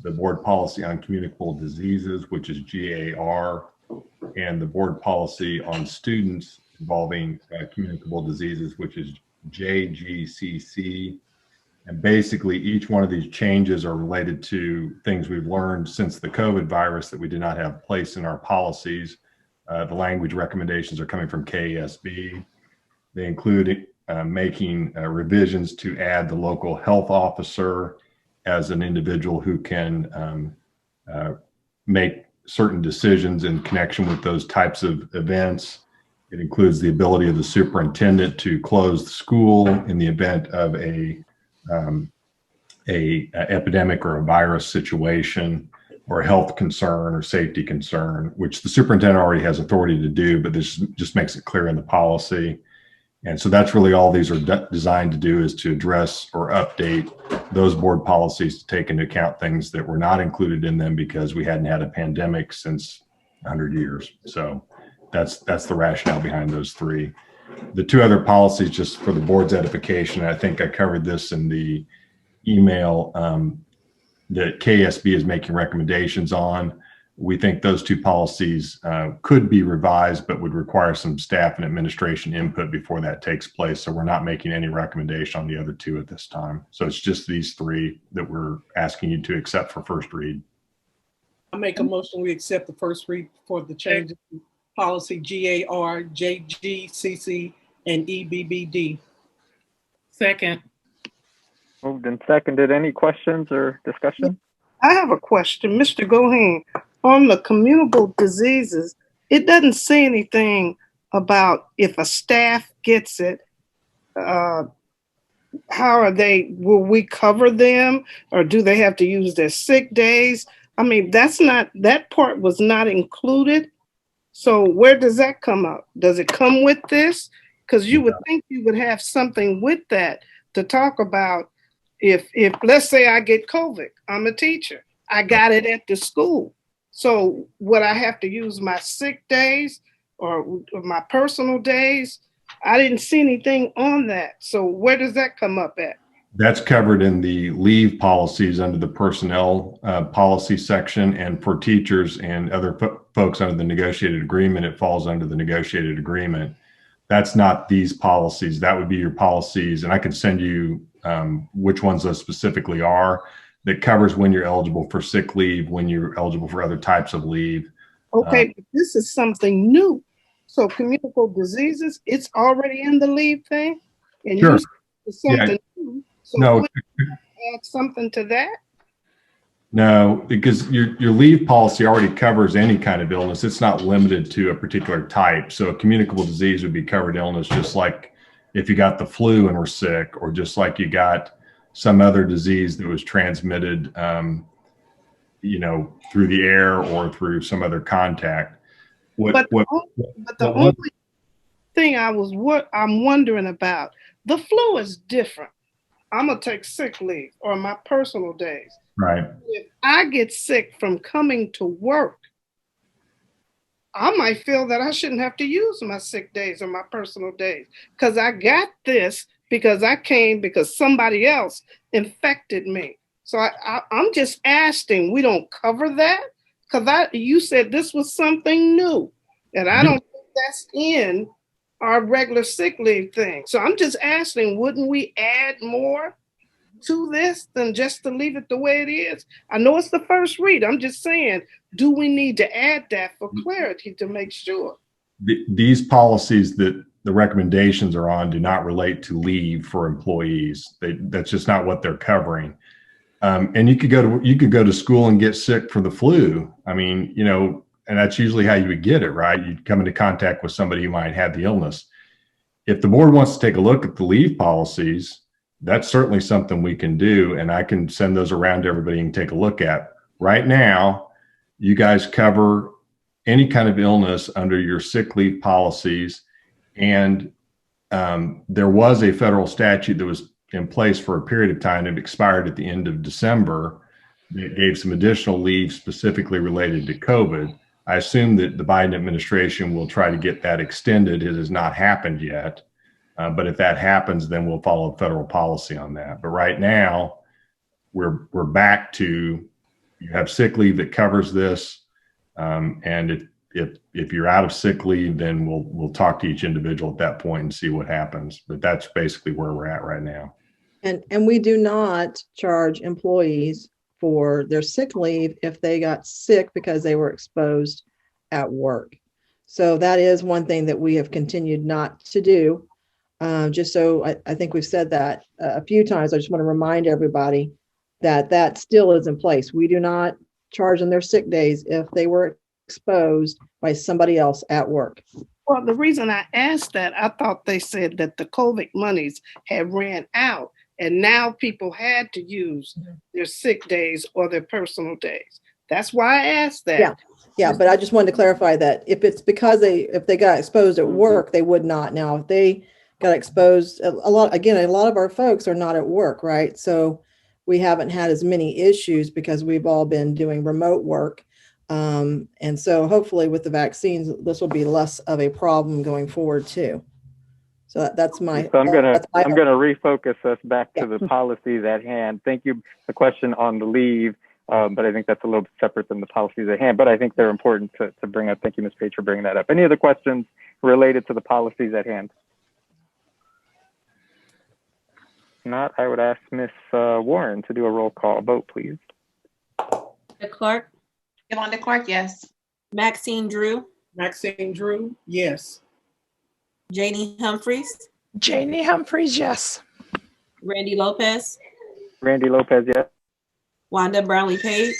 the board policy on communicable diseases, which is GAR, and the board policy on students involving communicable diseases, which is JGCC. And basically, each one of these changes are related to things we've learned since the COVID virus that we did not have placed in our policies. The language recommendations are coming from KSB. They include making revisions to add the local health officer as an individual who can make certain decisions in connection with those types of events. It includes the ability of the superintendent to close the school in the event of a epidemic or a virus situation or a health concern or safety concern, which the superintendent already has authority to do, but this just makes it clear in the policy. And so that's really all these are designed to do, is to address or update those board policies to take into account things that were not included in them because we hadn't had a pandemic since 100 years. So that's the rationale behind those three. The two other policies, just for the board's edification, I think I covered this in the email that KSB is making recommendations on. We think those two policies could be revised, but would require some staff and administration input before that takes place. So we're not making any recommendation on the other two at this time. So it's just these three that we're asking you to accept for first read. I make a motion we accept the first read for the changes to policy GAR, JGCC, and EBBD. Second. Moved and seconded. Any questions or discussion? I have a question, Mr. Goheen. On the communicable diseases, it doesn't say anything about if a staff gets it, how are they, will we cover them, or do they have to use their sick days? I mean, that part was not included. So where does that come up? Does it come with this? Because you would think you would have something with that to talk about. If let's say I get COVID, I'm a teacher, I got it at the school. So would I have to use my sick days or my personal days? I didn't see anything on that. So where does that come up at? That's covered in the leave policies under the personnel policy section, and for teachers and other folks under the negotiated agreement, it falls under the negotiated agreement. That's not these policies. That would be your policies, and I can send you which ones those specifically are. That covers when you're eligible for sick leave, when you're eligible for other types of leave. Okay, but this is something new. So communicable diseases, it's already in the leave thing? And sure. You said something new. So no, add something to that? No, because your leave policy already covers any kind of illness. It's not limited to a particular type. So a communicable disease would be covered illness, just like if you got the flu and were sick, or just like you got some other disease that was transmitted, through the air or through some other contact. But the only thing I'm wondering about, the flu is different. I'm gonna take sick leave or my personal days. Right. If I get sick from coming to work, I might feel that I shouldn't have to use my sick days or my personal days because I got this because I came because somebody else infected me. So I'm just asking, we don't cover that? Because you said this was something new, and I don't think that's in our regular sick leave thing. So I'm just asking, wouldn't we add more to this than just to leave it the way it is? I know it's the first read. I'm just saying, do we need to add that for clarity to make sure? These policies that the recommendations are on do not relate to leave for employees. That's just not what they're covering. And you could go to school and get sick for the flu. I mean, and that's usually how you would get it, right? You'd come into contact with somebody who might have the illness. If the board wants to take a look at the leave policies, that's certainly something we can do, and I can send those around to everybody and take a look at. Right now, you guys cover any kind of illness under your sick leave policies, and there was a federal statute that was in place for a period of time. It expired at the end of December. It gave some additional leave specifically related to COVID. I assume that the Biden administration will try to get that extended. It has not happened yet. But if that happens, then we'll follow federal policy on that. But right now, we're back to, you have sick leave that covers this. And if you're out of sick leave, then we'll talk to each individual at that point and see what happens. But that's basically where we're at right now. And we do not charge employees for their sick leave if they got sick because they were exposed at work. So that is one thing that we have continued not to do. Just so I think we've said that a few times. I just want to remind everybody that still is in place. We do not charging their sick days if they were exposed by somebody else at work. Well, the reason I asked that, I thought they said that the COVID monies had ran out and now people had to use their sick days or their personal days. That's why I asked that. Yeah. Yeah, but I just wanted to clarify that if it's because if they got exposed at work, they would not. Now, if they got exposed, a lot of our folks are not at work, right? So we haven't had as many issues because we've all been doing remote work. And so hopefully with the vaccines, this will be less of a problem going forward too. So that's my. So I'm gonna refocus us back to the policies at hand. Thank you. The question on the leave, but I think that's a little bit separate than the policies at hand. But I think they're important to bring up. Thank you, Ms. Page, for bringing that up. Any other questions related to the policies at hand? If not, I would ask Ms. Warren to do a roll call vote, please. Clark. Yolanda Clark, yes. Maxine Drew. Maxine Drew, yes. Janie Humphreys. Janie Humphreys, yes. Randy Lopez. Randy Lopez, yes. Wanda Brownlee Page.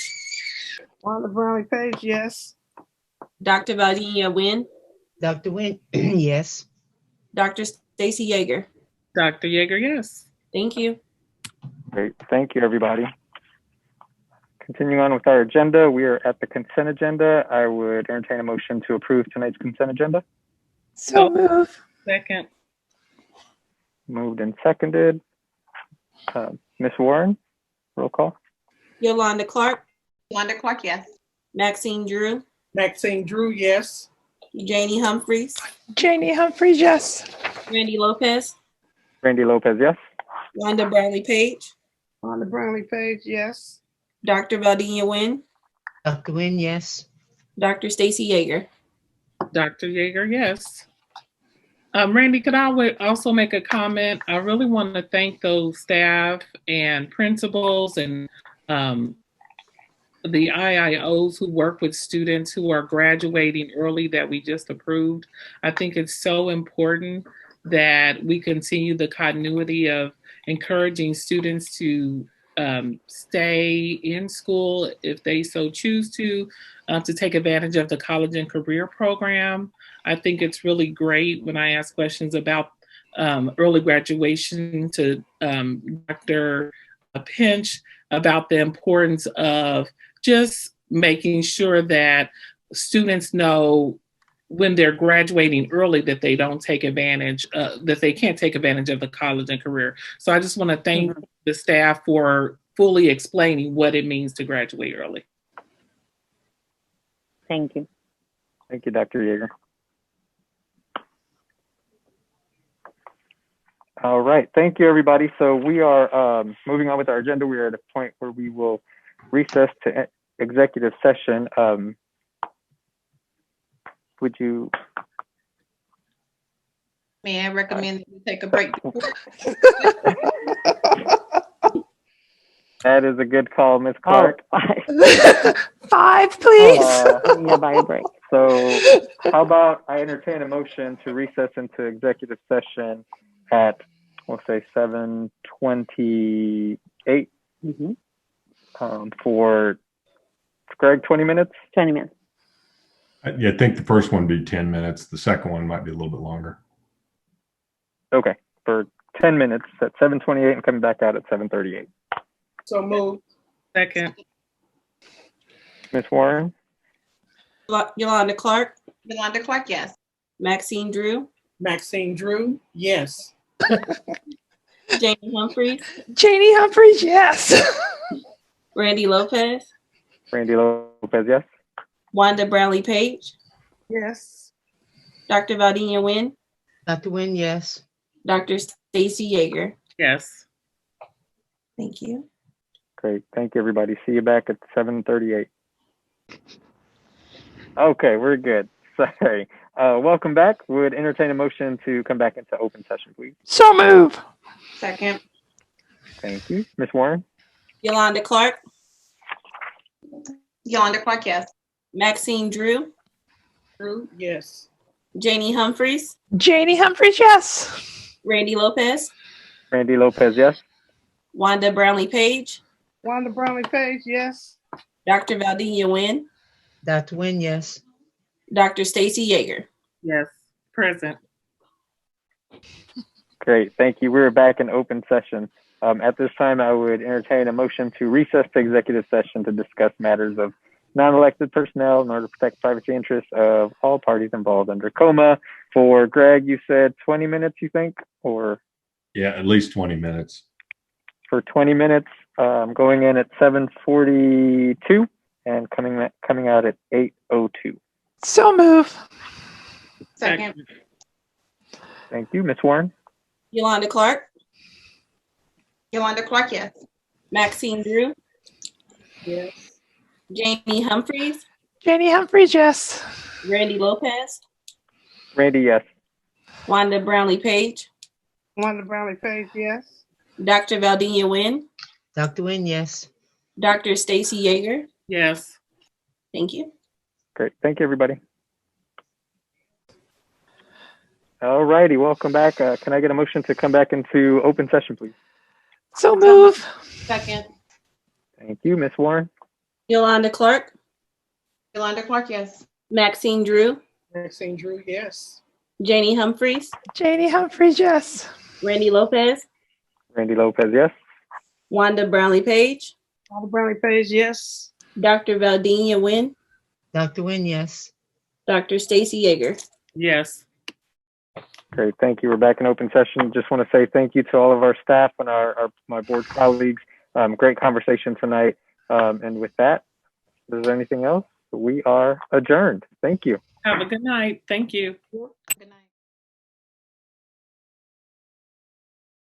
Wanda Brownlee Page, yes. Dr. Valdenia Wynn. Dr. Wynn, yes. Dr. Stacy Yeager. Dr. Yeager, yes. Thank you. Great. Thank you, everybody. Continuing on with our agenda, we are at the consent agenda. I would entertain a motion to approve tonight's consent agenda. So move. Second. Moved and seconded. Ms. Warren, roll call. Yolanda Clark. Yolanda Clark, yes. Maxine Drew. Maxine Drew, yes. Janie Humphreys. Janie Humphreys, yes. Randy Lopez. Randy Lopez, yes. Wanda Brownlee Page. Wanda Brownlee Page, yes. Dr. Valdenia Wynn. Dr. Wynn, yes. Dr. Stacy Yeager. Dr. Yeager, yes. Randy, could I also make a comment? I really want to thank those staff and principals and the IIOs who work with students who are graduating early that we just approved. I think it's so important that we continue the continuity of encouraging students to stay in school if they so choose to take advantage of the college and career program. I think it's really great when I ask questions about early graduation to Dr. Pinch about the importance of just making sure that students know when they're graduating early that they don't take advantage, that they can't take advantage of the college and career. So I just want to thank the staff for fully explaining what it means to graduate early. Thank you. Thank you, Dr. Yeager. All right, thank you, everybody. So we are moving on with our agenda. We are at a point where we will recess to executive session. Would you? May I recommend that we take a break? That is a good call, Ms. Clark. 5, please. Yeah, by a break. So how about I entertain a motion to recess into executive session at, we'll say 7:28 for, Greg, 20 minutes? 20 minutes. Yeah, I think the first one would be 10 minutes. The second one might be a little bit longer. Okay, for 10 minutes at 7:28 and coming back out at 7:38. So moved. Second. Ms. Warren? Yolanda Clark. Yolanda Clark, yes. Maxine Drew. Maxine Drew, yes. Janie Humphreys. Janie Humphreys, yes. Randy Lopez. Randy Lopez, yes. Wanda Brownlee Page. Yes. Dr. Valdenia Wynn. Dr. Wynn, yes. Dr. Stacy Yeager. Yes. Thank you. Great, thank you, everybody. See you back at 7:38. Okay, we're good. Sorry. Welcome back. Would entertain a motion to come back into open session, please. So move. Second. Thank you. Ms. Warren? Yolanda Clark. Yolanda Clark, yes. Maxine Drew. Drew, yes. Janie Humphreys. Janie Humphreys, yes. Randy Lopez. Randy Lopez, yes. Wanda Brownlee Page. Wanda Brownlee Page, yes. Dr. Valdenia Nguyen, Dr. Nguyen, yes. Dr. Stacy Yeager. Yes, present. Great, thank you. We're back in open session. At this time, I would entertain a motion to recess to executive session to discuss matters of non-elected personnel in order to protect privacy interests of all parties involved under COMA. For Greg, you said 20 minutes, you think, or? Yeah, at least 20 minutes. For 20 minutes, going in at 7:42 and coming out at 8:02. So move. Second. Thank you. Ms. Warren? Yolanda Clark, Yolanda Clark, yes. Maxine Drew, Yes. Janie Humphreys, Janie Humphreys, yes. Randy Lopez, Randy, yes. Wanda Brownlee Page, Wanda Brownlee Page, yes. Dr. Valdenia Nguyen, Dr. Nguyen, yes. Dr. Stacy Yeager. Yes. Thank you. Great. Thank you, everybody. All righty. Welcome back. Can I get a motion to come back into open session, please? So move. Second. Thank you. Ms. Warren? Yolanda Clark, Yolanda Clark, yes. Maxine Drew, Maxine Drew, yes. Janie Humphreys, Janie Humphreys, yes. Randy Lopez, Randy Lopez, yes. Wanda Brownlee Page, Wanda Brownlee Page, yes. Dr. Valdenia Nguyen, Dr. Nguyen, yes. Dr. Stacy Yeager. Yes. Great. Thank you. We're back in open session. Just want to say thank you to all of our staff and my board colleagues. Great conversation tonight. And with that, is there anything else? We are adjourned. Thank you. Have a good night. Thank you. Good night.